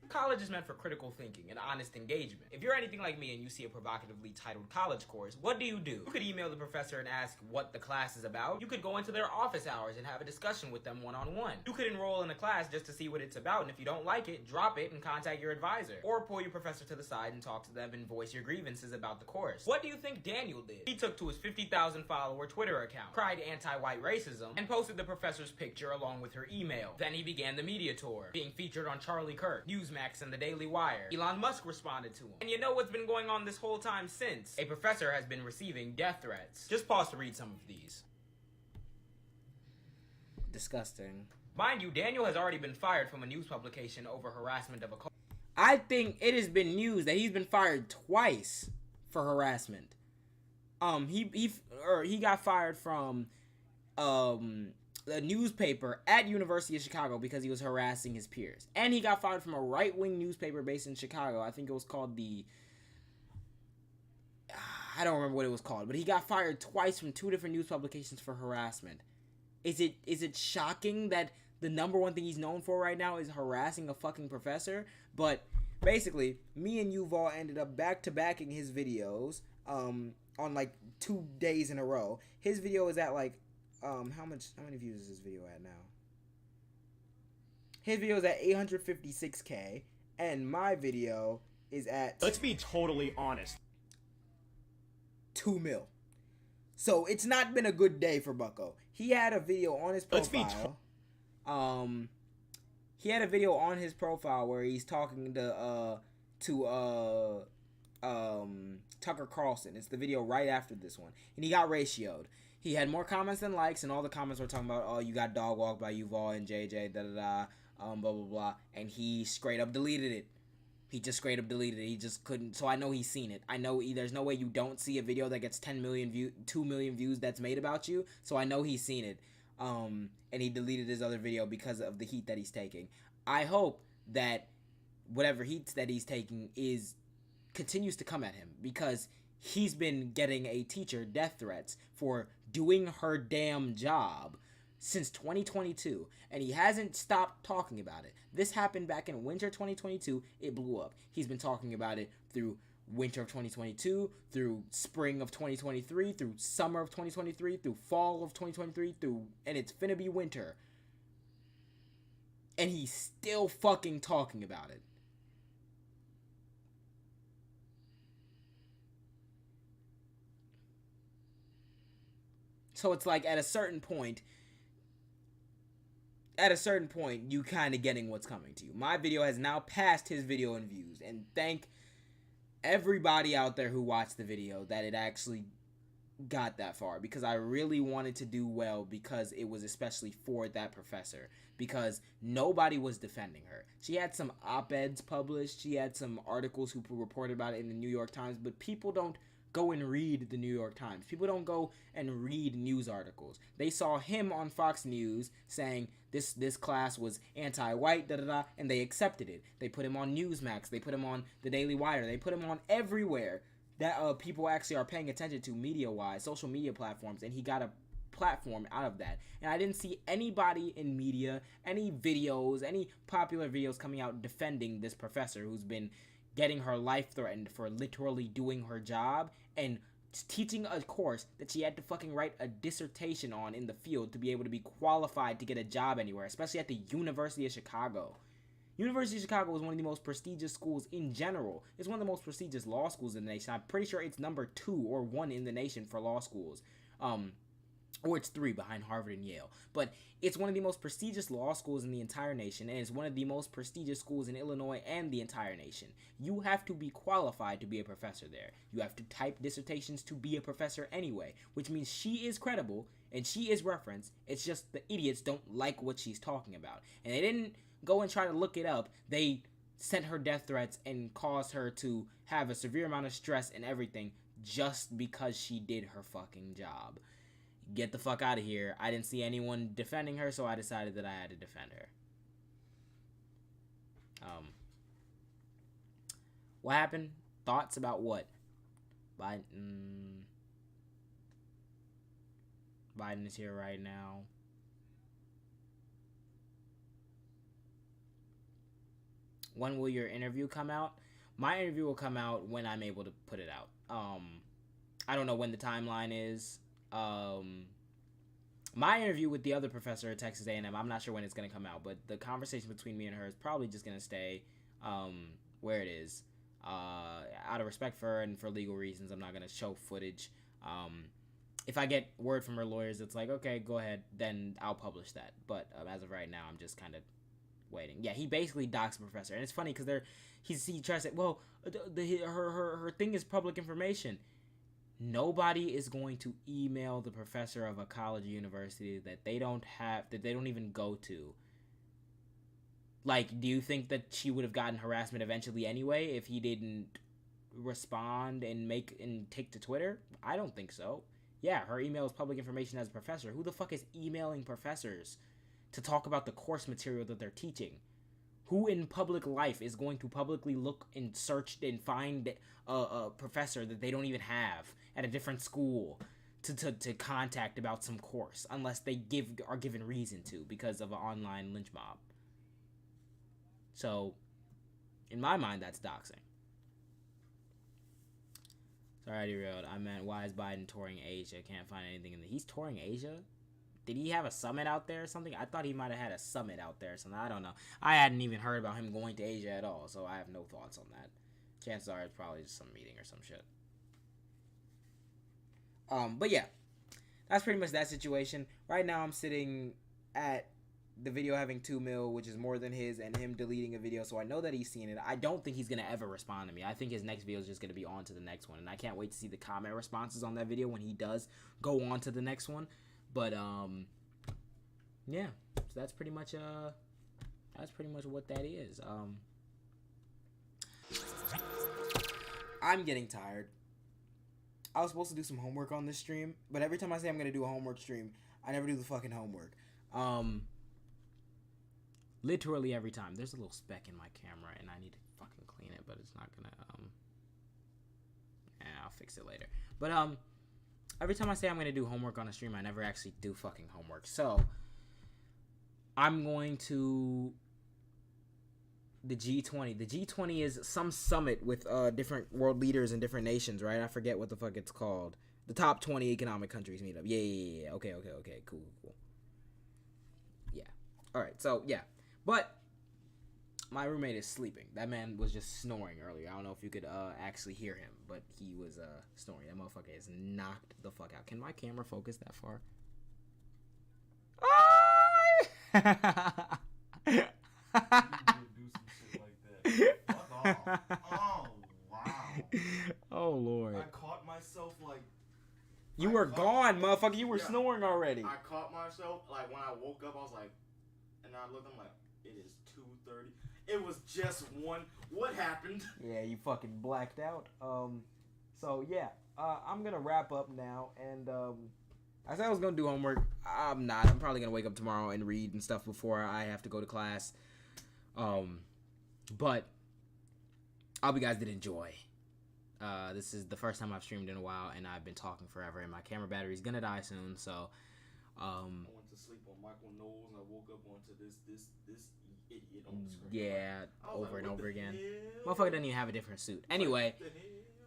college is meant for critical thinking and honest engagement. If you're anything like me and you see a provocatively titled college course, what do? You could email the professor and ask what the class is about. You could go into their office hours and have a discussion with them one-on-one. You could enroll in a class just to see what it's about, and if you don't like it, drop it and contact your advisor. Or pull your professor to the side and talk to them and voice your grievances about the course. What do you think Daniel did? He took to his 50,000 follower Twitter account, cried anti-white racism, and posted the professor's picture along with her email. Then he began the media tour, being featured on Charlie Kirk, Newsmax, and the Daily Wire. Elon Musk responded to him. And you know what's been going on this whole time since? A professor has been receiving death threats. Just pause to read some of these. Disgusting. Mind you, Daniel has already been fired from a news publication over harassment of a I think it has been news that he's been fired twice for harassment. He got fired from a newspaper at University of Chicago because he was harassing his peers. And he got fired from a right-wing newspaper based in Chicago. I think it was called I don't remember what it was called, but he got fired twice from 2 different news publications for harassment. Is it shocking that the number one thing he's known for right now is harassing a fucking professor? But basically, me and Yuval ended up back-to-backing his videos on like 2 days in a row. His video is at like how many views is this video at now? His video is at 856K, and my video is at, let's be totally honest, 2 mil. So it's not been a good day for Bucko. He had a video on his profile. He had a video on his profile where he's talking to Tucker Carlson. It's the video right after this one, and he got ratioed. He had more comments than likes, and all the comments were talking about, oh, you got dog walked by Yuval and JJ, blah blah blah, and he straight up deleted it. He just straight up deleted it. He just couldn't. So I know he's seen it. I know there's no way you don't see a video that gets 10 million views, 2 million views that's made about you. So I know he's seen it. And he deleted his other video because of the heat that he's taking. I hope that whatever heat that he's taking continues to come at him, because he's been getting a teacher death threats for doing her damn job since 2022, and he hasn't stopped talking about it. This happened back in winter 2022. It blew up. He's been talking about it through winter of 2022, through spring of 2023, through summer of 2023, through fall of 2023, and it's finna be winter. And he's still fucking talking about it. So it's like at a certain point, you kind of getting what's coming to you. My video has now passed his video in views, and thank everybody out there who watched the video that it actually got that far, because I really wanted to do well, because it was especially for that professor, because nobody was defending her. She had some op-eds published, she had some articles who reported about it in the New York Times, but people don't go and read the New York Times. People don't go and read news articles. They saw him on Fox News saying this class was anti-white, and they accepted it. They put him on Newsmax. They put him on the Daily Wire. They put him on everywhere that people actually are paying attention to media-wise, social media platforms, and he got a platform out of that. And I didn't see anybody in media, any videos, any popular videos coming out defending this professor who's been getting her life threatened for literally doing her job and teaching a course that she had to fucking write a dissertation on in the field to be able to be qualified to get a job anywhere, especially at the University of Chicago. University of Chicago is one of the most prestigious schools in general. It's one of the most prestigious law schools in the nation. I'm pretty sure it's number 2 or 1 in the nation for law schools. Or it's 3 behind Harvard and Yale. But it's one of the most prestigious law schools in the entire nation, and it's one of the most prestigious schools in Illinois and the entire nation. You have to be qualified to be a professor there. You have to type dissertations to be a professor anyway, which means she is credible and she is referenced. It's just the idiots don't like what she's talking about. And they didn't go and try to look it up. They sent her death threats and caused her to have a severe amount of stress and everything just because she did her fucking job. Get the fuck out of here. I didn't see anyone defending her, so I decided that I had to defend her. What happened? Thoughts about what? Biden is here right now. When will your interview come out? My interview will come out when I'm able to put it out. I don't know when the timeline is. My interview with the other professor at Texas A&M, I'm not sure when it's going to come out, but the conversation between me and her is probably just going to stay where it is. Out of respect for her and for legal reasons, I'm not going to show footage. If I get word from her lawyers, it's like, okay, go ahead, then I'll publish that. But as of right now, I'm just kind of waiting. Yeah, he basically doxed the professor. And it's funny because he tries to say, well, her thing is public information. Nobody is going to email the professor of a college or university that they don't even go to. Like, do you think that she would have gotten harassment eventually anyway if he didn't respond and take to Twitter? I don't think so. Yeah, her email is public information as a professor. Who the fuck is emailing professors to talk about the course material that they're teaching? Who in public life is going to publicly look and search and find a professor that they don't even have at a different school to contact about some course, unless they are given reason to because of an online lynch mob? So, in my mind, that's doxing. Sorry, derailed. I meant, why is Biden touring Asia? Can't find anything in the... He's touring Asia? Did he have a summit out there or something? I thought he might have had a summit out there or something. I don't know. I hadn't even heard about him going to Asia at all, so I have no thoughts on that. Chances are it's probably just some meeting or some shit. But yeah, that's pretty much that situation. Right now I'm sitting at the video having 2 mil, which is more than his, and him deleting a video, so I know that he's seen it. I don't think he's gonna ever respond to me. I think his next video is just gonna be on to the next one, and I can't wait to see the comment responses on that video when he does go on to the next one. But yeah, so that's pretty much what that is. I'm getting tired. I was supposed to do some homework on this stream, but every time I say I'm gonna do a homework stream, I never do the fucking homework. Literally every time. There's a little speck in my camera, and I need to fucking clean it, but it's not gonna, I'll fix it later. But, every time I say I'm gonna do homework on a stream, I never actually do fucking homework. So, I'm going to the G20. The G20 is some summit with, different world leaders in different nations, right? I forget what the fuck it's called. The top 20 economic countries meet up. Yeah. Okay. Cool. Yeah. Alright, so, yeah. But my roommate is sleeping. That man was just snoring earlier. I don't know if you could actually hear him, but he was snoring. That motherfucker is knocked the fuck out. Can my camera focus that far? Oh, wow. Oh, Lord. I caught myself, like... You were gone, motherfucker. You were snoring already. I caught myself, like, when I woke up, I was like... And I looked, I'm like, it is 2:30. It was just 1. What happened? Yeah, you fucking blacked out. So, yeah. I'm gonna wrap up now, and, I said I was gonna do homework. I'm not. I'm probably gonna wake up tomorrow and read and stuff before I have to go to class. But I hope you guys did enjoy. This is the first time I've streamed in a while, and I've been talking forever, and my camera battery's gonna die soon, so, I went to sleep on Michael Knowles, and I woke up onto this idiot on the screen. Yeah, over like, and over the again. hell? Motherfucker doesn't even have a different suit. Anyway, What the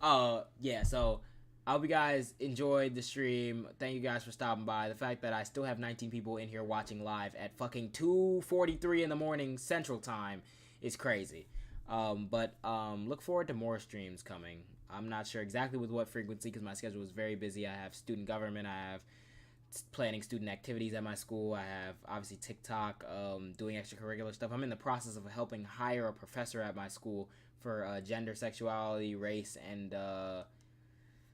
hell? yeah, so I hope you guys enjoyed the stream. Thank you guys for stopping by. The fact that I still have 19 people in here watching live at fucking 2:43 in the morning Central Time is crazy. But look forward to more streams coming. I'm not sure exactly with what frequency because my schedule is very busy. I have student government. I have planning student activities at my school. I have obviously TikTok, doing extracurricular stuff. I'm in the process of helping hire a professor at my school for gender, sexuality, race, and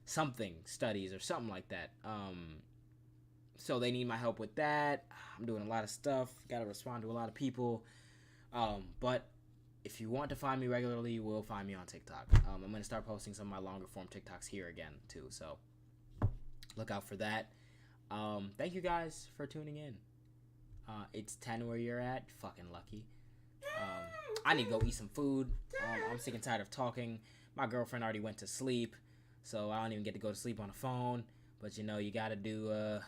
something studies or something like that. So they need my help with that. I'm doing a lot of stuff. Got to respond to a lot of people. But if you want to find me regularly, you will find me on TikTok. I'm going to start posting some of my longer form TikToks here again too. So look out for that. Thank you guys for tuning in. It's 10 where you're at. Fucking lucky. I need to go eat some food. I'm sick and tired of talking. My girlfriend already went to sleep, so I don't even get to go to sleep on the phone. But you know, you gotta do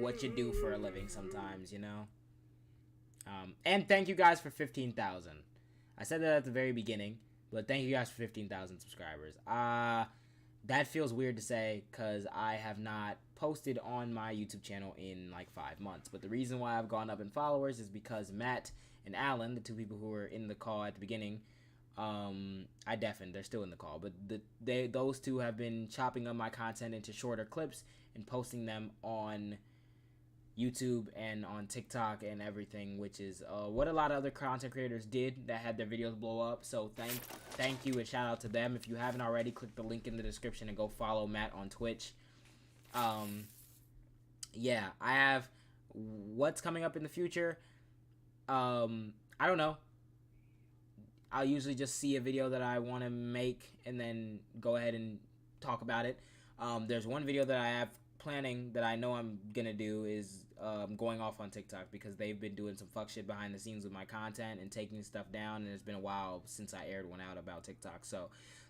what you do for a living sometimes, you know. And thank you guys for 15,000. I said that at the very beginning, but thank you guys for 15,000 subscribers. That feels weird to say because I have not posted on my YouTube channel in like 5 months. But the reason why I've gone up in followers is because Matt and Alan, the 2 people who were in the call at the beginning, I deafened. They're still in the call. But those 2 have been chopping up my content into shorter clips and posting them on YouTube and on TikTok and everything, which is what a lot of other content creators did that had their videos blow up. So thank you and shout out to them. If you haven't already, click the link in the description and go follow Matt on Twitch. Yeah, I have what's coming up in the future. I don't know. I'll usually just see a video that I want to make and then go ahead and talk about it. There's one video that I have planning that I know I'm gonna do is going off on TikTok because they've been doing some fuck shit behind the scenes with my content and taking stuff down, and it's been a while since I aired one out about TikTok, so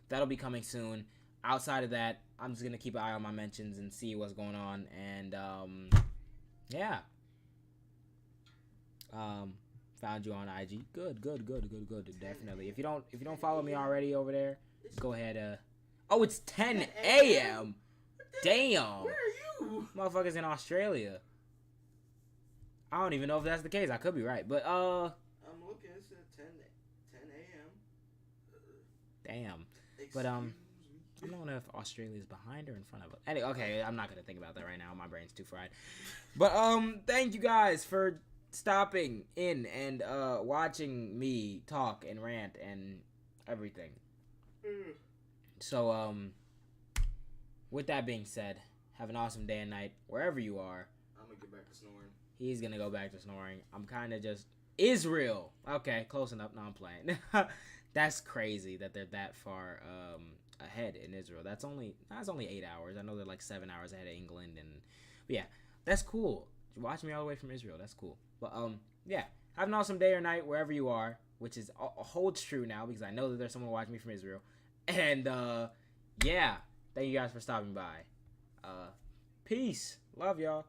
that'll be coming soon. Outside of that, I'm just gonna keep an eye on my mentions and see what's going on, and yeah. Found you on IG. Good. Definitely. If you don't follow me already over there, go ahead. Oh, it's 10 a.m. Damn. Where are you? Motherfuckers in Australia. I don't even know if that's the case. I could be right, but I'm looking. It said 10 a.m. Damn. But I don't know if Australia's behind or in front of us. Anyway, okay, I'm not gonna think about that right now. My brain's too fried. But thank you guys for stopping in and watching me talk and rant and everything. So with that being said, have an awesome day and night wherever you are. I'm gonna get back to snoring. He's gonna go back to snoring. I'm kind of just Israel. Okay, close enough. No, I'm playing. That's crazy that they're that far ahead in Israel. That's only 8 hours. I know they're like 7 hours ahead of England, but yeah, that's cool. Watch me all the way from Israel. That's cool. But yeah, have an awesome day or night wherever you are, which is holds true now because I know that there's someone watching me from Israel. And yeah, thank you guys for stopping by. Peace. Love y'all.